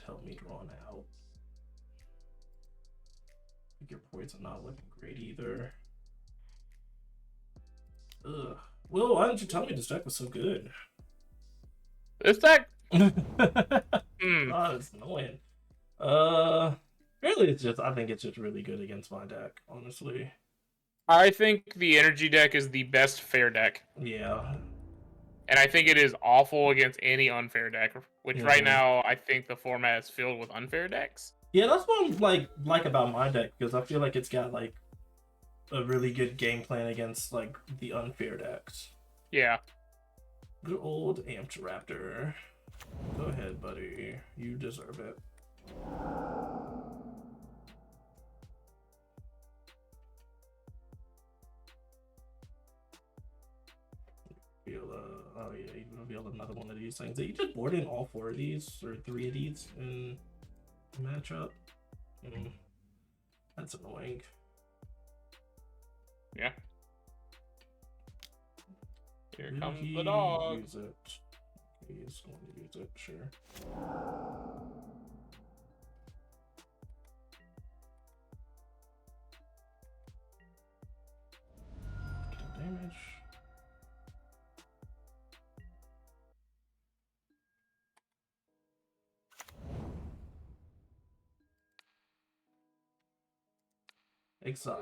Tell me drawn out. Your poison not looking great either. Ugh. Well, why didn't you tell me this deck was so good? This deck? Oh, it's annoying. Really, I think it's just really good against my deck, honestly. I think the energy deck is the best fair deck. Yeah. And I think it is awful against any unfair deck, which right now I think the format is filled with unfair decks. Yeah, that's what I like about my deck, because I feel like it's got like a really good game plan against like the unfair decks. Yeah. Good old Amped Raptor. Go ahead, buddy. You deserve it. Oh yeah, you revealed another one of these things. Did you just board in all 4 of these or 3 of these in matchup? That's annoying. Yeah. Here Will comes he the dog. use it? He is going to use it, sure. Kill damage. Exile.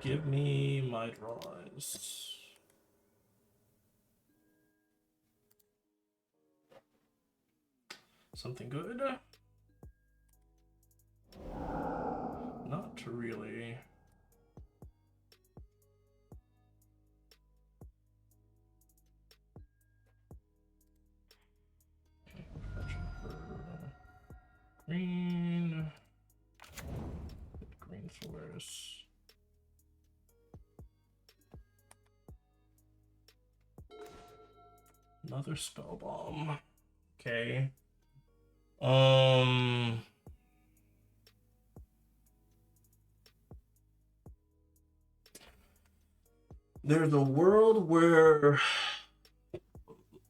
Give me my draws. Something good? Not really. Green. Green forest. Another spell bomb. Okay. There's a world where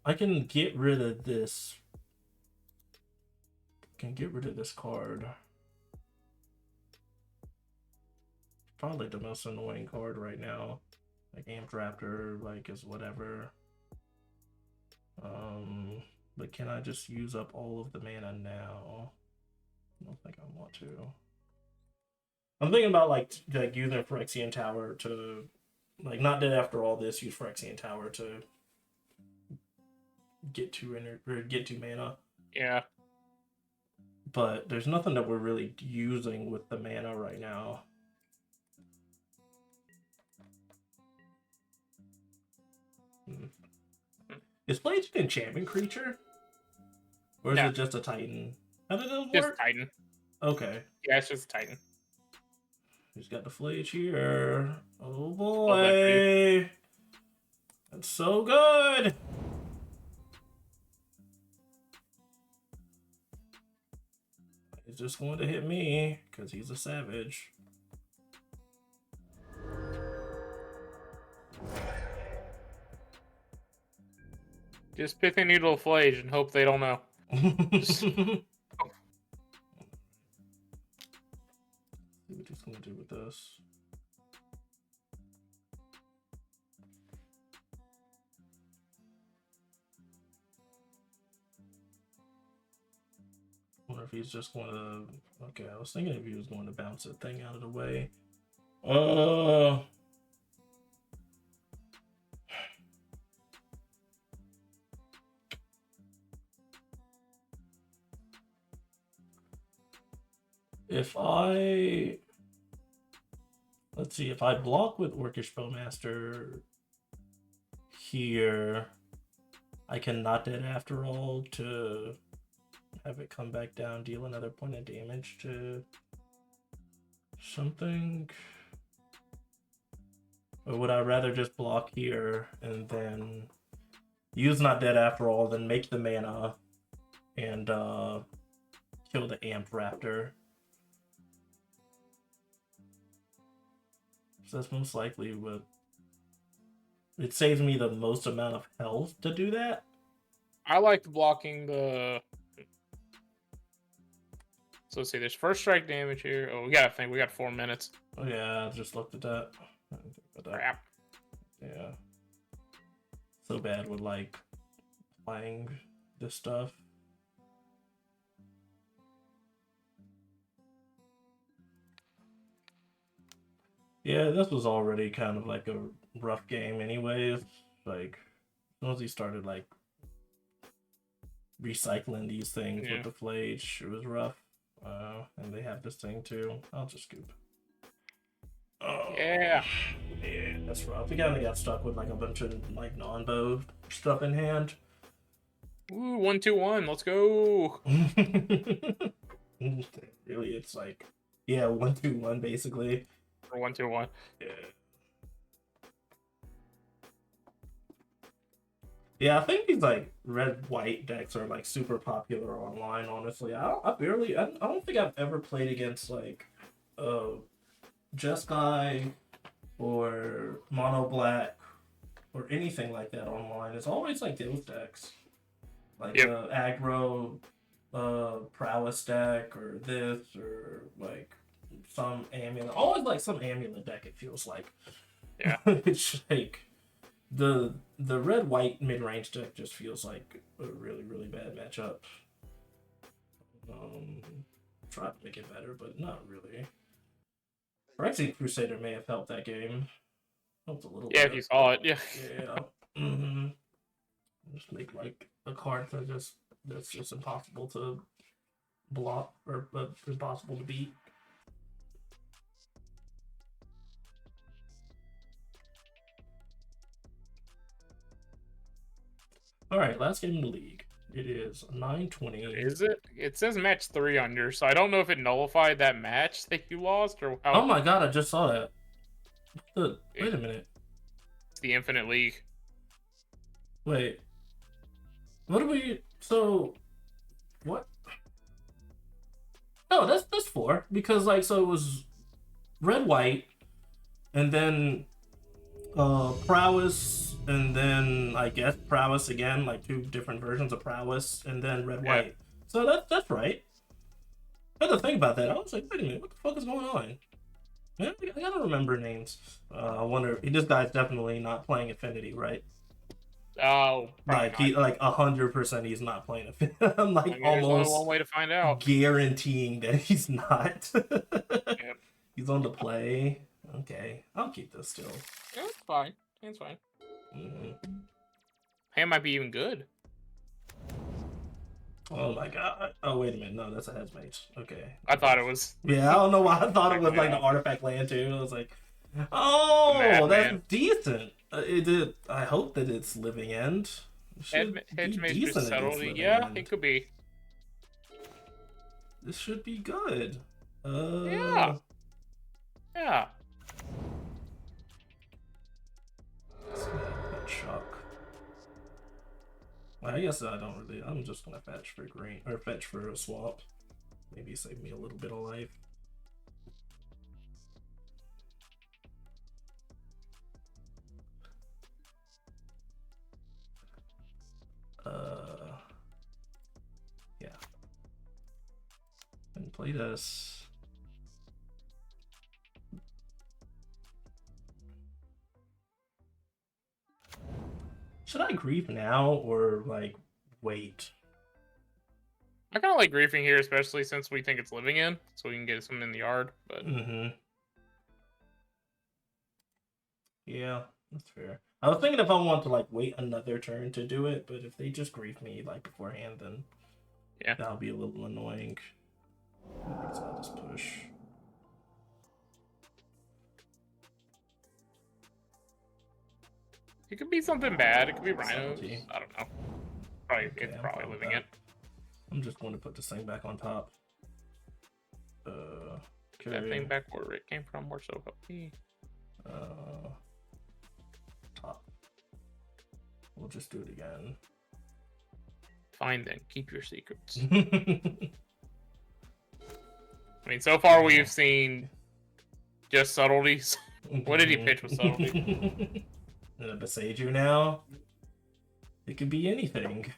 I can get rid of this. Can get rid of this card. Probably the most annoying card right now. Like Amped Raptor, like is whatever. But can I just use up all of the mana now? I don't think I want to. I'm thinking about like using Phyrexian Tower to, like, not dead after all this. Use Phyrexian Tower to get to mana. Yeah. But there's nothing that we're really using with the mana right now. Is Blade an enchantment creature? Or is it just a Titan? How did those work? Just Titan. Okay. Yeah, it's just Titan. He's got the Flage here. Oh boy. That's so good. He's just going to hit me because he's a savage. Just Pithing Needle Flage and hope they don't know. See what he's going to do with this. I wonder if he's just going to... Okay, I was thinking if he was going to bounce that thing out of the way. If I... Let's see, if I block with Orcish Bowmaster here, I can not dead after all to have it come back down, deal another point of damage to something. Or would I rather just block here and then use not dead after all, then make the mana and kill the Amped Raptor? So that's most likely what... It saves me the most amount of health to do that. I liked blocking the... So let's see, there's first strike damage here. Oh, we gotta think, we got 4 minutes. Oh yeah, I just looked at that. I didn't think about that. Crap. Yeah. So bad with like playing this stuff. Yeah, this was already kind of like a rough game anyways. Like, as soon as he started like recycling these things with the Flage, it was rough. And they have this thing too. I'll just scoop. Oh, yeah, that's rough. We kind of got stuck with like a bunch of like non-bow stuff in hand. Ooh, 1-2-1. Let's go. Really, it's like, yeah, 1-2-1 basically. Or 1-2-1. Yeah. Yeah, I think these like red-white decks are like super popular online. Honestly, I don't think I've ever played against like Jeskai or Mono Black or anything like that online. It's always like those decks, like aggro, prowess deck or this or like some amulet. Always like some amulet deck. It feels like. Yeah. It's like. The red-white mid-range deck just feels like a really, really bad matchup. Try to make it better, but not really. Phyrexian Crusader may have helped that game. Helped a little Yeah, bit. if you saw it, yeah. Yeah. Mm-hmm. Just make like a card that's just impossible to block or impossible to beat. All right, last game in the league. It is 9:20. Is it? It says match 3 on yours, so I don't know if it nullified that match that you lost or how. Oh my god, I just saw that. Wait a minute. It's the Infinite League. Wait. What do we? So, what? Oh, that's 4 because like so it was red white, and then prowess, and then I guess prowess again, like 2 different versions of prowess, and then red white. So that's right. I had to think about that. I was like, wait a minute, what the fuck is going on? Yeah, I gotta remember names. I wonder. This guy's definitely not playing Affinity, right? Oh, Like he, like 100%, he's not playing Affinity. I'm like there's only almost one way to find out. guaranteeing that he's not. Yep. He's on the play. Okay, I'll keep this still. Yeah, it's fine. It's fine. Mm-hmm. Hand might be even good. Oh my god. Oh wait a minute. No, that's a heads mage. Okay. I thought it was. Yeah, I don't know why I thought it was like the artifact land too. I was like, oh, that's Man. decent. It did. I hope that it's living end. Hedge mage decent just against subtlety. living Yeah, end. it could be. This should be good. Yeah. Yeah. Chuck. Well, I guess I don't really. I'm just gonna fetch for green or fetch for a swamp. Maybe save me a little bit of life. Yeah. And play this. Should I grief now or like wait? I kind of like griefing here, especially since we think it's living in, so we can get some in the yard. But yeah, that's fair. I was thinking if I want to like wait another turn to do it, but if they just grief me like beforehand, then yeah, that'll be a little annoying. So I'll just push. it could be something bad. It could be rhinos. Subtlety. I don't know. Probably Okay, it's I'm probably fine with living that. in. I'm just going to put this thing back on top. That thing back where it came from, more so help me. Top. We'll just do it again. Fine then, keep your secrets. I mean, so far we've seen just subtleties. What did he pitch with subtlety? Beseiju now? It could be anything.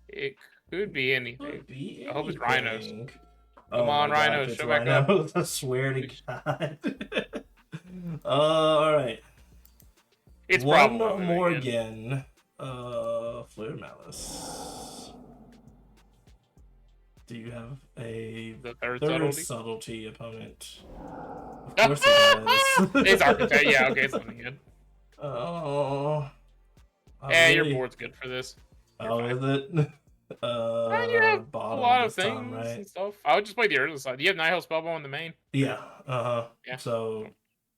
It could be anything. Could be I hope it's anything. rhinos. Oh Come on, my God, rhinos, if it's show back up. rhinos, I swear to God. Alright. It's One probably more living in. again. Flare Malice. Do you have a The third third subtlety. subtlety opponent? Of course it does. It's architect. Yeah, okay, it's living in. Oh. Your board's good for this. Oh, is it? And you have a bottom lot of this things time, right? and stuff. I would just play the Urza side. Do you have Nihil Spellbow on the main? Yeah. Yeah. So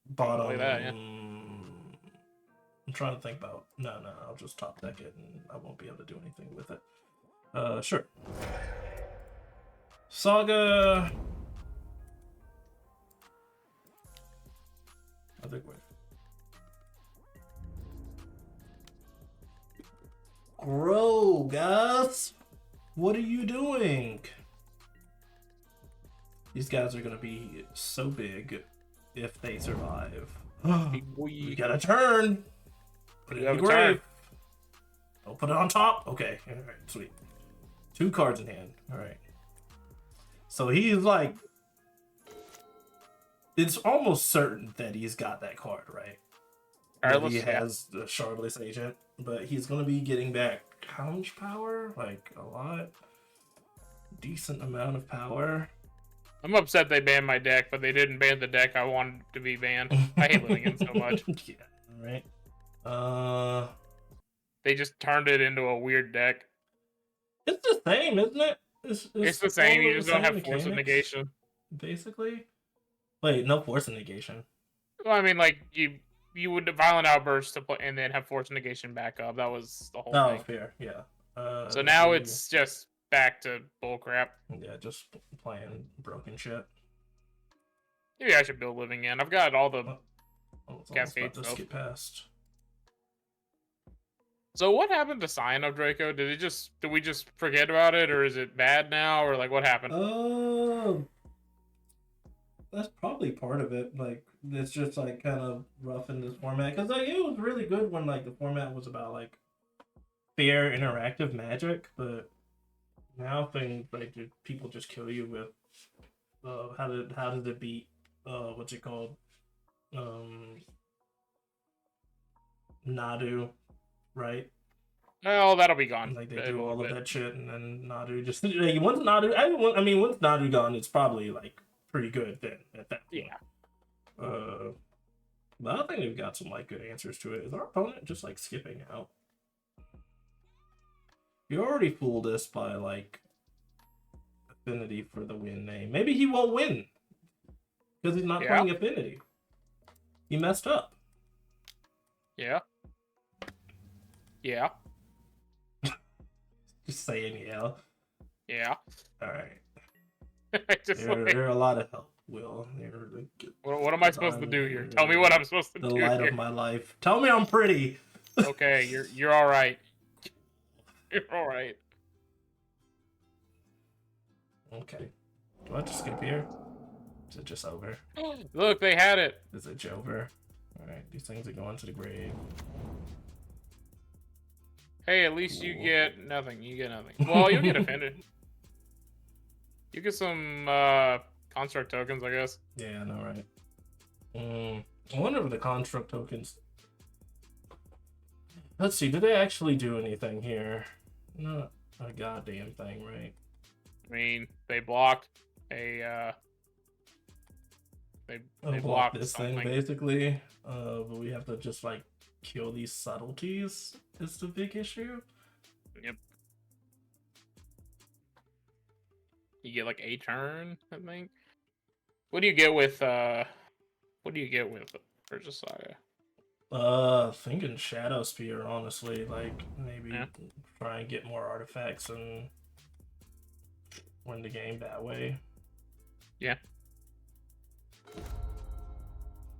bottom. Play that, yeah. I'm trying to think about. No, I'll just top deck it, and I won't be able to do anything with it. Sure. Saga. Other way. Grow, guys. What are you doing? These guys are gonna be so big if they survive. We got a turn. Put it You in have the a turn. grave. I'll put it on top. Okay. All right. Sweet. 2 cards in hand. All right. So he's like, it's almost certain that he's got that card, right? All right, That he let's see. has the Sharbless Agent, but he's gonna be getting back how much power? Like a lot, decent amount of power. I'm upset they banned my deck, but they didn't ban the deck I wanted to be banned. I hate living in so much. Yeah, right. They just turned it into a weird deck. It's the same, isn't it? It's the same. all You the just don't same have force of mechanics, negation. basically. Wait, no force of negation. Well, I mean, like you would violent outburst to play and then have force of negation back up. That was the whole thing. Fair, yeah. So now it's just back to bullcrap. Yeah, just playing broken shit. Maybe I should build living in. I've got all the Cascade stuff. Just skip past. So what happened to Cyano Draco? Did we just forget about it, or is it bad now, or like what happened? That's probably part of it. Like it's just like kind of rough in this format because like it was really good when like the format was about like fair interactive Magic, but now things like people just kill you with how did it beat what's it called Nadu, right? Oh, that'll be gone. Like they do all of that shit, and then Nadu just like, once Nadu gone, it's probably like pretty good then at that point. Yeah. But I think we've got some like good answers to it. Is our opponent just like skipping out? You already fooled us by like Affinity for the win name. Maybe he won't win because he's not playing Affinity. He messed up. Yeah. Yeah. Just saying, yeah. Yeah. All right. They're a lot of help, Will. What am I supposed to do here? Tell me what I'm supposed to do. The light of my life. Tell me I'm pretty. Okay, you're all right. You're all right. Okay. Do I have to skip here? Is it just over? Look, they had it. Is it over? All right, these things are going to the grave. Hey, at least you get nothing. You get nothing. Well, you'll get offended. You get some construct tokens, I guess. Yeah, I know, right? I wonder if the construct tokens. Let's see. Do they actually do anything here? Not a goddamn thing, right? I mean, they blocked a. They blocked this something. thing basically. But we have to just like kill these subtleties. Is the big issue. Yep. You get like a turn, I think. What do you get with Urza Saga? Thinking Shadow Spear, honestly. Like maybe try and get more artifacts and win the game that way. Yeah.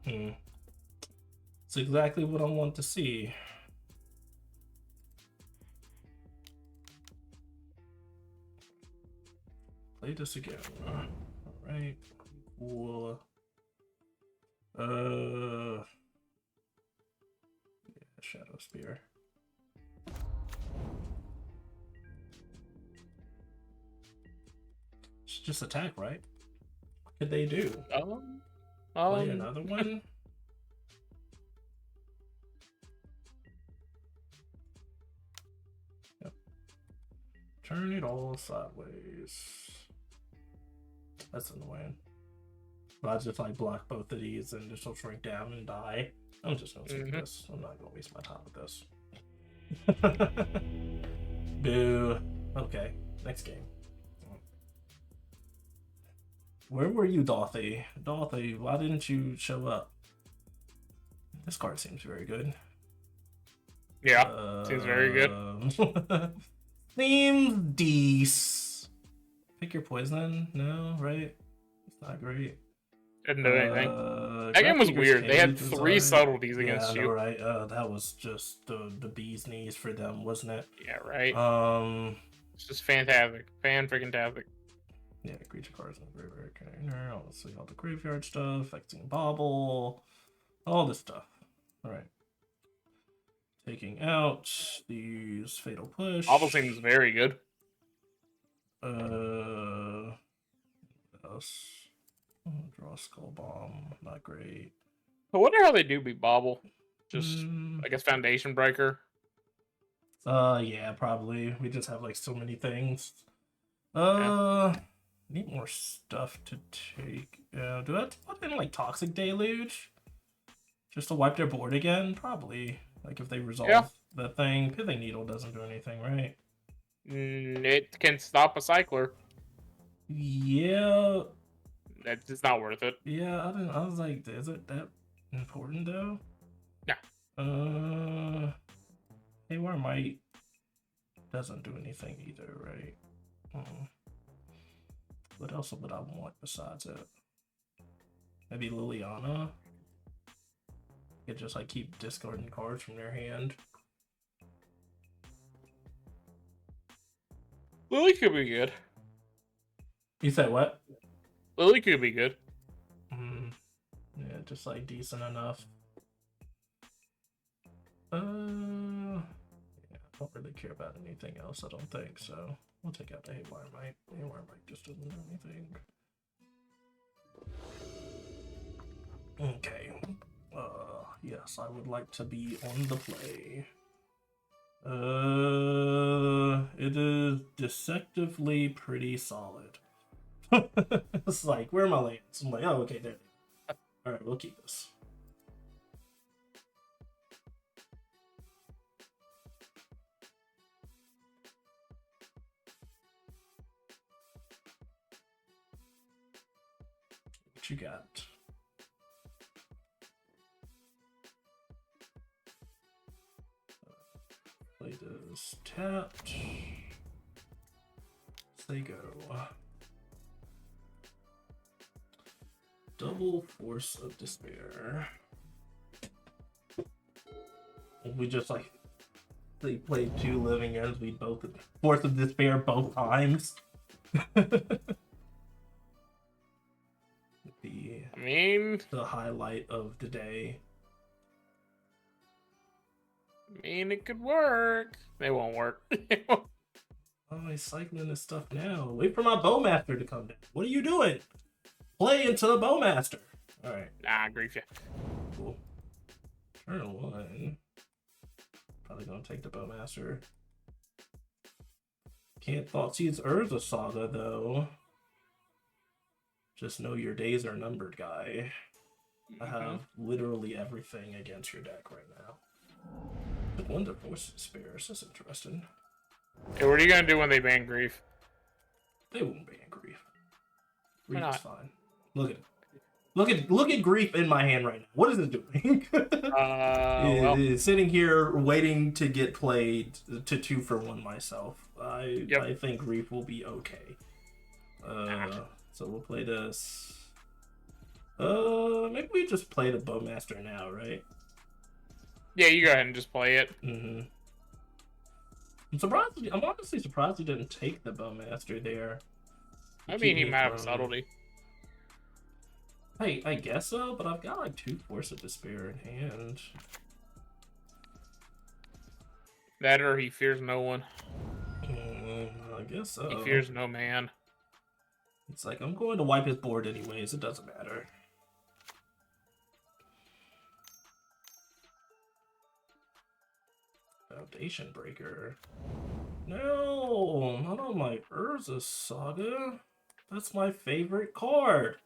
It's exactly what I want to see. Play this again. Alright. Cool. Yeah, Shadow Spear. It's just attack, right? What could they do? Play another one? Yep. Turn it all sideways. That's annoying. But I just like block both of these and just will shrink down and die. I'm just gonna skip this. I'm not gonna waste my time with this. Boo. Okay, next game. Where were you, Dorothy? Dorothy, why didn't you show up? This card seems very good. Yeah, seems very good. Seems decent. Pick your poison? No, right? It's not great. Didn't do anything. That game was weird. They had 3 subtleties against you. Right. That was just the bee's knees for them, wasn't it? Yeah, right. It's just fantastic. Fan-freaking-tastic. Yeah, creature cards in the graveyard container. Obviously, all the graveyard stuff, affecting Bobble, all this stuff. All right. Taking out these Fatal Push. Bobble seems very good. What else? Draw Skull Bomb. Not great. I wonder how they do beat Bobble. Just, I guess, Foundation Breaker. Yeah, probably. We just have like so many things. Need more stuff to take. Do I have to put in like Toxic Deluge? Just to wipe their board again? Probably. Like if they resolve the thing. Pithing Needle doesn't do anything, right? It can stop a cycler. Yeah. It's not worth it. Yeah, I was like, is it that important though? Yeah. Haywire Might doesn't do anything either, right? What else would I want besides it? Maybe Liliana? You could just like keep discarding cards from their hand. Lily could be good. You said what? Lily could be good. Yeah, just like decent enough. Yeah, I don't really care about anything else, I don't think, so we'll take out the Haywire Might. Haywire Might just doesn't do anything. Okay. Yes, I would like to be on the play. It is deceptively pretty solid. It's like, where are my lands? I'm like, oh, okay, there. Alright, we'll keep this. What you got? Play this tapped. They go. Double Force of Despair. We just like they played 2 living ends. We both Force of Despair both times. The highlight of the day. It could work. They won't work. Oh, he's cycling this stuff now. Wait for my Bowmaster to come down. What are you doing? Play into the Bowmaster. Alright. Nah, grief you. Cool. Turn 1. Probably gonna take the Bowmaster. Can't Thoughtseize Urza Saga though. Just know your days are numbered, guy. I have literally everything against your deck right now. Took 1 to Force Spares. That's interesting. Hey, what are you gonna do when they ban grief? They won't ban grief. Why Grief is not? fine. Look at it. Look at grief in my hand right now. What is it doing? Well, It's sitting here waiting to get played to 2 for 1 myself. I think grief will be okay. So we'll play this. Maybe we just play the Bowmaster now, right? yeah, you go ahead and just play it. I'm honestly surprised he didn't take the Bowmaster there. I mean, he might have a subtlety. Hey, I guess so, but I've got like 2 Force of Despair in hand. That or he fears no one. I guess so. He fears no man. It's like, I'm going to wipe his board anyways, it doesn't matter. Foundation Breaker. No, not on my Urza Saga. That's my favorite card.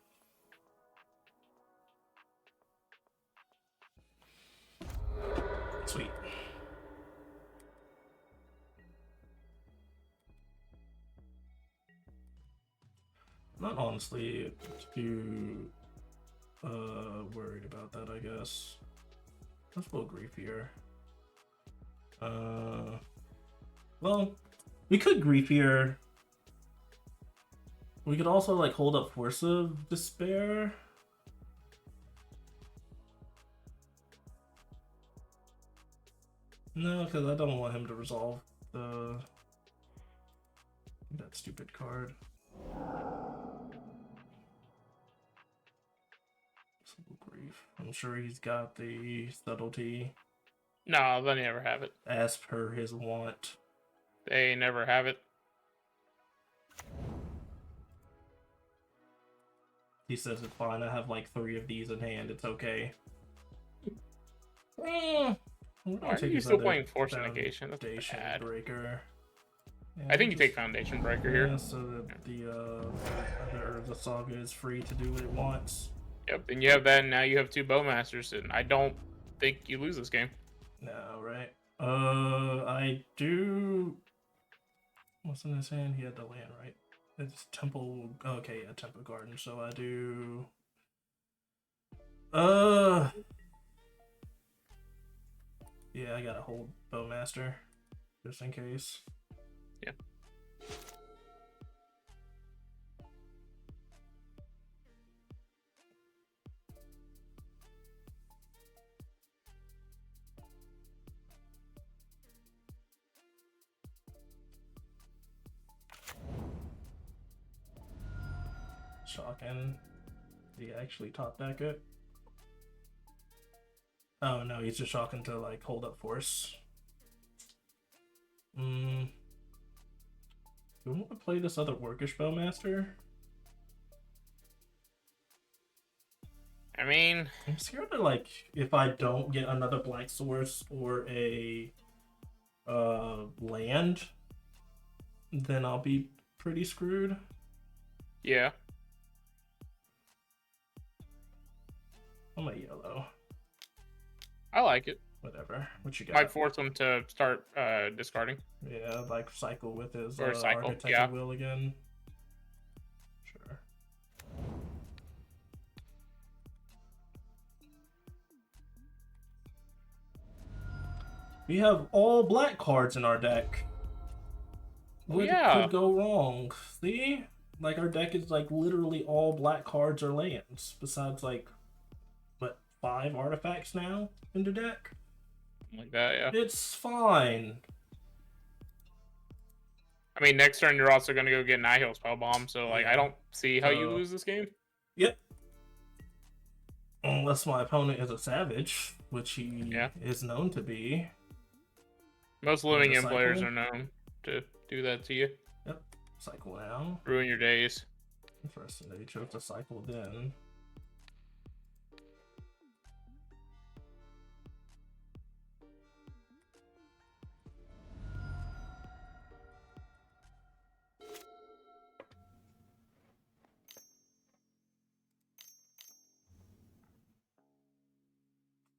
Sweet. Not honestly too worried about that, I guess. Let's go grief here. Well, we could grief here. We could also like hold up Force of Despair. No, because I don't want him to resolve that stupid card. Grief. I'm sure he's got the subtlety. No, they never have it. As per his want. They never have it. He says it's fine. I have like 3 of these in hand. It's okay. Why are you still playing Force of Negation? That's Foundation bad. Breaker. Yeah, I think you take Foundation Breaker here. Yeah, so that the Saga is free to do what it wants. Yep, and you have that, and now you have 2 Bowmasters, and I don't think you lose this game. No, right? I do. What's in his hand? He had the land, right? It's Temple. Okay, yeah, Temple Garden. So I do. Yeah, I gotta hold Bowmaster just in case. Yeah. Shocking. Did he actually top deck it? Oh no, he's just shocking to like hold up force. Do we want to play this other Orcish Bowmaster? I mean, I'm scared that like if I don't get another Black Source or a land, then I'll be pretty screwed. yeah. I'm a yellow. I like it. Whatever. What you got? Might force him to start discarding. Yeah, like cycle with his Or cycle, Architect yeah. of Will again. Sure. We have all black cards in our deck. What could go wrong? See? Like our deck is like literally all black cards or lands. Besides like what, 5 artifacts now in the deck? Like that, yeah. It's fine. I mean, next turn you're also gonna go get Nihil Spellbomb, so like I don't see how you lose this game. Yep. Unless my opponent is a savage, which he is known to be. Most Living End players are known to do that to you. Yep. Cycle now. Ruin your days. Interesting that he chose to cycle then.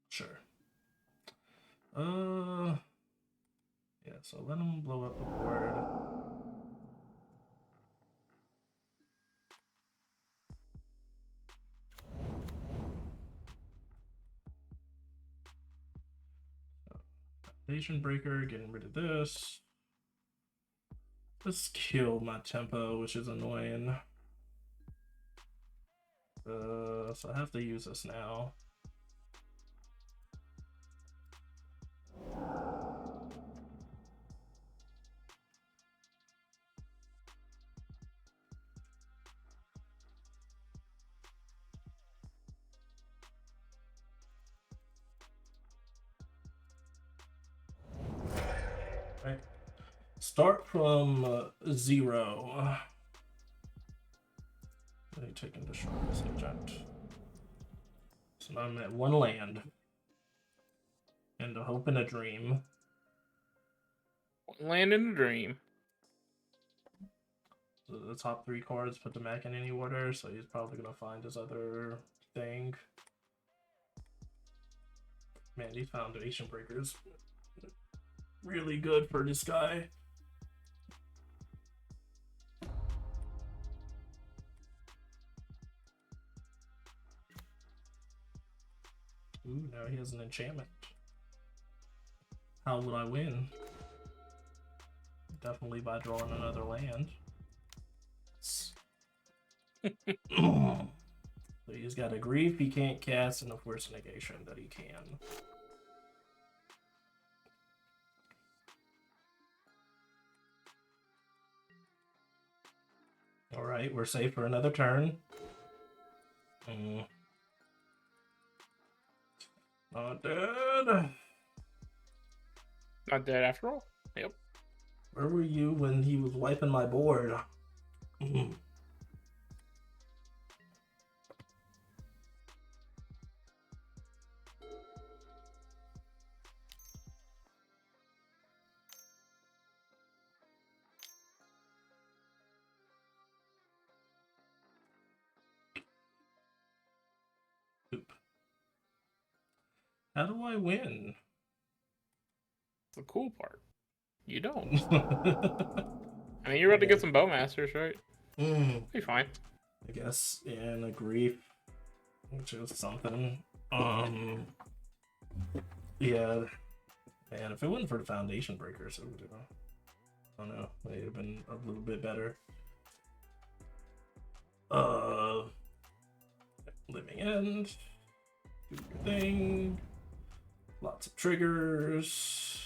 Sure. Yeah, so let him blow up the board. Foundation Breaker, getting rid of this. This killed my tempo, which is annoying. So I have to use this now. Right. Start from 0. Taking the Sharpness Agent. So now I'm at 1 land. And a hope and a dream. One land in a dream. So the top 3 cards put the Mac in any order, so he's probably gonna find his other thing. Man, these Foundation Breakers really good for this guy. Ooh, now he has an enchantment. How would I win? Definitely by drawing another land. So he's got a grief he can't cast and a force negation that he can. Alright, we're safe for another turn. Not dead. Not dead after all. Yep. Where were you when he was wiping my board? How do I win? It's the cool part. You don't. I mean, you're about to get some Bowmasters, right? Be fine. I guess, yeah, and a grief, which is something. Yeah, man, if it wasn't for the Foundation Breakers, it would have, I don't know, it would have been a little bit better. Living End, do your thing, lots of triggers.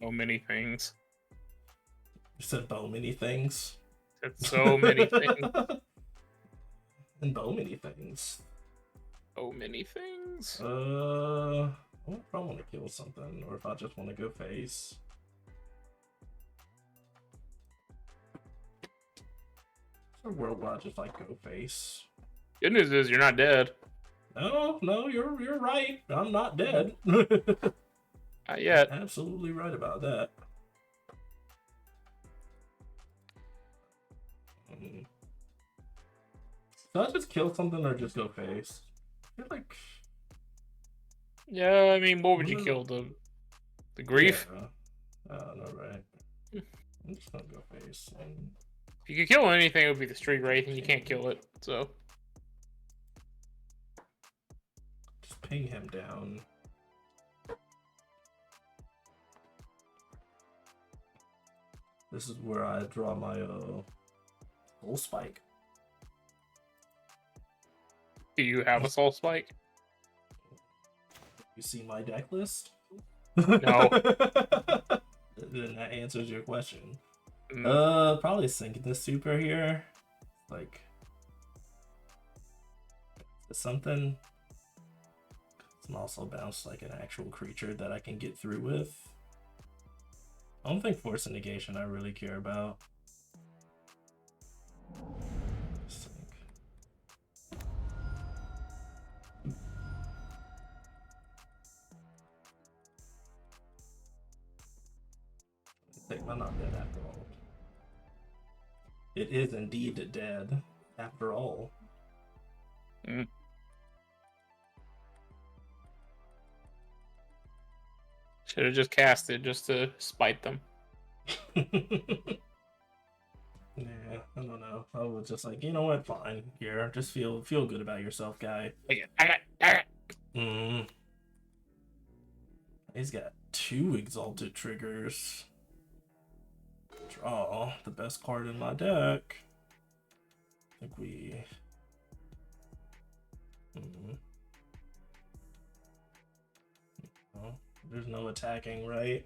So many things. You said bow many things. It's so many things. And bow many things. So many things. I wonder if I want to kill something, or if I just want to go face. Or world where I just like go face. Good news is you're not dead. No, you're right. I'm not dead. Not yet. Absolutely right about that. So I just kill something or just go face? I feel like. Yeah, I mean, what would you kill? The grief? Yeah. No, right. I'm just gonna go face. If you could kill anything, it would be the Street Wraith, and you can't kill it, so. Just ping him down. This is where I draw my Soul Spike. Do you have a Soul Spike? You see my deck list? No. Then that answers your question. Mm. Probably sinking this super here. Like something. It's also bounce like an actual creature that I can get through with. I don't think Force of Negation I really care about. Take my not dead after all. It is indeed dead after all. Mm. Should have just cast it just to spite them. Yeah, I don't know. I was just like, you know what? Fine. Here, just feel good about yourself, guy. He's got 2 exalted triggers. Draw the best card in my deck. I think we. Oh, there's no attacking, right?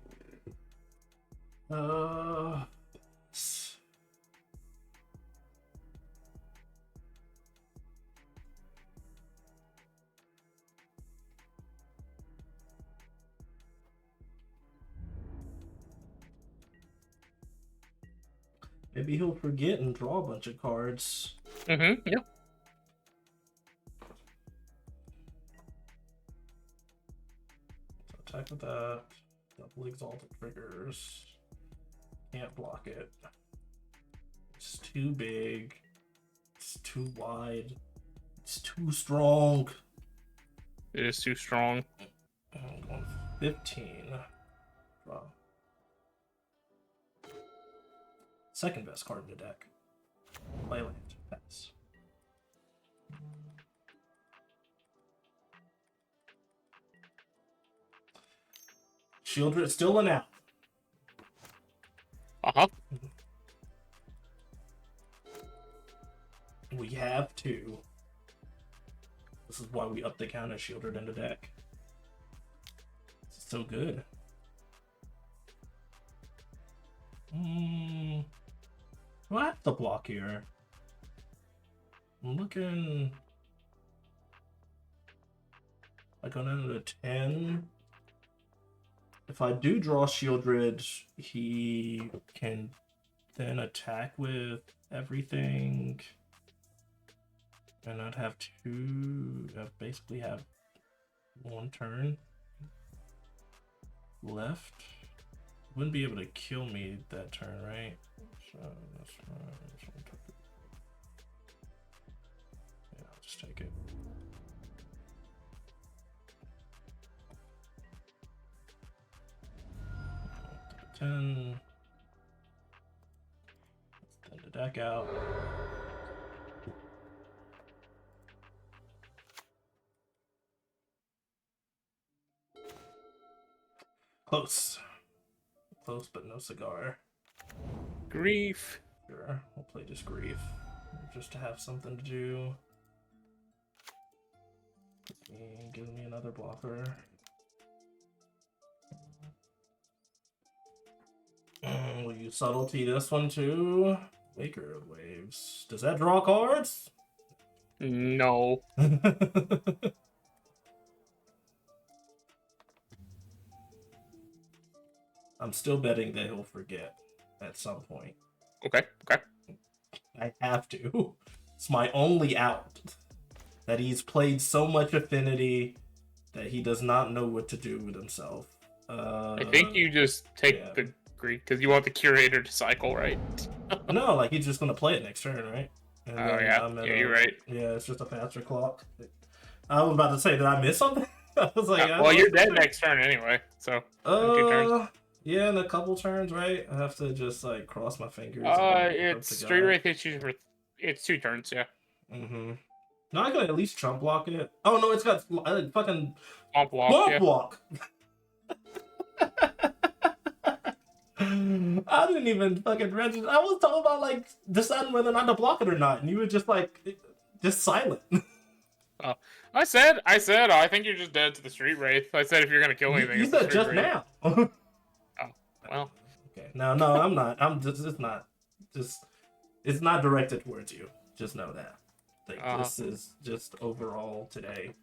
Maybe he'll forget and draw a bunch of cards. Mm-hmm. Yep. So attack with that. Double exalted triggers. Can't block it. It's too big. It's too wide. It's too strong. It is too strong. I'm going 15. Wow. Second best card in the deck. Play land. Pass. Shieldred still an out. Uh-huh. We have 2. This is why we up the count of Shieldred in the deck. It's so good. Do I have to block here? I'm looking like on into 10. If I do draw Shieldred, he can then attack with everything. And I'd have 2. I'd basically have 1 turn left. Wouldn't be able to kill me that turn, right? So that's fine. Yeah, I'll just take it. 10. Send the deck out. Close. Close, but no cigar. Grief. Sure, we'll play this Grief. Just to have something to do. Give me another blocker. Will you subtlety this one too? Waker of Waves. Does that draw cards? No. I'm still betting that he'll forget at some point. Okay. Okay. I have to. It's my only out. That he's played so much Affinity that he does not know what to do with himself. I think you just take the Greek because you want the curator to cycle, right? No, like he's just gonna play it next turn, right? And Oh yeah, you're right. Yeah, it's just a faster clock. I was about to say, did I miss something? I was like, well, you're dead next turn anyway, so in 2 turns. Yeah, in a couple turns, right? I have to just like cross my fingers. It's Street Wraith hits you for it's 2 turns, yeah. Mm-hmm. No, I can at least chump block it. Oh no, it's got fucking Swamp Walk. Walk. I didn't even fucking register. I was talking about like deciding whether or not to block it or not, and you were just like, just silent. Oh, I said, I think you're just dead to the Street Wraith. I said if you're gonna kill anything, You it's the said Street just Wraith. now. Oh, well. Okay. No, I'm not. I'm just. It's not. Just. It's not directed towards you. Just know that. Like, this is just overall today.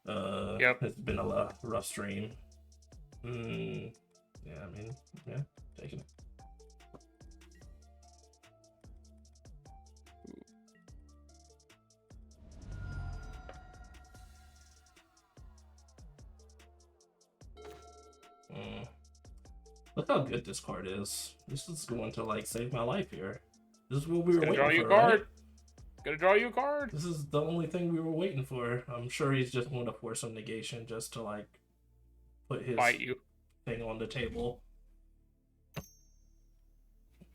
Yep. It's been a rough stream. Yeah, I mean, yeah, taking it. Look how good this card is. This is going to like save my life here. This is what we were waiting Draw you for. a card. Right? Gonna draw you a card. This is the only thing we were waiting for. I'm sure he's just going to force some negation just to like put his Fight you. thing on the table.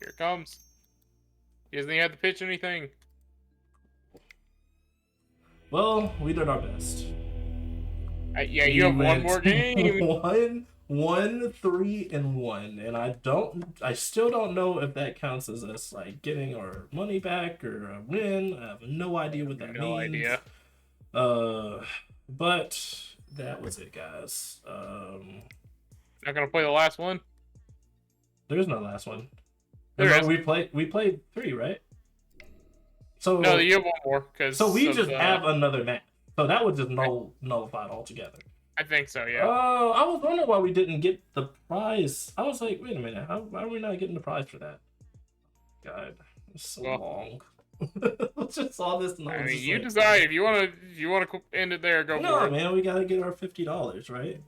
Here it comes. He doesn't even have to pitch anything. Well, we did our best. Yeah, you have one more game. 1-3-1, and I still don't know if that counts as us like getting our money back or a win. I have no idea what that means. No idea. But that was it, guys. Not gonna play the last one. There's no last one. There is. We played 3, right? So No, you have one more so we just have another match. So that would just nullified altogether. I think so, yeah. Oh, I was wondering why we didn't get the prize. I was like, wait a minute, why are we not getting the prize for that? God, it's so long. It's just all this. I mean, you decide if you want to end it there. Go for it. No, man, we gotta get our $50, right?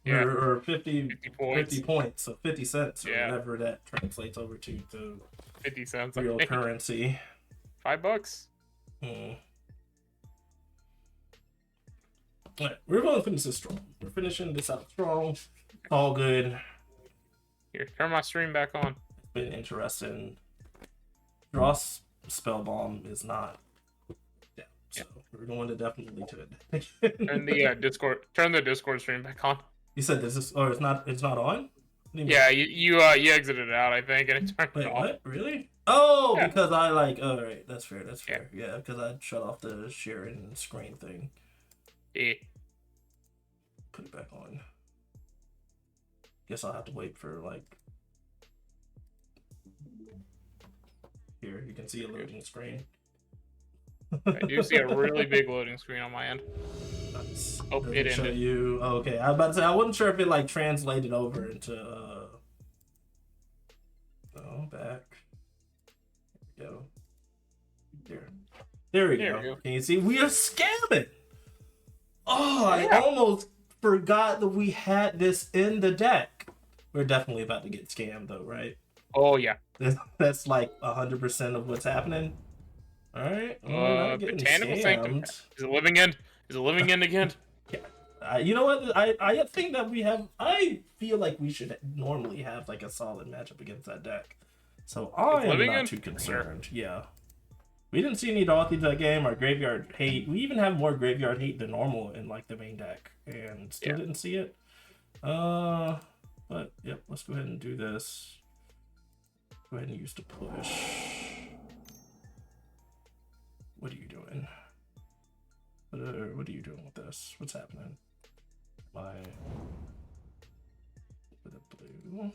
Yeah. Or 50 points. 50 points, so 50 cents, or Yeah. whatever that translates over to 50 cents. real currency. $5. Alright, we're going to finish this strong. We're finishing this out strong. It's all good. Here, turn my stream back on. It's been interesting. Dross Spellbomb is not down, so we're going to definitely to it. Turn the Discord stream back on. You said this is, or it's not on? Yeah, you exited it out, I think, and it turned Wait, it off. what? Really? Oh, Yeah. because I like. Oh, right, that's fair. Yeah, because I shut off the sharing screen thing. Yeah. Put it back on. Guess I'll have to wait for like. Here, you can see a loading screen. I do see a really big loading screen on my end. Nice. Oh, Does it show ended. you. Oh, okay, I was about to say I wasn't sure if it like translated over into. Oh, back. There we go. There we go. Can you see? We are scamming. Oh, Yeah. I almost forgot that we had this in the deck. We're definitely about to get scammed, though, right? Oh yeah. That's like 100% of what's happening. All right. We're not getting Botanical Sanctum. scammed. Is it living end? Is it living end again? Yeah. You know what? I think that we have. I feel like we should normally have like a solid matchup against that deck. So I am not too concerned. Sure. Yeah. We didn't see any Dorothy that game. Our graveyard hate. We even have more graveyard hate than normal in like the main deck, and still didn't see it. But yep. Let's go ahead and do this. Go ahead and use the push. What are you doing? What are you doing with this? What's happening? With a blue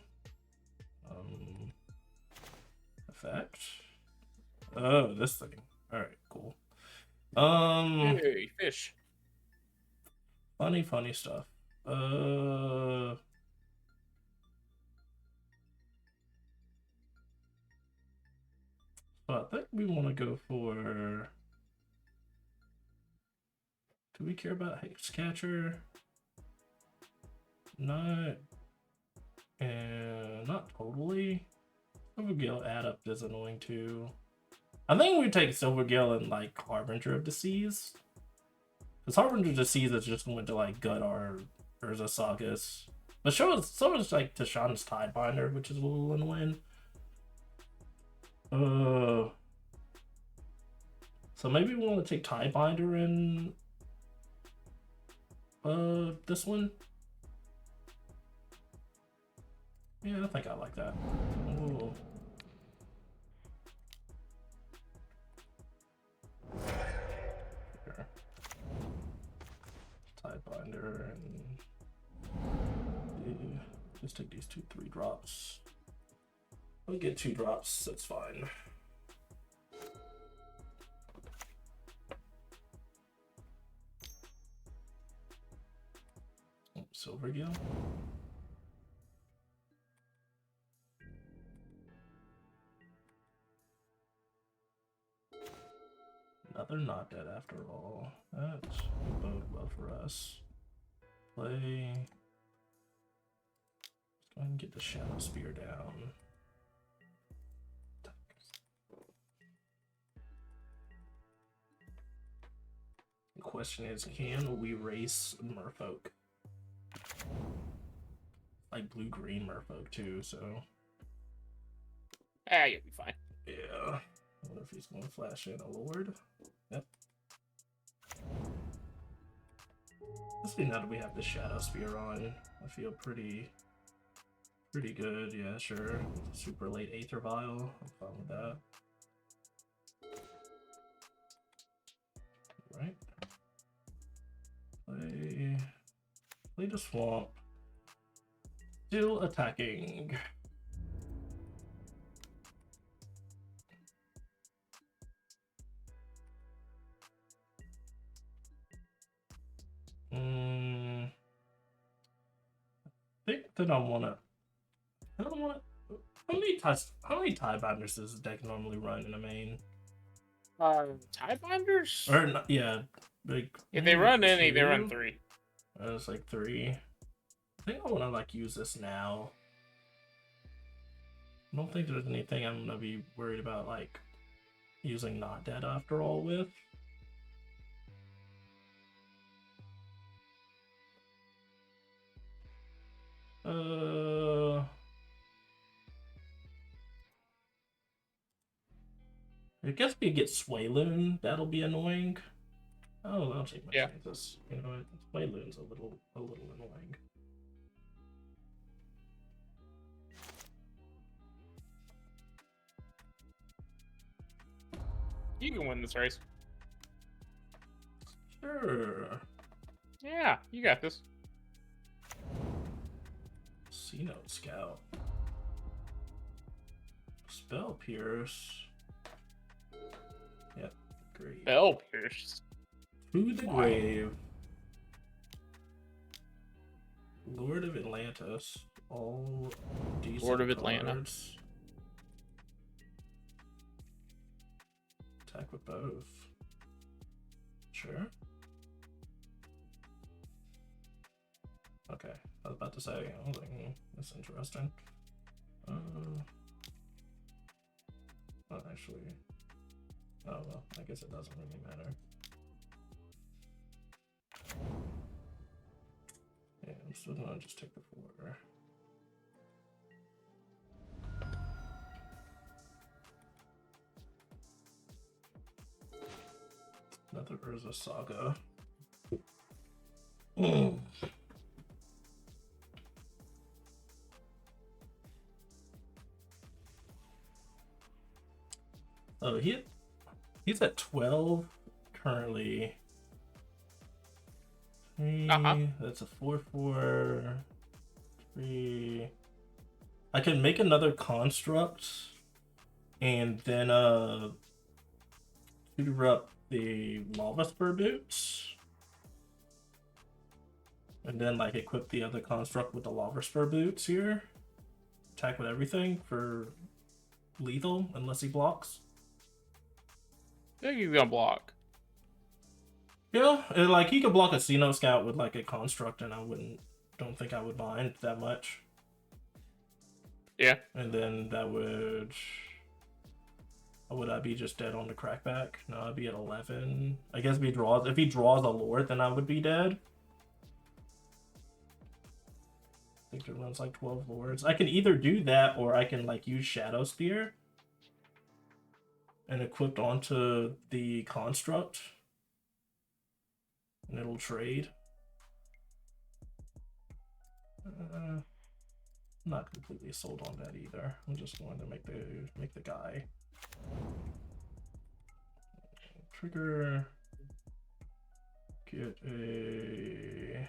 effect. Oh, this thing. All right, cool. Hey, fish. Funny stuff. So I think we want to go for. Do we care about Hexcatcher? Not totally. Silvergill add up is annoying too. I think we take Silvergill and like Harbinger of the Seas. Because Harbinger of the Seas is just going to like gut our Urza Sagas. But so is like Tashawn's Tidebinder, which is a little annoying. So maybe we want to take Tidebinder in this one. Yeah, I think I like that. Ooh. Here. Tidebinder and just take these 2/3 drops. We'll get 2 drops, that's fine. Silvergill. Another not dead after all. That's bode well for us. Play. Let's go ahead and get the Shadow Spear down. The question is, can we race Merfolk? Like blue-green Merfolk too, so. You'll be fine. Yeah. I wonder if he's going to flash in a Lord. Yep. Especially now that we have the Shadow Spear on, I feel pretty good. Yeah, sure. Super late Aether Vial. I'm fine with that. Right. Play the Swamp. Still attacking. I think that I don't wanna. How many Tiebinders does the deck normally run in a main? Tiebinders? Or not, yeah, like if they run any, they run 3. It's like 3. I think I want to like use this now. I don't think there's anything I'm gonna be worried about like using not dead after all with. I guess we get Swayloon. That'll be annoying. Oh, I'll take my chances. You know, Swayloon's a little annoying. You can win this race. Sure. Yeah, you got this. C-Note Scout. Spell Pierce. Yep, great. Spell Pierce. To the grave. Lord of Atlantis. All decent Lord of Atlanta. cards. Attack with both. Sure. Okay, I was about to say, I was like, that's interesting. Well, actually, oh well, I guess it doesn't really matter. So then I'll just take the 4. Another Urza Saga. Oh, he's at 12 currently. That's a 4/4. 3. I can make another construct and then tutor up the Lava Spur boots. And then like equip the other construct with the Lava Spur boots here. Attack with everything for lethal unless he blocks. I think he's gonna block. Yeah, and, like he could block a Xeno Scout with like a construct, and don't think I would mind that much. Yeah. And then that would I be just dead on the crackback? No, I'd be at 11. I guess if he draws a Lord, then I would be dead. I think it runs like 12 Lords. I can either do that or I can like use Shadow Spear and equip onto the construct. And it'll trade. I'm not completely sold on that either. I'm just going to make the guy. Trigger. Get a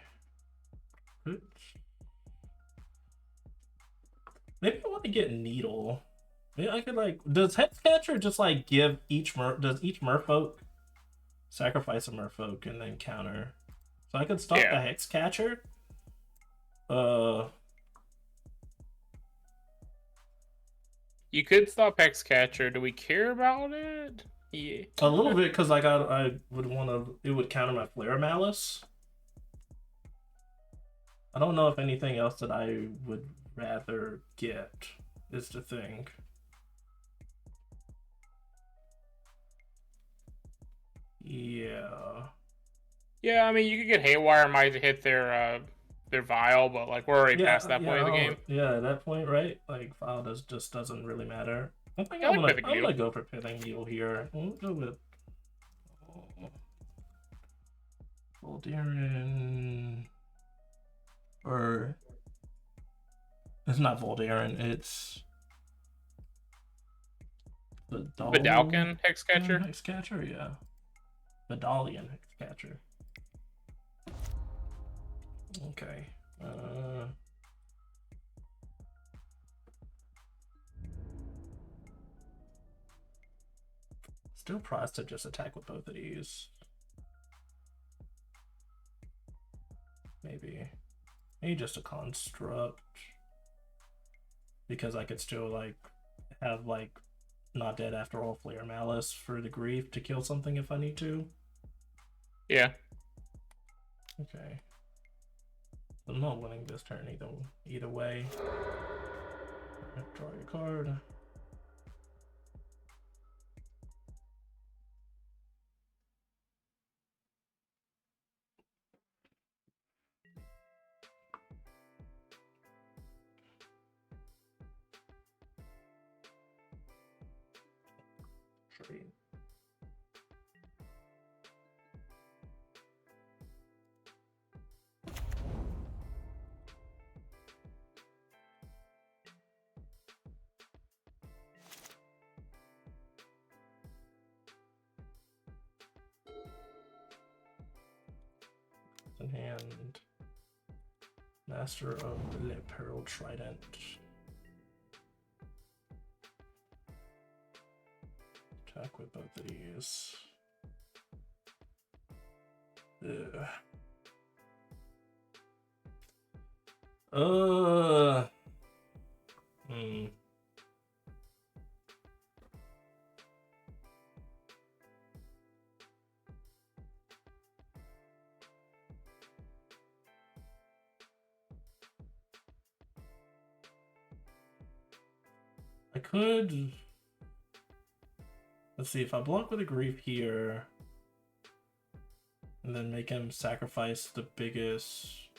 hit. Maybe I want to get Needle. Maybe I could like. Does Hexcatcher just like give each does each Merfolk sacrifice a Merfolk and then counter? So I could stop the Hexcatcher. You could stop Hexcatcher. Do we care about it? Yeah. A little bit, because I would want to. It would counter my Flare Malice. I don't know if anything else that I would rather get is the thing. Yeah. Yeah, I mean, you could get Haywire, might hit their Vial, but like we're already past that point of the game. Yeah, at that point, right? Like Vial just doesn't really matter. I think I'm gonna go for Pithing Needle here. We'll go with Voldaren, or it's not Voldaren. It's Vedalken Hexcatcher. Hexcatcher, yeah. Medallion Hexcatcher. Okay. Still priced to just attack with both of these. Maybe just a construct, because I could still like have like not dead after all Flare Malice for the grief to kill something if I need to. Yeah. Okay. I'm not winning this turn either way. Draw your card. Trade. In hand. Master of the Peril Trident. Attack with both of these. Ugh. I could. Let's see, if I block with a grief here and then make him sacrifice the biggest.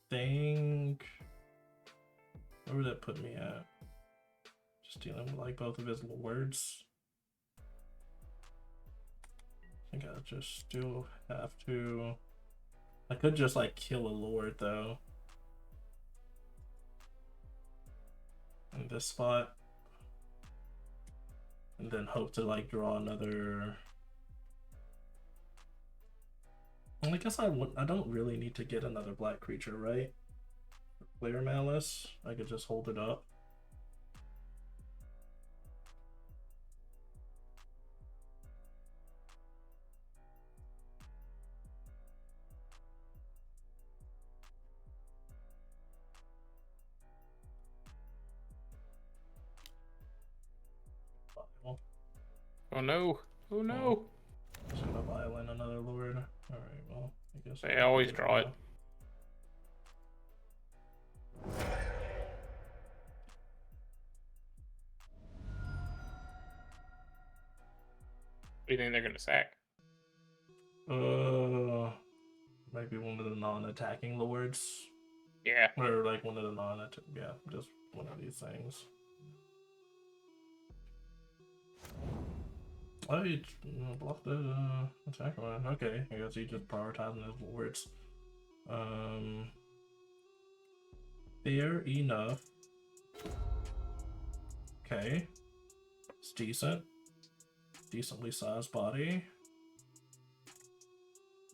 think... Where would that put me at? Just dealing with like both of his lords. I think I just still have to... I could just like kill a lord though. In this spot. And then hope to like draw another... Well, I guess I don't really need to get another black creature, right? Player Malice, I could just hold it up. Oh no! Oh no! Just gonna violate another lord. All right, well, I guess They always draw it. What do you think they're gonna sack? Maybe one of the non-attacking lords. Yeah. Or like one of the yeah, just one of these things. Oh, he blocked the attack one. Okay, I guess he just prioritizing his lords. Fair enough. Okay. It's decent. Decently sized body.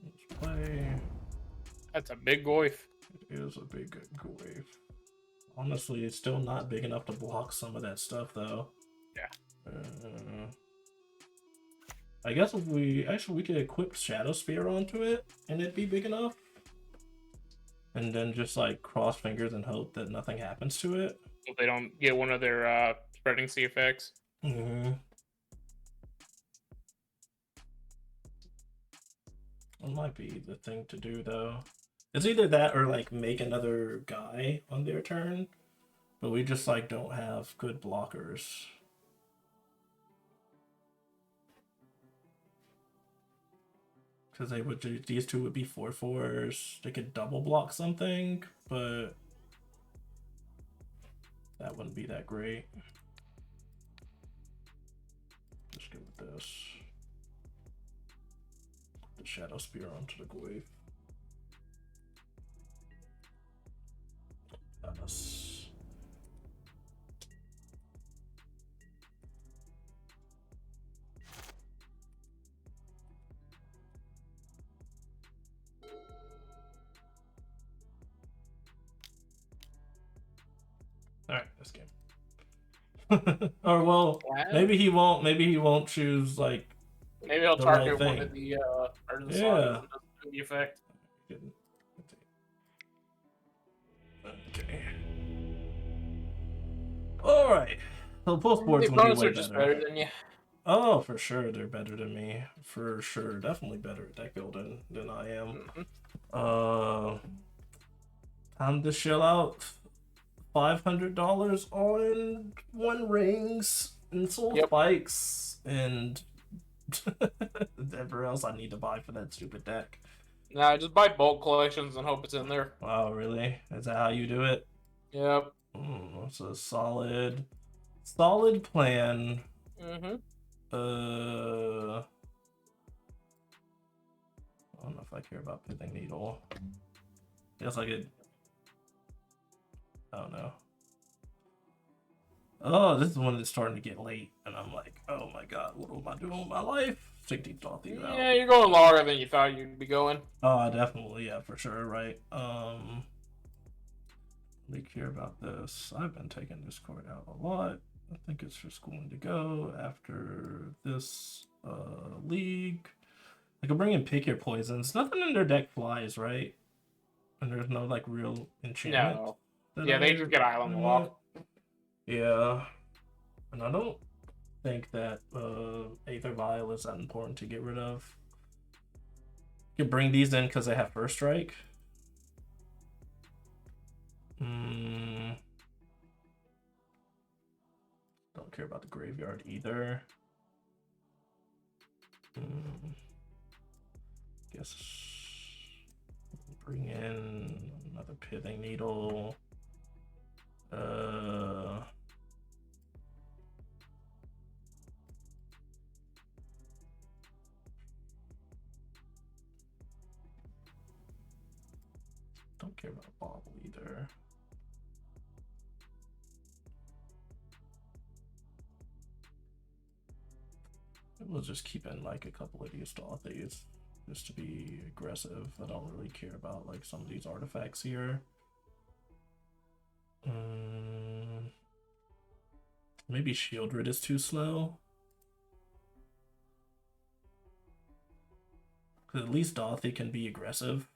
Let's play. That's a big goif. It is a big wave. Honestly, it's still not big enough to block some of that stuff, though. Yeah. I guess if we could equip Shadow Spear onto it, and it'd be big enough. And then just like cross fingers and hope that nothing happens to it. If they don't get one of their spreading sea effects. Mm-hmm. That might be the thing to do, though. It's either that or like make another guy on their turn, but we just like don't have good blockers. Because they would do, these two would be 4/4s. They could double block something, but that wouldn't be that great. Just go with this. Put the Shadow Spear onto the Goyf. Us. All right, this game. Or well, maybe he won't. Maybe he won't choose like. Maybe he'll target one of the yeah. the effect. Okay. All right. So both boards will be way better than you. Oh, for sure, they're better than me. For sure, definitely better at deck building than I am. Time to shell out $500 on One Rings and Soul Spikes and whatever else I need to buy for that stupid deck. Nah, just buy bulk collections and hope it's in there. Wow, really? Is that how you do it? Yep. It's a solid plan. Mm-hmm. I don't know if I care about Pithing Needle. Guess I could. I don't know. Oh, this is when it's starting to get late, and I'm like, oh my god, what am I doing with my life? Take these out. Yeah, you're going longer than you thought you'd be going. Oh, definitely, yeah, for sure, right. Really care about this. I've been taking this card out a lot. I think it's just going to go after this league. I could bring in Pick Your Poisons. Nothing in their deck flies, right? And there's no like real enchantment. No. Yeah, they just get Island Walk. Yeah. And I don't think that Aether Vial is that important to get rid of. You can bring these in because they have First Strike. Don't care about the graveyard either. Guess bring in Another pithing needle. Don't care about bobble either. We'll just keep in like a couple of these Dothies just to be aggressive. I don't really care about like some of these artifacts here. Maybe Shieldred is too slow. Because at least Dothi can be aggressive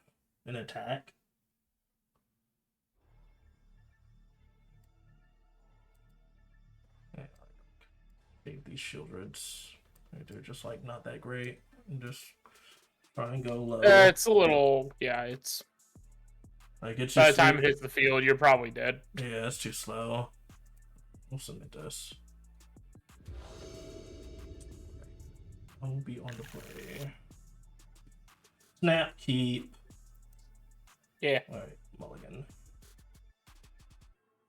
and attack. Yeah, take these Shieldreds. They're just like not that great. And just try and go low. It's a little, yeah, it's... Like it's By just the time it hits the field, you're probably dead. Yeah, it's too slow. We'll submit this. I will be on the play. Snap, keep. Yeah. Alright, mulligan.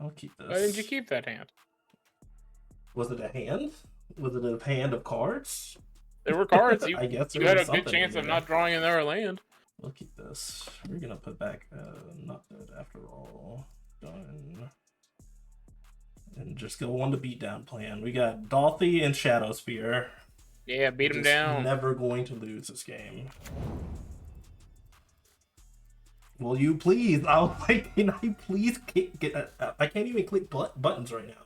I'll keep this. Why didn't you keep that hand? Was it a hand? Was it a hand of cards? There were cards. I guess you there had was a good something chance in of there. not drawing another land. We'll keep this. We're gonna put back not dead after all. Done. And just go on the beatdown plan. We got Dothi and Shadow Spear. Yeah, beat him Just down. Never going to lose this game. Will you please? Can I please get? I can't even click buttons right now.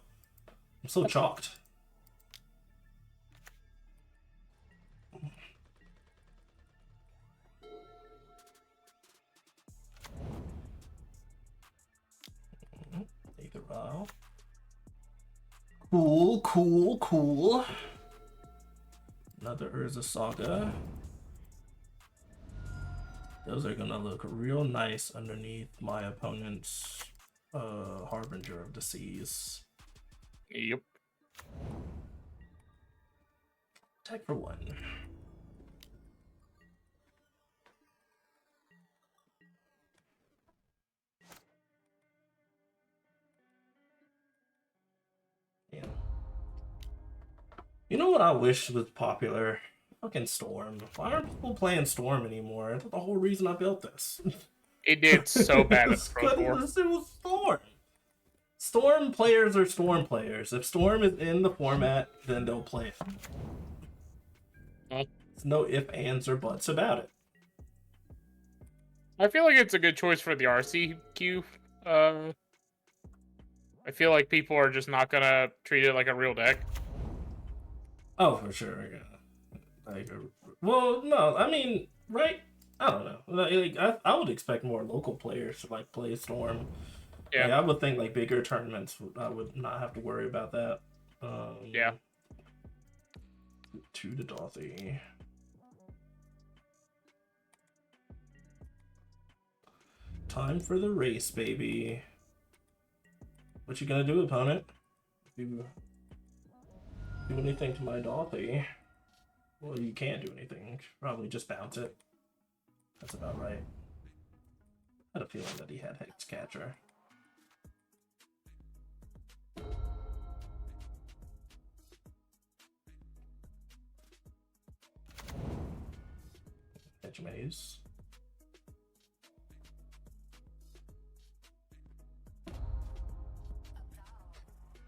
I'm so chalked. Aether Vial. Cool. Another Urza Saga. Those are gonna look real nice underneath my opponent's Harbinger of the Seas. Yep. Attack for 1. Yeah. You know what I wish was popular? Fucking Storm. Why aren't people playing Storm anymore? That's the whole reason I built this. It did so bad at It's Pro Tour. goodness, it was Storm. Storm players are Storm players. If Storm is in the format, then they'll play it. Huh? There's no ifs, ands, or buts about it. I feel like it's a good choice for the RCQ. I feel like people are just not gonna treat it like a real deck. Oh, for sure, yeah. Like, well, no, I mean, right? I don't know. Like, I would expect more local players to like play Storm. Yeah. Like, I would think like bigger tournaments, I would not have to worry about that. Yeah. 2 to Dothi. Time for the race, baby. What you gonna do, opponent? Do anything to my Dothi? Well, you can't do anything. Probably just bounce it. That's about right. I had a feeling that he had Hexcatcher. Hedge Maze.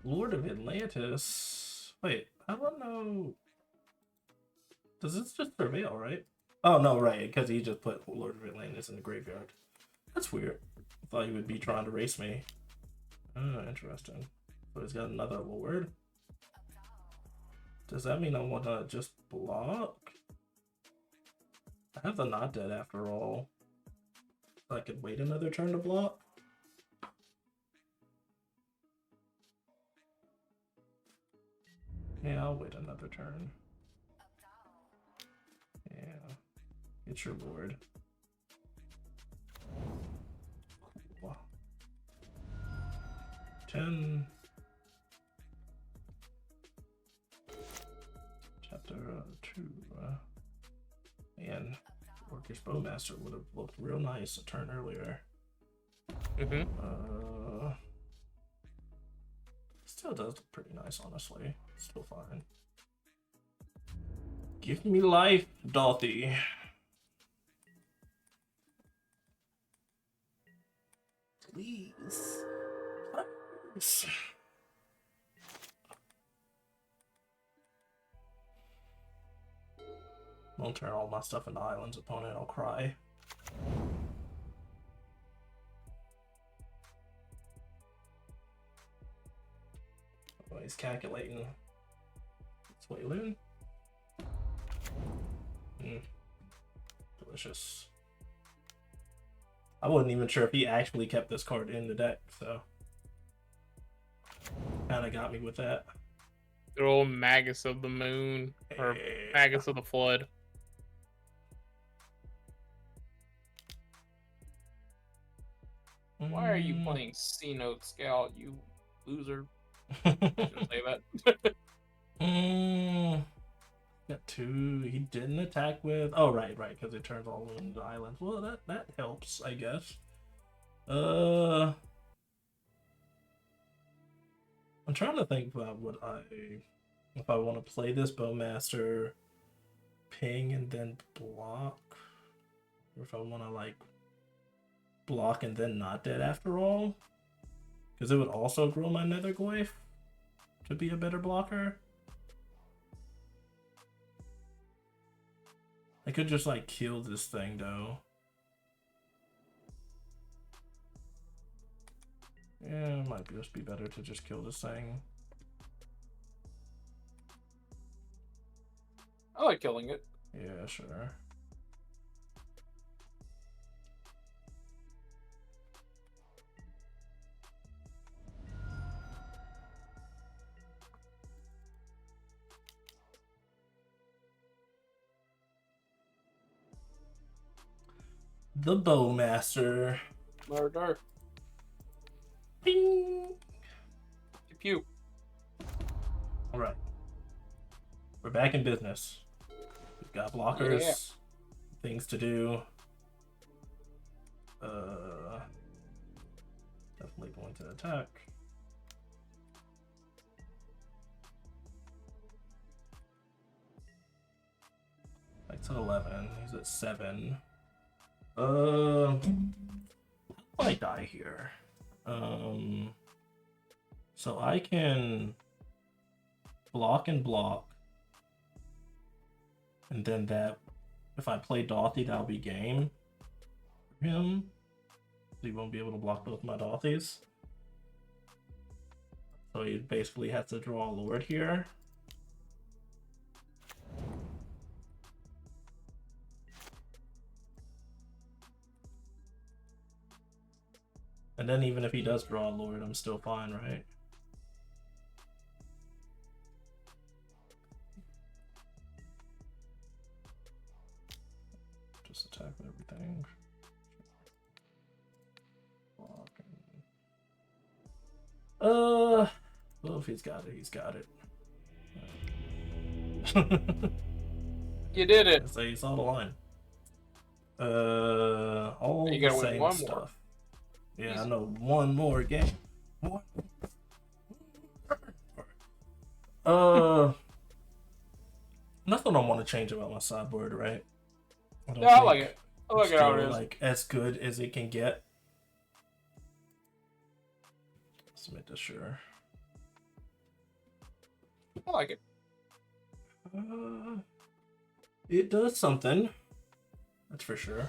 Lord of Atlantis. Wait, I don't know. Does this just prevail, right? Oh, no, right, because he just put Lord of Atlantis in the graveyard. That's weird. I thought he would be trying to race me. Oh, interesting. So he's got another Lord. Does that mean I want to just block? I have the Not Dead after all. I could wait another turn to block. Yeah, I'll wait another turn. Yeah. Get your Lord. Cool. 10. Chapter 2. Man, Orcish Bowmaster would have looked real nice a turn earlier. Still does look pretty nice, honestly. Still fine. Give me life, Dorothy. Please. Please. Don't turn all my stuff into islands, opponent. I'll cry. Oh, he's calculating. It's Waylon. Delicious. I wasn't even sure if he actually kept this card in the deck, so kind of got me with that. The old Magus of the Moon, or Magus of the Flood. Why are you playing C-Note Scout, you loser? I shouldn't say that. Got 2. He didn't attack with. Oh, right, because it turns all into islands. Well, that helps, I guess. I'm trying to think about if I want to play this Bowmaster, ping and then block, or if I want to like block and then not dead after all, because it would also grow my Netherglyph to be a better blocker. I could just like kill this thing though. Yeah, it might just be better to just kill this thing. I like killing it. Yeah, sure. The Bowmaster. Murder. Bing! Pew pew. Alright. We're back in business. We've got blockers, things to do. Definitely going to attack. Back to 11. He's at 7. How do I die here? So I can block and block, and then that, if I play Dorothy, that'll be game for him. So he won't be able to block both my Dorothies. So he basically has to draw a Lord here. And then even if he does draw a Lord, I'm still fine, right? Just attack with everything. Well, if he's got it, he's got it. You did it. So you saw the line. All you the gotta win same one stuff. more. Yeah, Easy. I know. One more game. One. Nothing I want to change about my sideboard, right? Yeah, I like it. I like it how it still, is. like as good as it can get. Let's make this sure. I like it. It does something. That's for sure.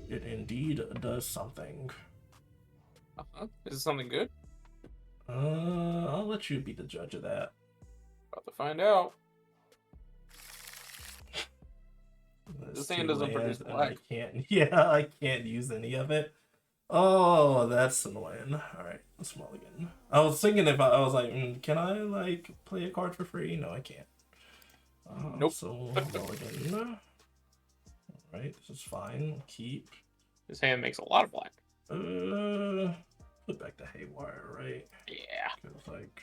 It indeed does something. Is it something good? I'll let you be the judge of that. About to find out. That's This hand 2 doesn't lands, produce and black. I can't. Yeah, I can't use any of it. Oh, that's annoying. All right, let's mulligan. I was thinking if I was like, can I like play a card for free? No, I can't. Nope. So mulligan. All right, this is fine. Keep. This hand makes a lot of black. Put back the haywire, right? Yeah. Because like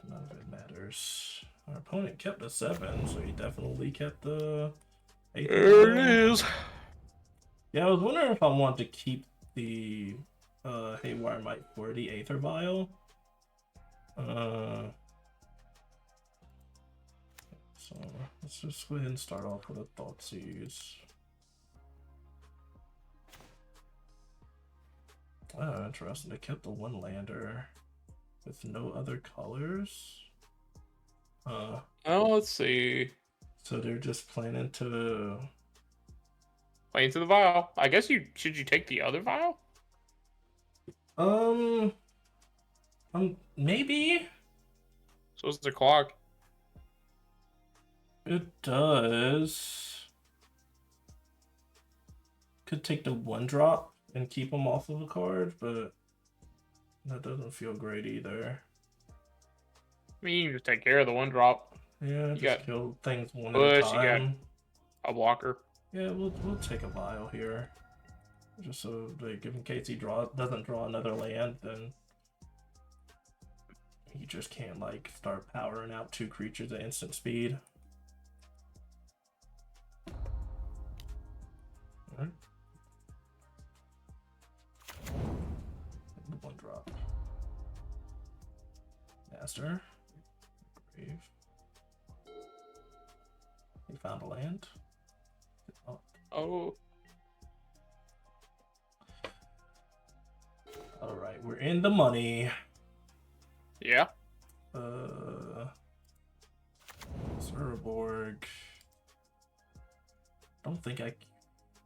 none of it matters. Our opponent kept a 7, so he definitely kept the 8. There it is. Yeah, I was wondering if I want to keep the Haywire Might for the Aether Vial. So let's just go ahead and start off with a Thoughtseize. Oh, interesting. They kept the one lander with no other colors. Oh, let's see. So they're just planning to Play into the vial. I guess should you take the other vial? Maybe So it's the clock. it does. Could take the 1-drop and keep them off of a card, but that doesn't feel great either. I mean, you can just take care of the 1-drop. Yeah, You just got kill things one at a Bush, you got- time. A blocker. Yeah, we'll take a vial here, just so like in case he doesn't draw another land, then he just can't like start powering out 2 creatures at instant speed. Alright. 1-drop. Master. Grave. He found a land. Oh. Alright, we're in the money. Yeah. Zeraborg. Don't think I.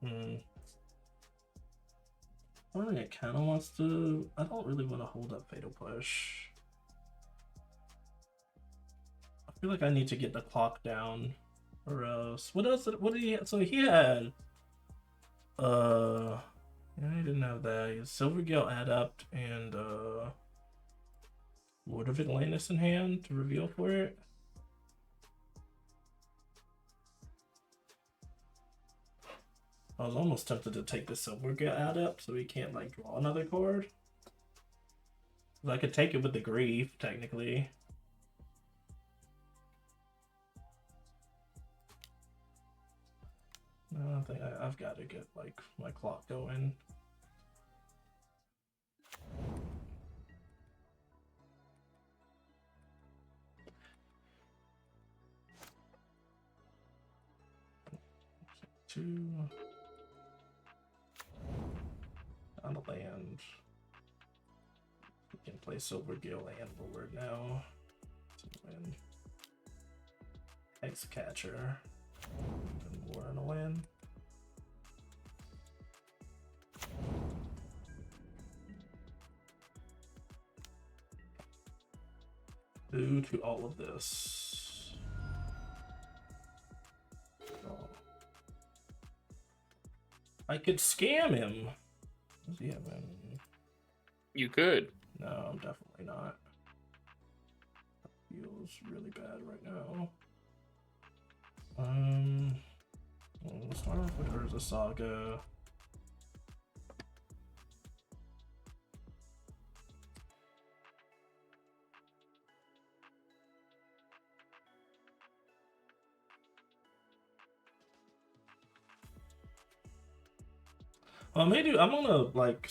I don't think it kind of wants to. I don't really want to hold up Fatal Push. I feel like I need to get the clock down, or else. What else? What did he? So he had. Yeah, he didn't have that. He had Silvergale Adept and Lord of Atlantis in hand to reveal for it. I was almost tempted to take the Silvergale Adept so he can't like draw another card. I could take it with the Grief, technically. No, I think I've got to get like my clock going. Two on the land. We can play Silvergale and Lord now. Hexcatcher. And more on the land. Due to all of this. Oh. I could scam him. Does he have any? You could. No, I'm definitely not. Feels really bad right now. We'll start off with Urza Saga. Maybe I'm gonna like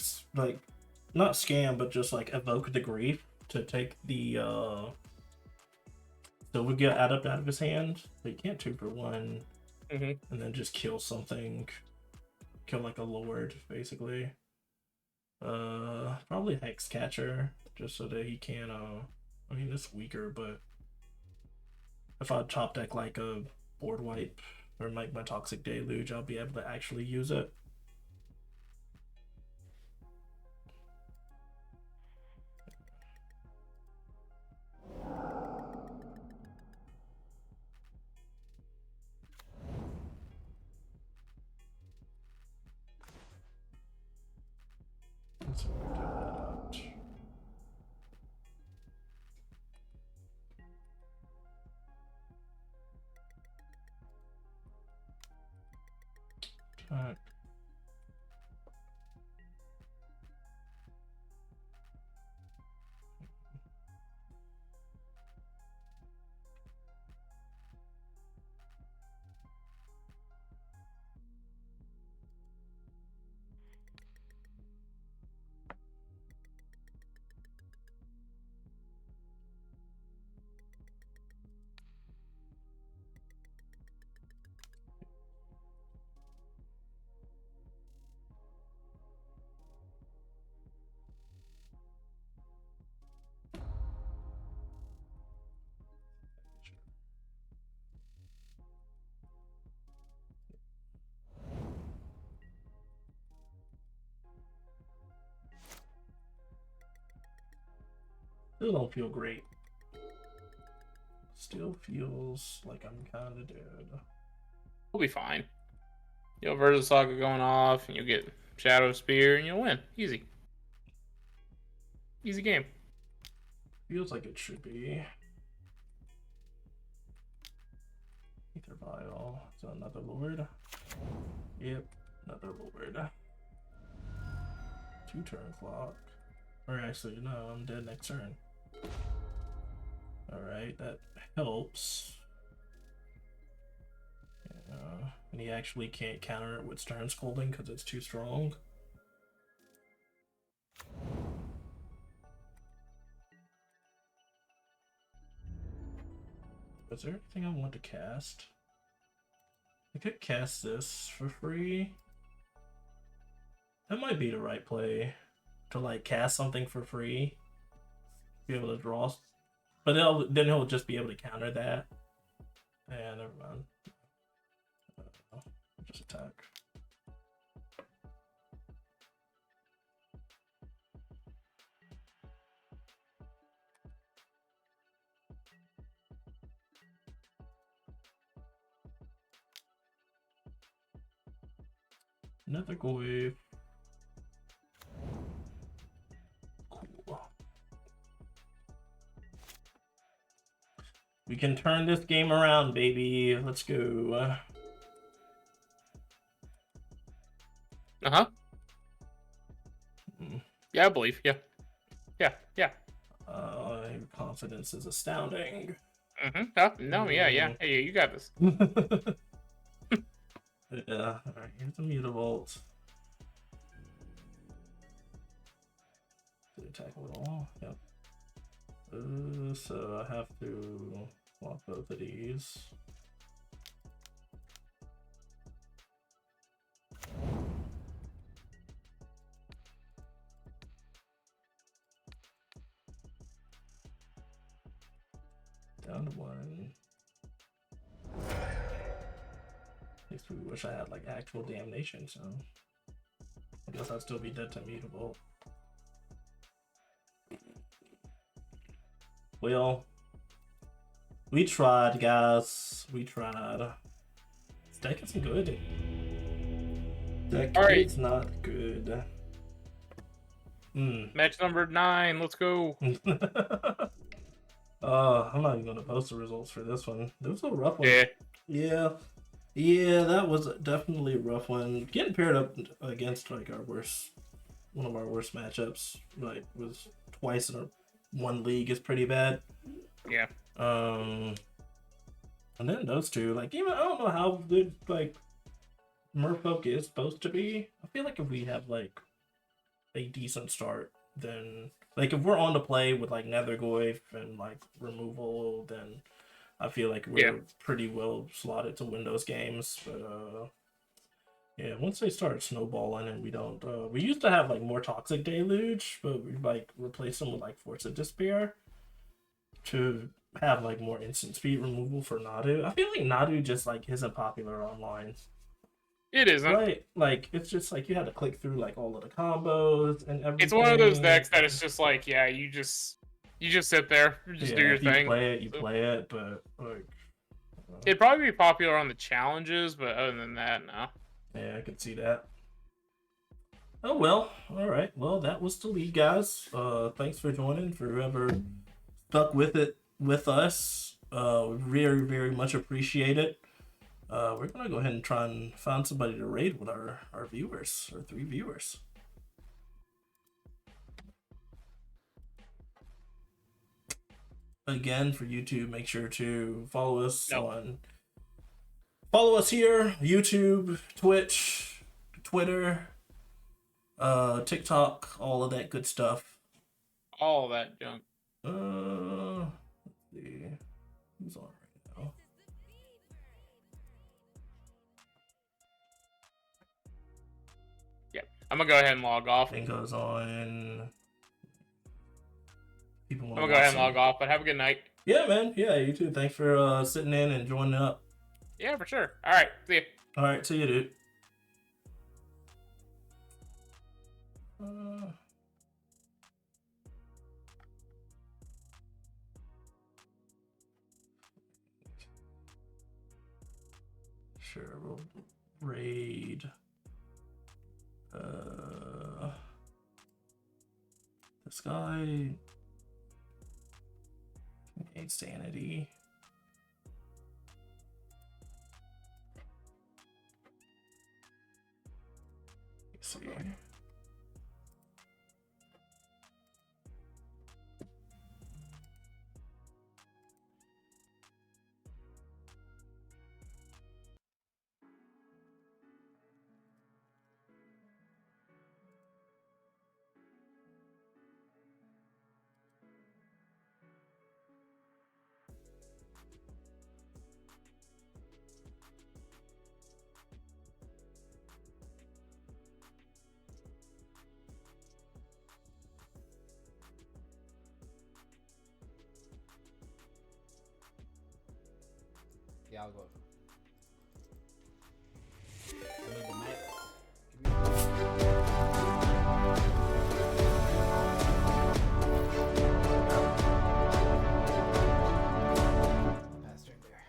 not scam, but just like evoke the Grief to take the Silvergale Adept out of his hand. So you can't 2 for 1, and then just kill something, kill like a Lord basically. Probably Hexcatcher just so that he can. I mean it's weaker, but if I top deck like a board wipe or like my Toxic Deluge, I'll be able to actually use it. So we'll do that out. Attack. Still don't feel great. Still feels like I'm kind of dead. We'll be fine. You'll have Versus Saga going off, and you'll get Shadow Spear, and you'll win. Easy. Easy game. Feels like it should be. Ether Vial. So another Lord. Yep, another Lord. 2 turn clock. Or actually, no, I'm dead next turn. Alright, that helps. And he actually can't counter it with Stern Scolding because it's too strong. Is there anything I want to cast? I could cast this for free. That might be the right play. To like cast something for free. Be able to draw. But then he'll just be able to counter that. Yeah, never mind. Just attack. Another Goy. Cool. We can turn this game around, baby. Let's go. Uh-huh. Yeah, I believe. Yeah. Yeah. Your confidence is astounding. Mm-hmm. Oh, no, yeah. Hey, you got this. Yeah, alright, here's the Mutavault. Attack with all, yep. So I have to block both of these. Down to 1. Makes me wish I had like actual damnation, so I guess I'd still be dead to Mutavault. Well, we tried, guys. We tried. This deck isn't good. Deck is not good. Match number 9. Let's go. I'm not even gonna post the results for this one. It was a rough one. Yeah. Yeah, that was definitely a rough one. Getting paired up against like one of our worst matchups, like was twice in one league is pretty bad. Yeah. And then those two, like even I don't know how good like Merfolk is supposed to be. I feel like if we have like a decent start, then like if we're on to play with like Nethergoyf and like removal, then I feel like we're pretty well slotted to win those games. But yeah, once they start snowballing and we don't we used to have like more Toxic Deluge, but we like replaced them with like Force of Despair to have like more instant speed removal for Nadu. I feel like Nadu just like isn't popular online. It isn't. Right? Like it's just like you had to click through like all of the combos and everything. It's one of those decks that it's just like, yeah, you just sit there, just do your thing. You play it, but like it'd probably be popular on the challenges, but other than that, no. Yeah, I could see that. Oh well, all right. Well, that was the league, guys. Thanks for joining. For whoever stuck with it with us, very very much appreciate it. We're gonna go ahead and try and find somebody to raid with our viewers, our 3 viewers. Again, for YouTube, make sure to follow us follow us here, YouTube, Twitch, Twitter, TikTok, all of that good stuff. All that junk. Let's see. Who's on right now? Yep. I'm gonna go ahead and log off. Bingo's on. I'm gonna go ahead and log off, but have a good night. Yeah, man. Yeah, you too. Thanks for sitting in and joining up. Yeah, for sure. All right. See you. All right. See you, dude. Sure, we'll raid. This guy. Insanity. Let's see. Yeah, I'll go. I need the mic. Pass right there.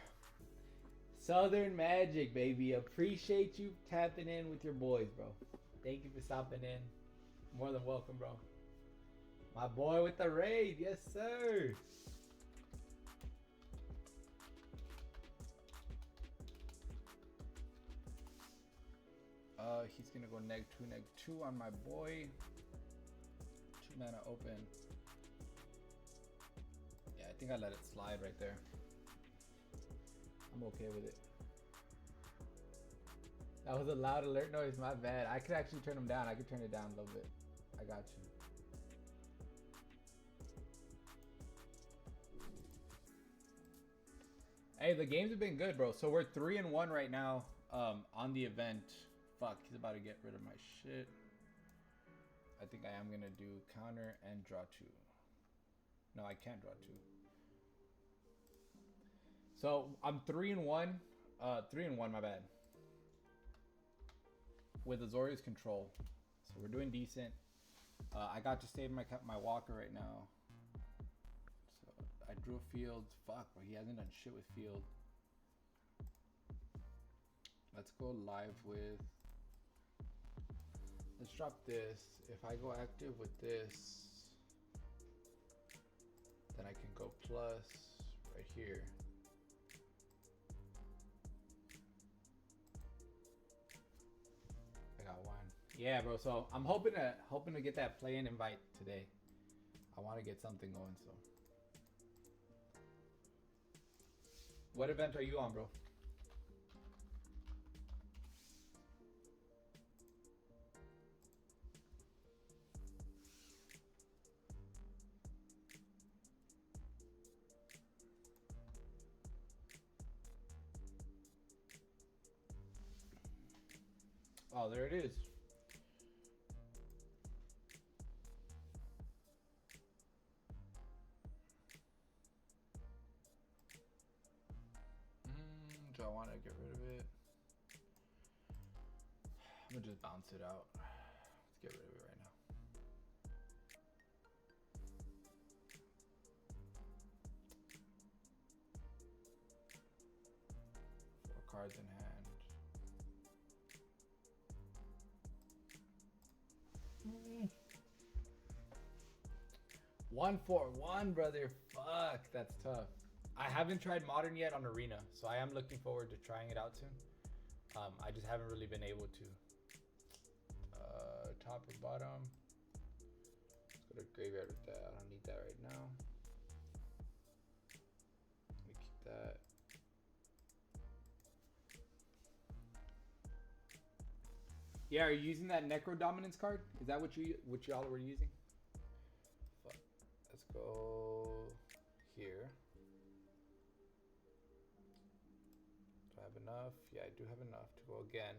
Southern Magic, baby. Appreciate you tapping in with your boys, bro. Thank you for stopping in. More than welcome, bro. My boy with the raid. Yes, sir. He's gonna go -2 on my boy. 2 mana open. Yeah, I think I let it slide right there. I'm okay with it. That was a loud alert noise, my bad. I could actually turn him down. I could turn it down a little bit. I got you. Hey, the games have been good, bro. So we're 3-1 right now on the event. Fuck, he's about to get rid of my shit. I think I am gonna do counter and draw 2. No, I can't draw 2. So I'm 3-1. 3-1, my bad. With Azorius control. So we're doing decent. I got to save my walker right now. So I drew a field. Fuck, but he hasn't done shit with field. Let's go live with... Let's drop this. If I go active with this, then I can go plus right here. I got 1. Yeah, bro. So I'm hoping to get that play-in invite today. I want to get something going. So, what event are you on, bro? Oh, there it is. Do I want to get rid of it? I'm gonna just bounce it out. Let's get rid of it right now. Four cards in hand. 1-4-1, brother. Fuck, that's tough. I haven't tried Modern yet on Arena, so I am looking forward to trying it out soon. I just haven't really been able to. Top or bottom? Let's go to graveyard with that. I don't need that right now. Let me keep that. Yeah, are you using that Necro Dominance card? Is that what y'all were using? Fuck. Let's go here. Do I have enough? Yeah, I do have enough to go again.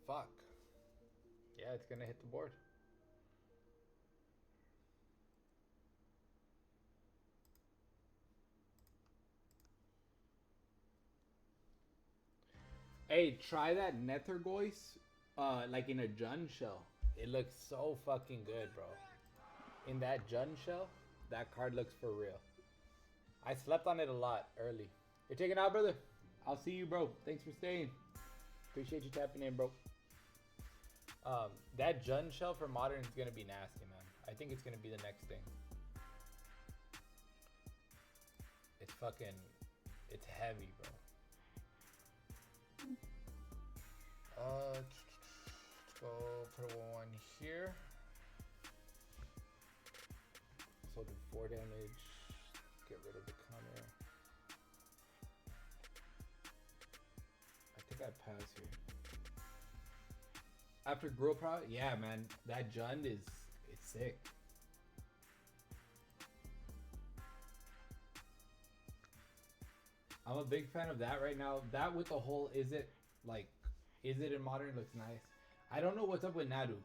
Fuck. Yeah, it's gonna hit the board. Hey, try that Nethergoyce, like in a Jund shell. It looks so fucking good, bro. In that Jund shell, That card looks for real. I slept on it a lot early. You're taking out, brother. I'll see you, bro. Thanks for staying. Appreciate you tapping in, bro. That Jund shell for modern is gonna be nasty, man. I think it's gonna be the next thing. It's fucking, it's heavy, bro. Let's go put one here. So do 4 damage. Get rid of the counter. I think I pass here. After Girl Pro, yeah, man, that Jund it's sick. I'm a big fan of that right now. That with the whole is it in modern looks nice. I don't know what's up with Nadu.